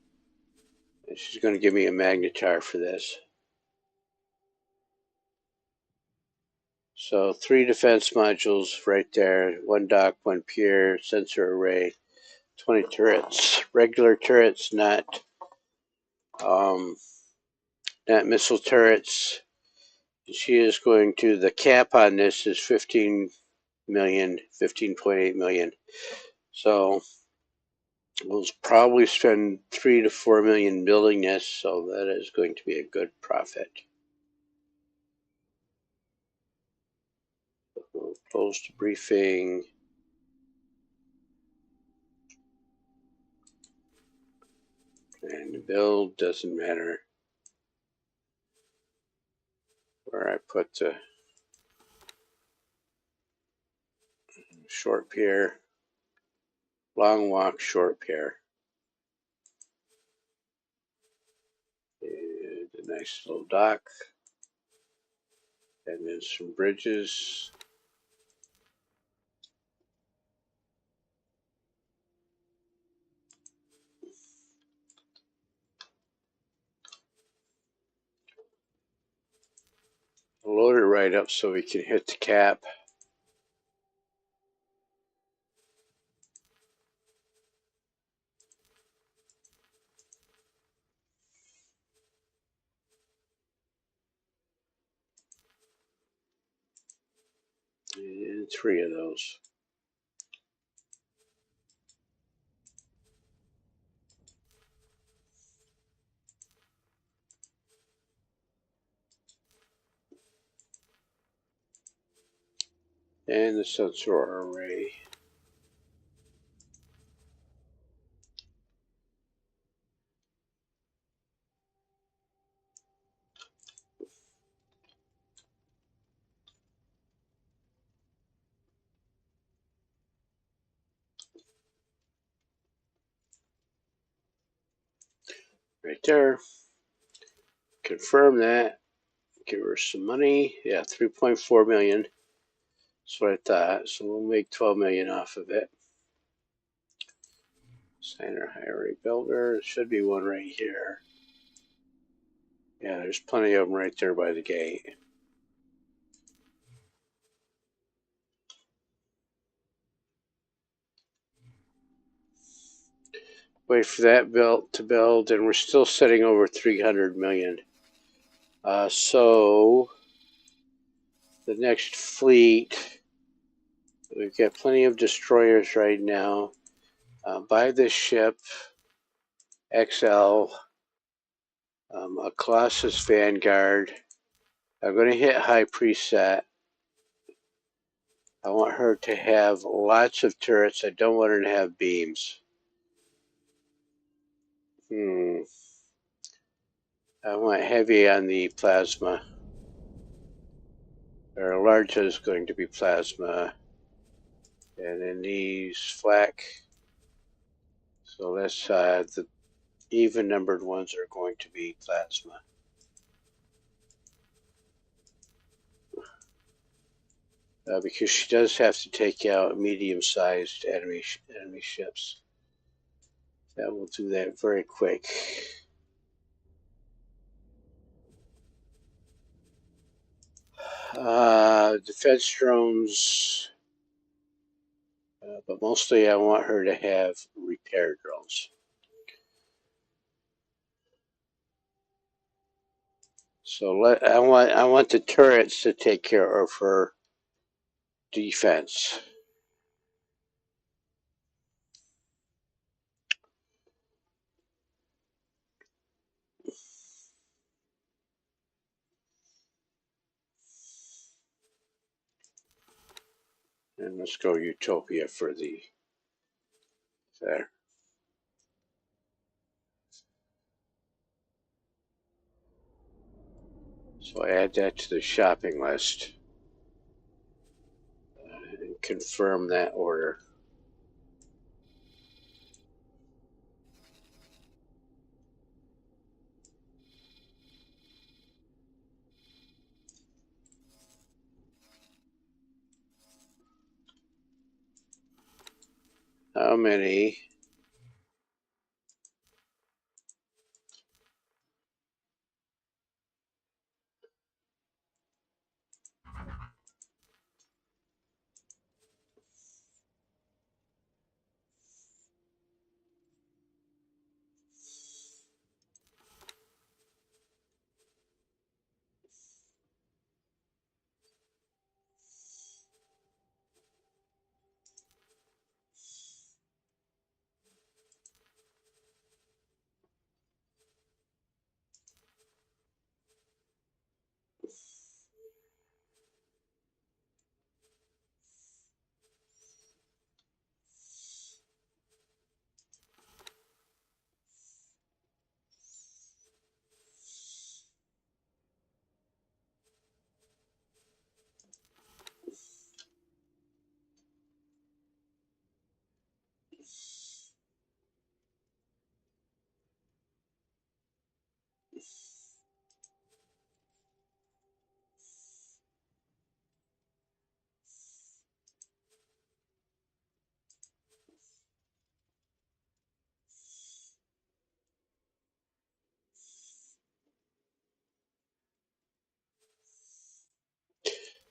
And she's going to give me a magnetar for this. So 3 defense modules right there. 1 dock, 1 pier, sensor array, 20 turrets. Regular turrets, not missile turrets. She is going to, the cap on this is 15 million, 15.8 million. So we'll probably spend 3 to 4 million building this, so that is going to be a good profit. We'll close the briefing. And the build doesn't matter where I put the short pier, long walk, short pier. And a nice little dock. And then some bridges. Load it right up so we can hit the cap. And 3 of those. And the sensor array. Right there. Confirm that. Give her some money. Yeah, 3.4 million. That's what I thought. So we'll make 12 million off of it. Signer, hire a builder. There should be one right here. Yeah, there's plenty of them right there by the gate. Wait for that to build, and we're still sitting over 300 million. So the next fleet, we've got plenty of destroyers right now. Buy this ship, XL, a Colossus Vanguard. I'm going to hit High Preset. I want her to have lots of turrets. I don't want her to have beams. I want heavy on the plasma. Our large is going to be plasma. And then these flak. So that's the even numbered ones are going to be plasma. Because she does have to take out medium-sized enemy ships. That will do that very quick. Defense drones, but mostly I want her to have repair drones. So I want the turrets to take care of her defense. And let's go Utopia for the there. So I add that to the shopping list and confirm that order. How many?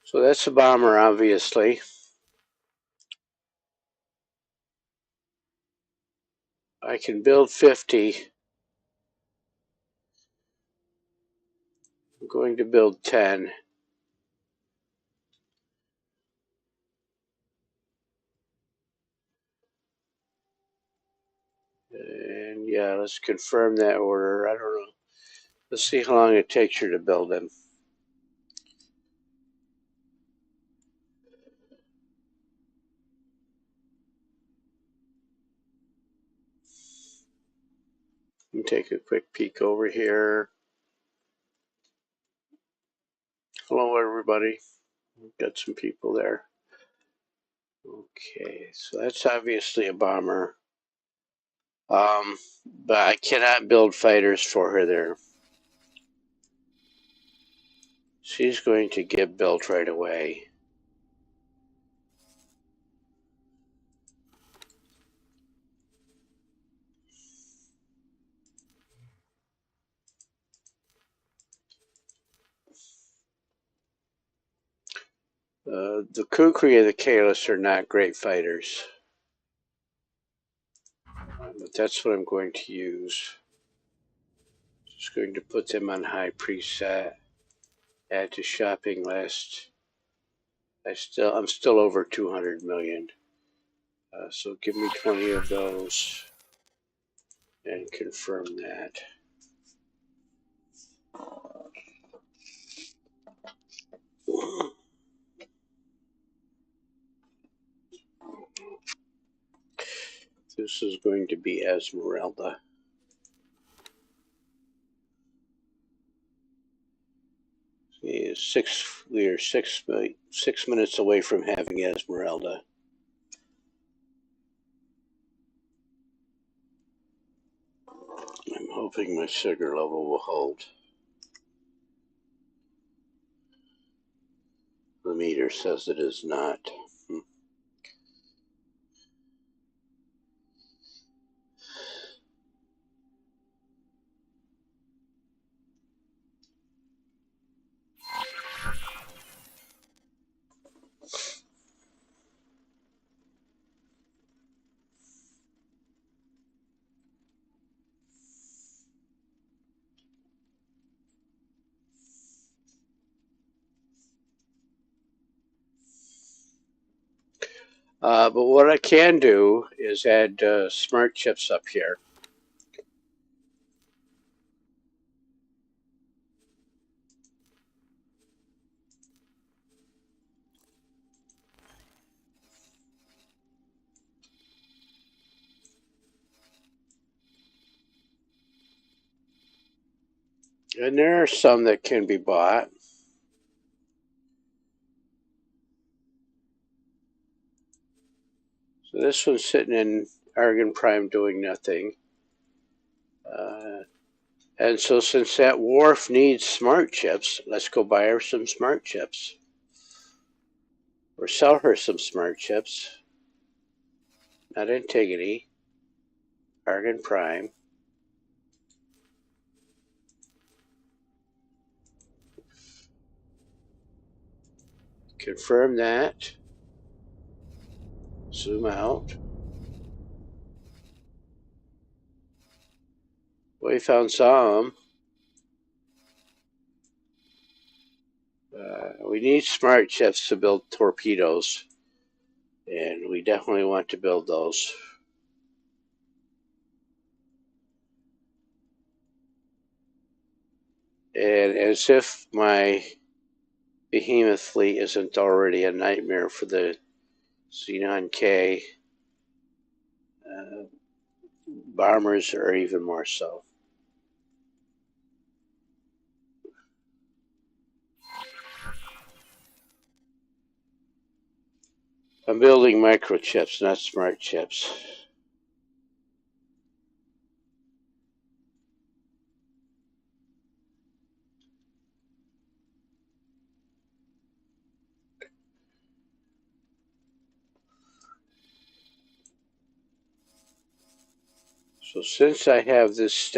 So that's a bomber, obviously. I can build 50. I'm going to build 10. And yeah, let's confirm that order. I don't know. Let's see how long it takes her to build them. Let me take a quick peek over here. Hello, everybody. We've got some people there. Okay, so that's obviously a bomber. But I cannot build fighters for her there. She's going to get built right away. The Kukri and the Kalis are not great fighters. But that's what I'm going to use. Just going to put them on high preset. Add to shopping list. I'm still over 200 million. So give me 20 of those and confirm that. This is going to be Esmeralda. We are 6 minutes away from having Esmeralda. I'm hoping my sugar level will hold. The meter says it is not. But what I can do is add smart chips up here. And there are some that can be bought. So this one's sitting in Argon Prime doing nothing. And so since that wharf needs smart chips, let's go buy her some smart chips. Or sell her some smart chips. Not Antigone. Argon Prime. Confirm that. Zoom out. We found some. We need smart chips to build torpedoes. And we definitely want to build those. And as if my behemoth fleet isn't already a nightmare for the Xenon K, bombers are even more so. I'm building microchips, not smart chips. So since I have this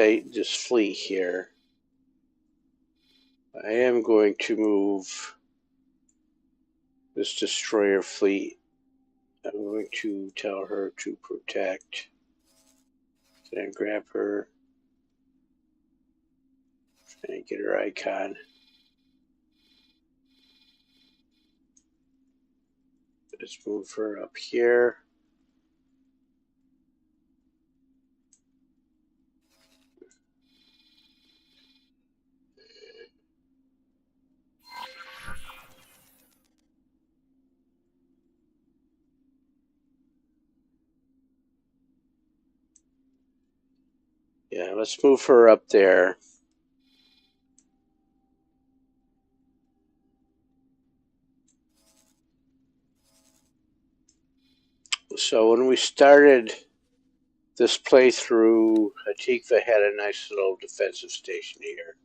fleet here, I am going to move this destroyer fleet. I'm going to tell her to protect. Then grab her and get her icon. Let's move her up here. Yeah, let's move her up there. So when we started this playthrough, Hatikva had a nice little defensive station here.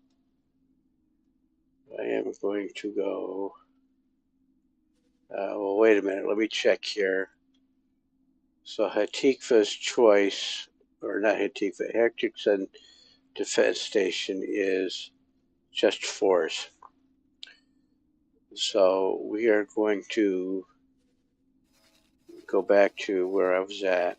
I am going to go. Well, wait a minute. Let me check here. So Hatikva's choice, or not Hatikva, Hectorson Defense Station is just force. So we are going to go back to where I was at.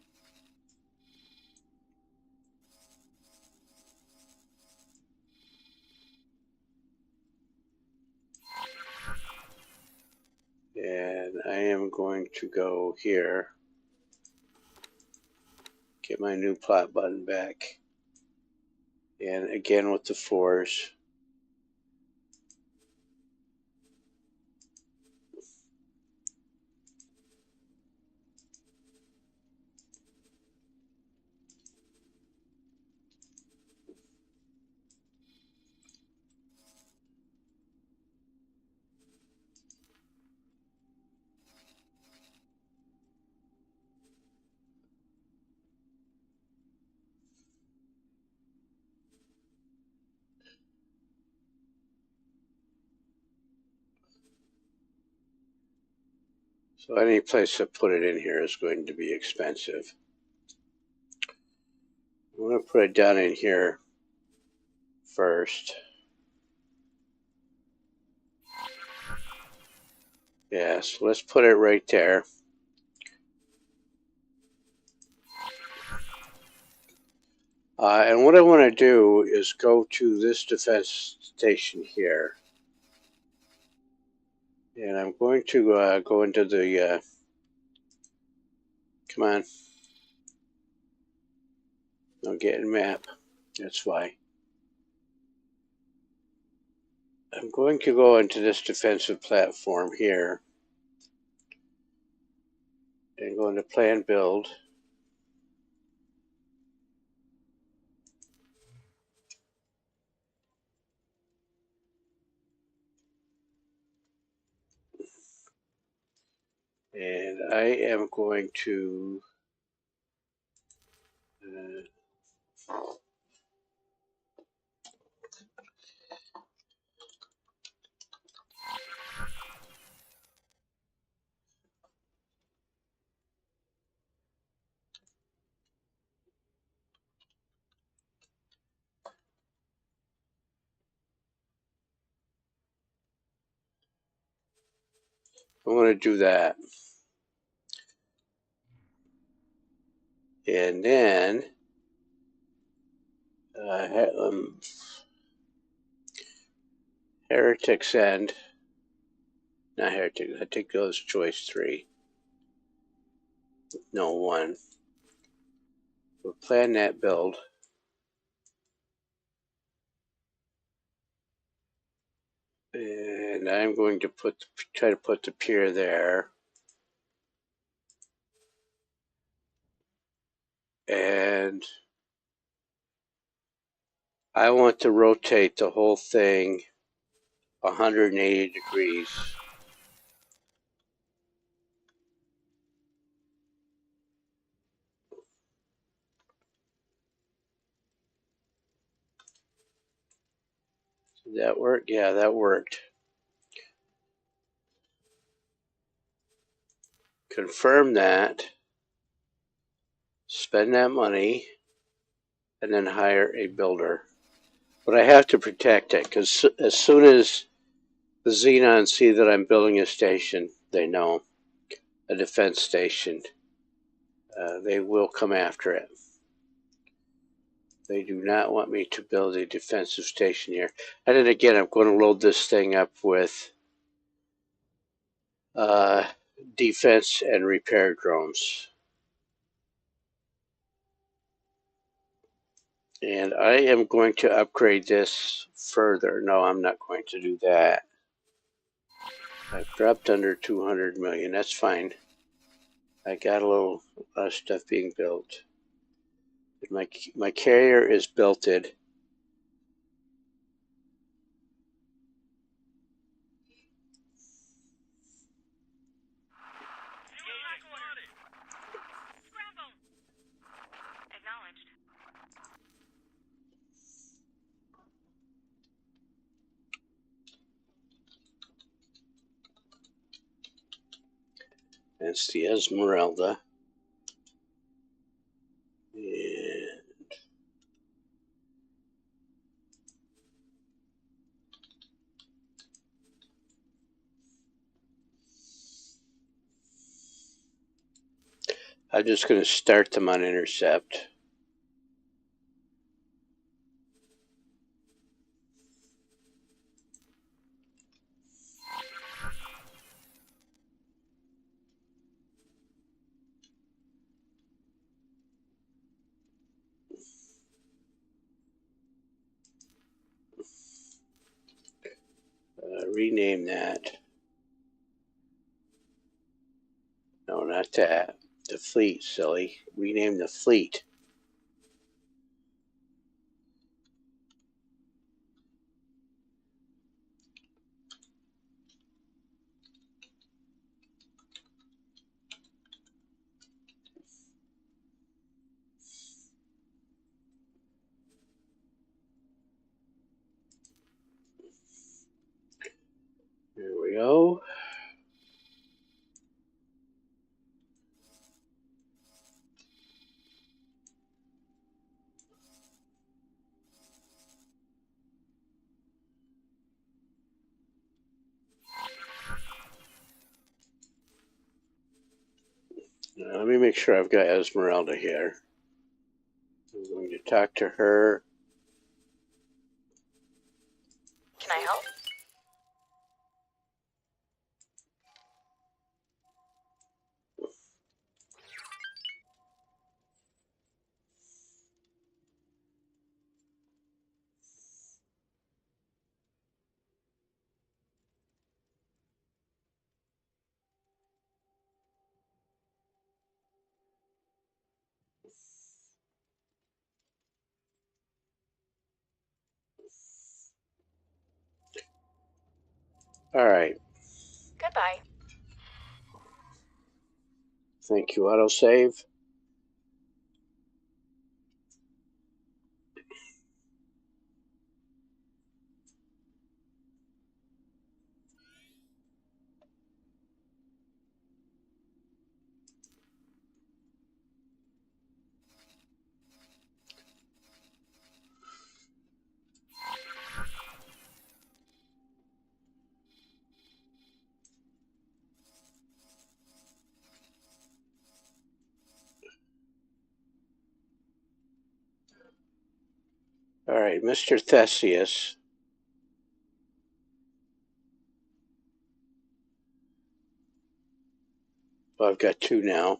And I am going to go here. Get my new plot button back. And again with the force. So any place to put it in here is going to be expensive. I'm going to put it down in here first. Yeah, so let's put it right there. And what I want to do is go to this defense station here. And I'm going to go into the, come on. I'm getting map. That's why. I'm going to go into this defensive platform here. And go into plan build. And I am going to I'm going to do that. And then Heretics End. Not Heretic. I think those choice 3. No, 1. We'll plan that build. And I'm going to try to put the pier there. And I want to rotate the whole thing 180 degrees. Did that work? Yeah, that worked. Confirm that. Spend that money. And then hire a builder. But I have to protect it, because as soon as the Xenons see that I'm building a station, they know, a defense station, they will come after it. They do not want me to build a defensive station here. And then again, I'm going to load this thing up with defense and repair drones. And I am going to upgrade this further. No, I'm not going to do that. I've dropped under 200 million. That's fine. I got a lot of stuff being built. My carrier is belted. Acknowledged. That's the Esmeralda. And I'm just going to start them on intercept. Rename that. No, not that. The fleet, silly. Rename the fleet. There we go. Now, let me make sure I've got Esmeralda here. I'm going to talk to her. Can I help? All right. Goodbye. Thank you. Autosave. All right, Mr. Theseus. Well, I've got two now.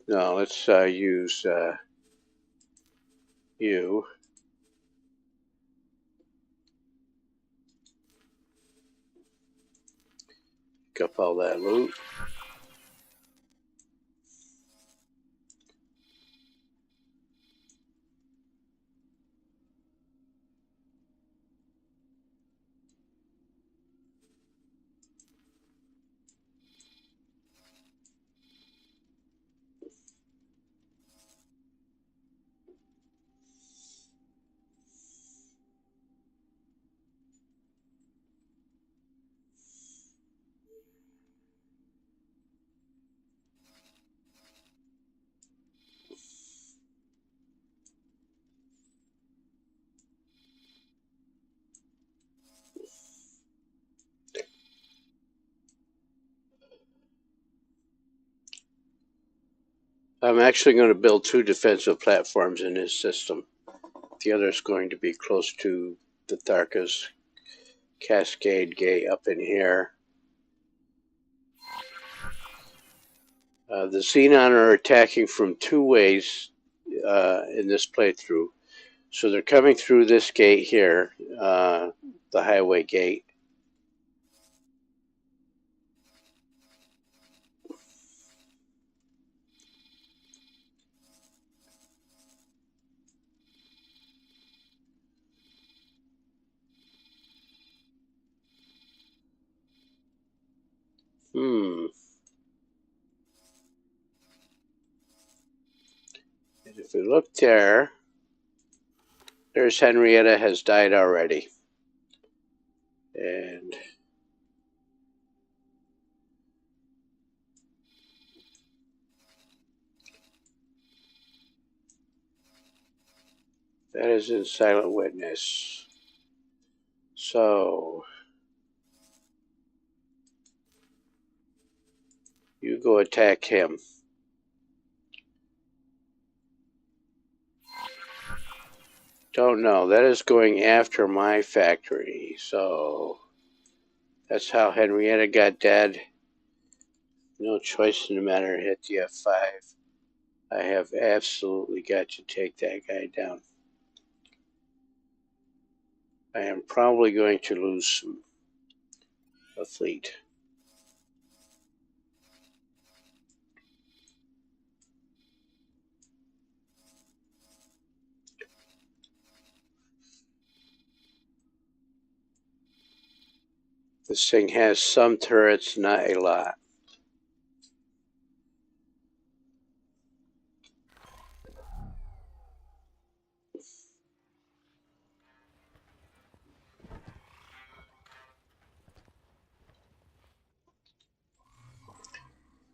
No, let's use you. Pick up all that loot. I'm actually going to build two defensive platforms in this system. The other is going to be close to the Tharkas Cascade Gate up in here. The Xenon are attacking from two ways in this playthrough. So they're coming through this gate here, the highway gate. if we look there, there's Henrietta has died already. And that is in Silent Witness. So you go attack him. Don't know. That is going after my factory. So that's how Henrietta got dead. No choice in the matter. Hit the F5. I have absolutely got to take that guy down. I am probably going to lose a fleet. This thing has some turrets, not a lot.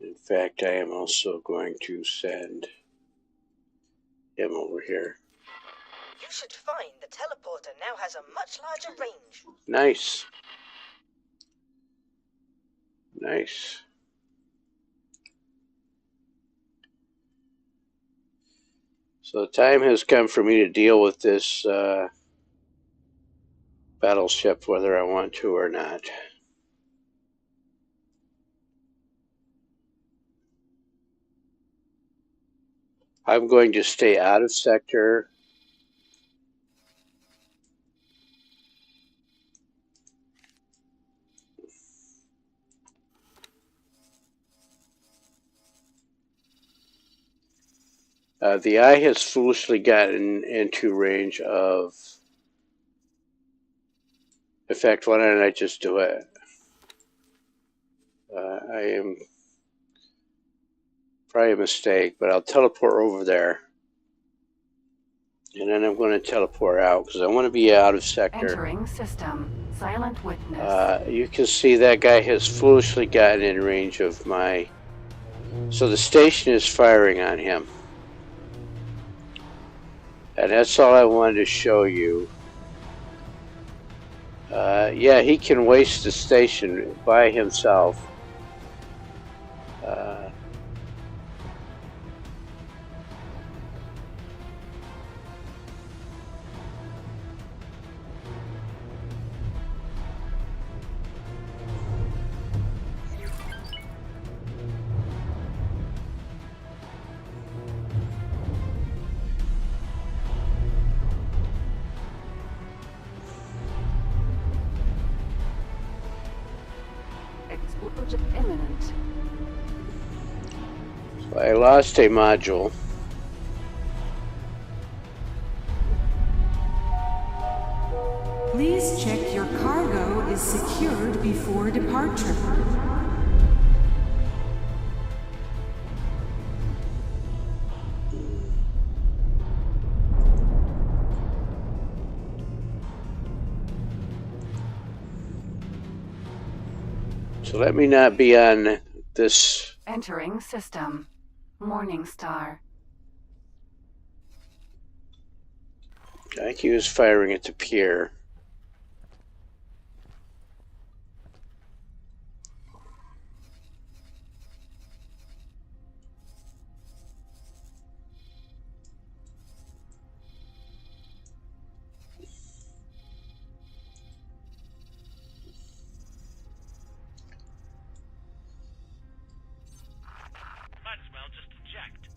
In fact, I am also going to send him over here. You should find the teleporter now has a much larger range. Nice. Nice. So the time has come for me to deal with this battleship, whether I want to or not. I'm going to stay out of sector. The eye has foolishly gotten into range of... In fact, why don't I just do it? I am probably a mistake, but I'll teleport over there. And then I'm going to teleport out because I want to be out of sector. Entering system. Silent Witness. You can see that guy has foolishly gotten in range of my... So the station is firing on him. And that's all I wanted to show you. Yeah, he can waste the station by himself. Explosion imminent. So I lost a module. Please check your cargo is secured before departure. So let me not be on this. Entering system. Morningstar. I think he was firing at the pier. Might as well just eject.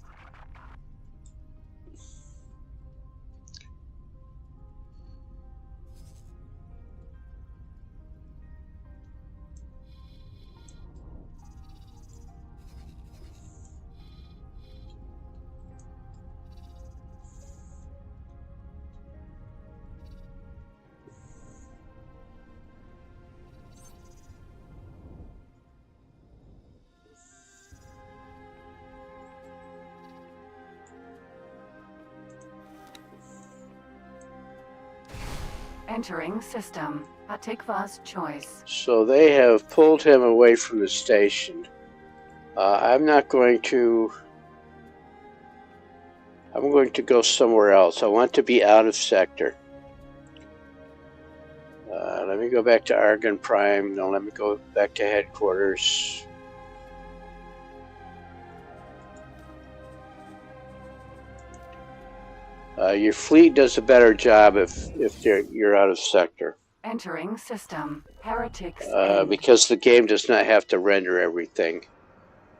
Entering system. Atikva's choice. So they have pulled him away from the station. I'm going to go somewhere else. I want to be out of sector. Let me go back to Argon Prime. No, let me go back to headquarters. Your fleet does a better job if you're out of sector. Entering system. Heretics. Because the game does not have to render everything,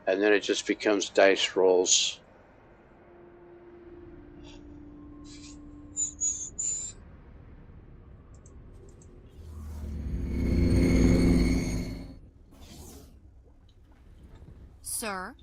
and then it just becomes dice rolls. Sir?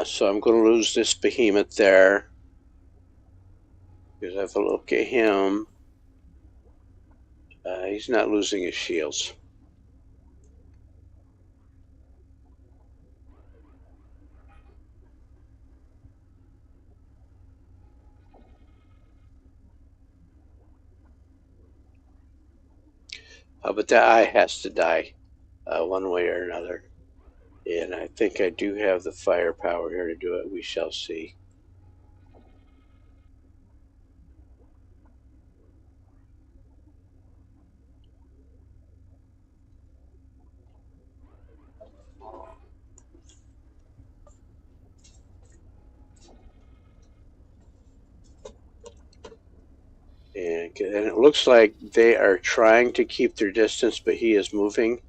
So I'm going to lose this behemoth there. Because if I look at him, he's not losing his shields. But that eye has to die one way or another. And I think I do have the firepower here to do it. We shall see. And it looks like they are trying to keep their distance, but he is moving.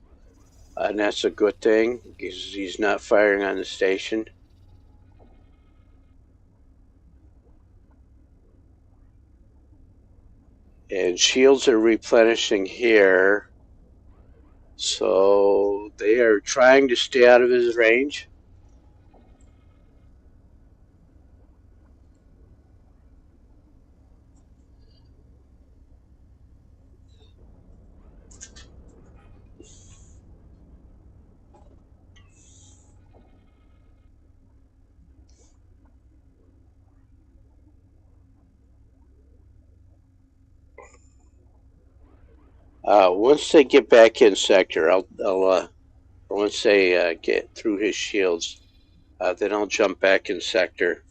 And that's a good thing, because he's not firing on the station. And shields are replenishing here. So they are trying to stay out of his range. Once they get back in sector, once they get through his shields, then I'll jump back in sector,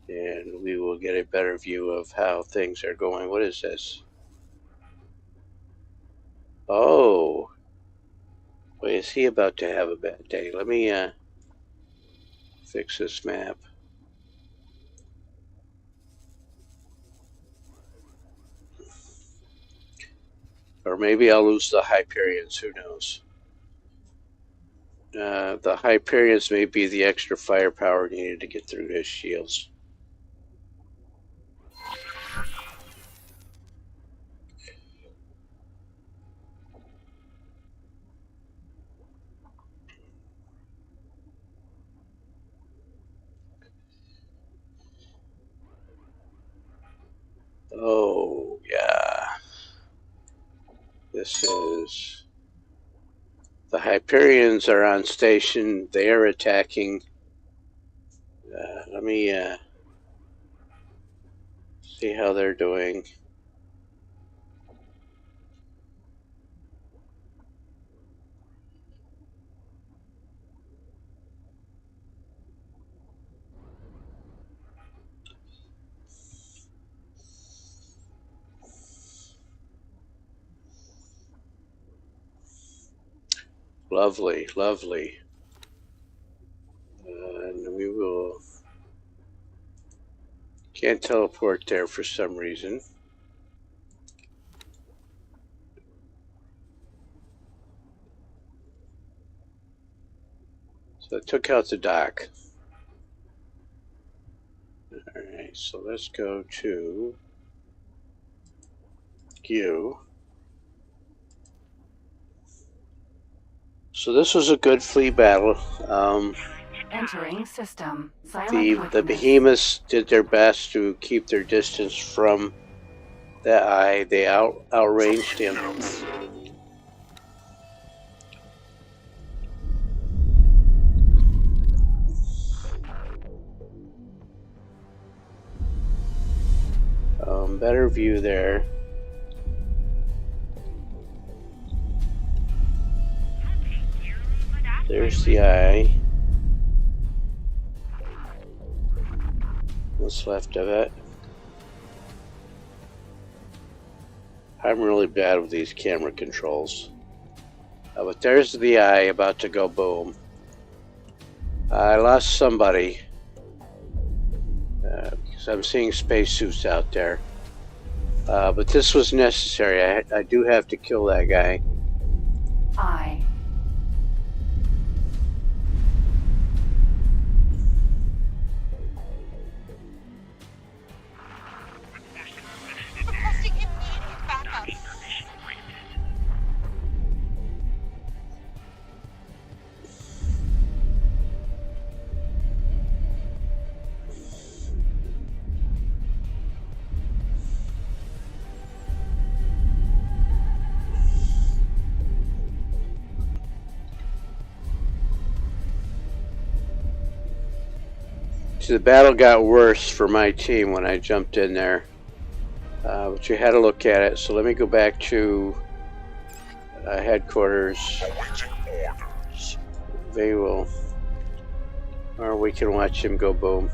and we will get a better view of how things are going. What is this? Oh, wait, is he about to have a bad day? Let me fix this map. Or maybe I'll lose the Hyperions, who knows? The Hyperions may be the extra firepower needed to get through his shields. Oh, yeah. This is... The Hyperions are on station. They are attacking. Let me see how they're doing. Lovely, lovely. And we will... Can't teleport there for some reason. So I took out the dock. Alright, so let's go to you. So this was a good fleet battle. Entering system. Silent The witness. behemoths did their best to keep their distance from that eye. They outranged him. Better view there. There's the eye. What's left of it. I'm really bad with these camera controls. But there's the eye about to go boom. I lost somebody. Because I'm seeing spacesuits out there. But this was necessary. I do have to kill that guy. I. Requesting immediate backup. See, the battle got worse for my team when I jumped in there. But you had to look at it. So let me go back to headquarters. Awaiting orders. They will, or we can watch him go boom.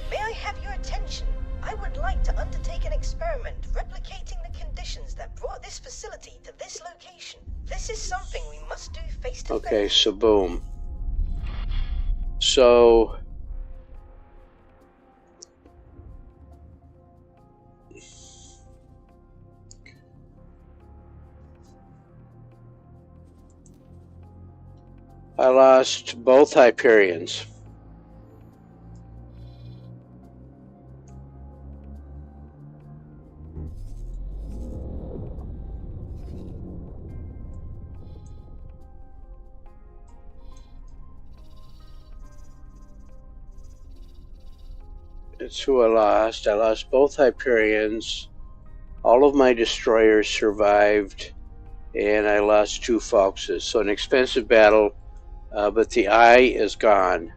May I have your attention? I would like to undertake an experiment replicating the conditions that brought this facility to this location. This is something we must do face to face. Okay, so boom. So I lost both Hyperions. That's who I lost. I lost both Hyperions. All of my destroyers survived, and I lost 2 Foxes. So an expensive battle, but the eye is gone.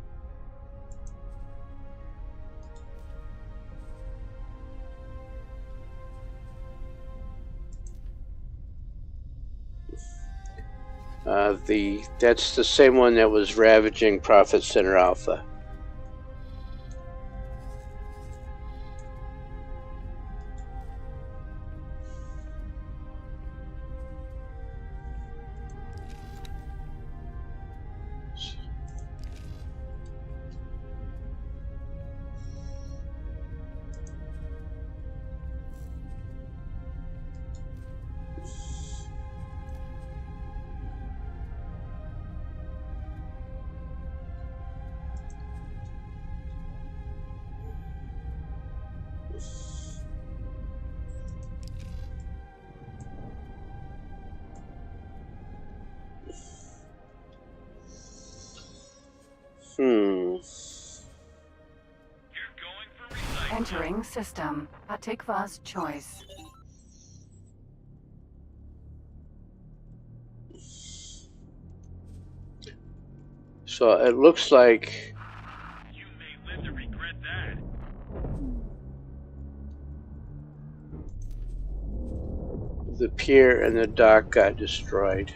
That's the same one that was ravaging Prophet Center Alpha. Entering system. Atikva's choice. So it looks like You may live to regret that. the pier and the dock got destroyed.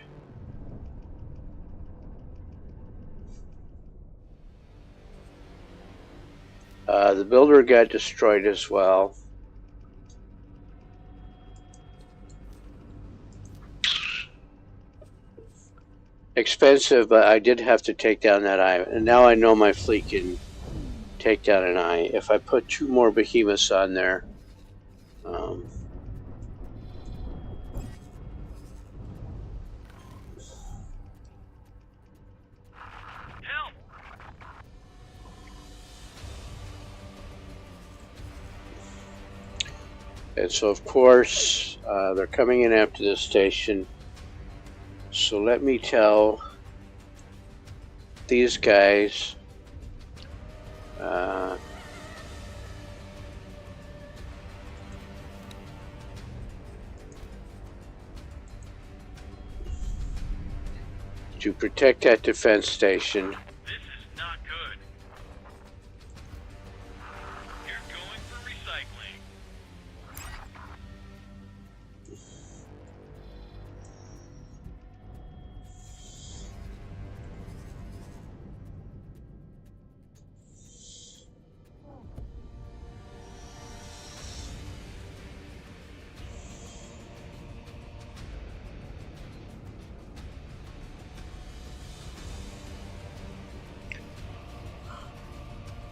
The builder got destroyed as well. Expensive, but I did have to take down that eye. And now I know my fleet can take down an eye. If I put 2 more behemoths on there, Help! and so of course they're coming in after this station. So let me tell these guys. To protect that defense station. This is not good. You're going for recycling.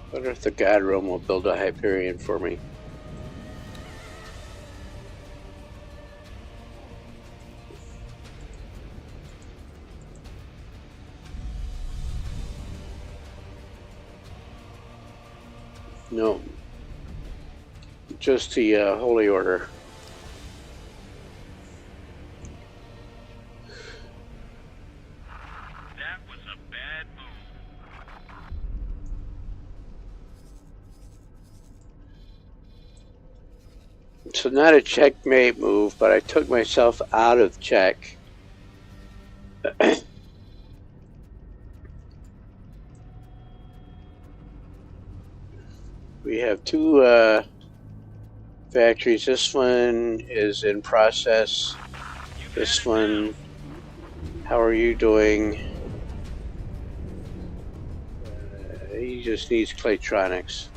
I wonder if the God Realm will build a Hyperion for me. No. Just the Holy Order. That was a bad move. So not a checkmate move, but I took myself out of check. We have two factories. This one is in process. This one, how are you doing? He just needs Claytronics.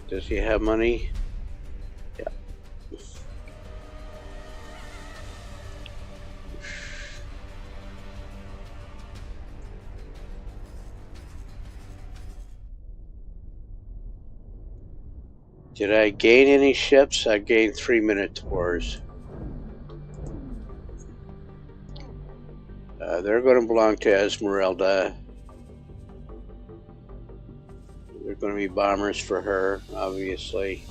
Does he have money? Yeah. Did I gain any ships? I gained 3 Minotaurs. They're going to belong to Esmeralda. They're going to be bombers for her, obviously.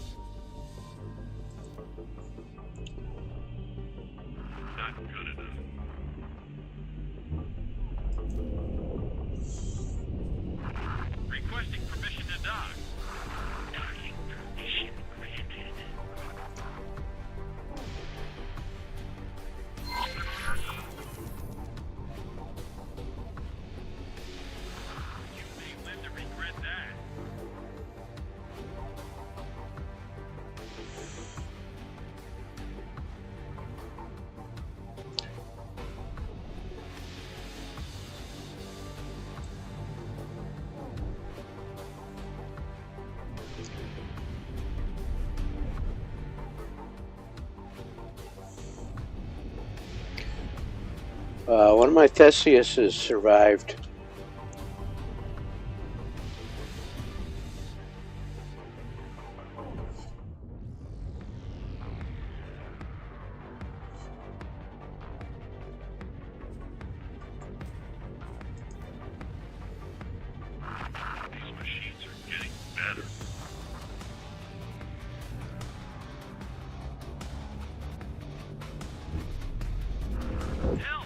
Not good enough. Requesting permission to dock. Docking permission granted. You may live to regret that. One of my Theseus has survived. These machines are getting better. Help!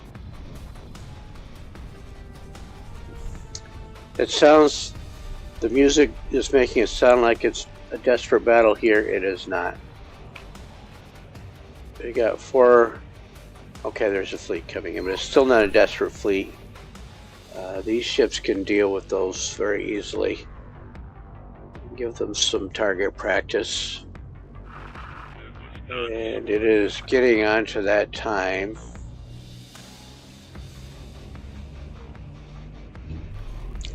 It sounds, the music is making it sound like it's a desperate battle here. It is not. They got 4. Okay, there's a fleet coming in, but it's still not a desperate fleet. These ships can deal with those very easily. Give them some target practice. And it is getting on to that time.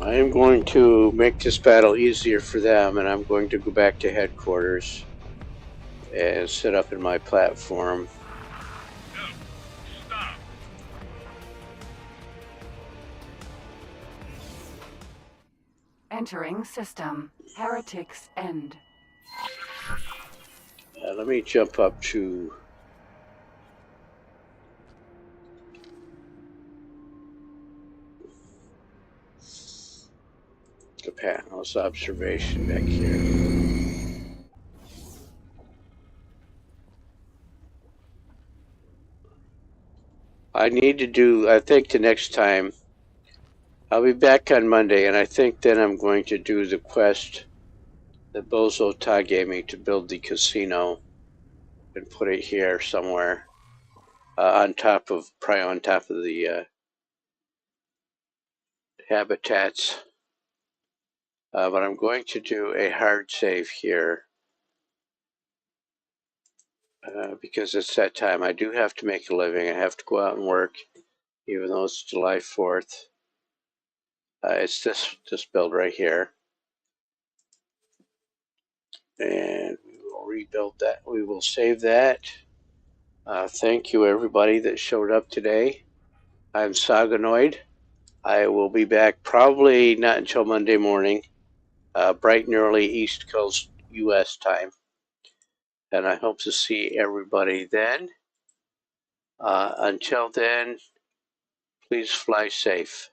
I am going to make this battle easier for them, and I'm going to go back to headquarters and set up in my platform. No, stop. Entering system. Heretics end. Let me jump up to the panel's observation back here. I need to do, I think the next time I'll be back on Monday, and I think then I'm going to do the quest that Bozo Ta gave me to build the casino and put it here somewhere probably on top of the habitats. But I'm going to do a hard save here because it's that time. I do have to make a living. I have to go out and work, even though it's July 4th. It's this build right here. And we will rebuild that. We will save that. Thank you, everybody that showed up today. I'm Saganoid. I will be back probably not until Monday morning, bright and early East Coast U.S. time. And I hope to see everybody then. Until then, please fly safe.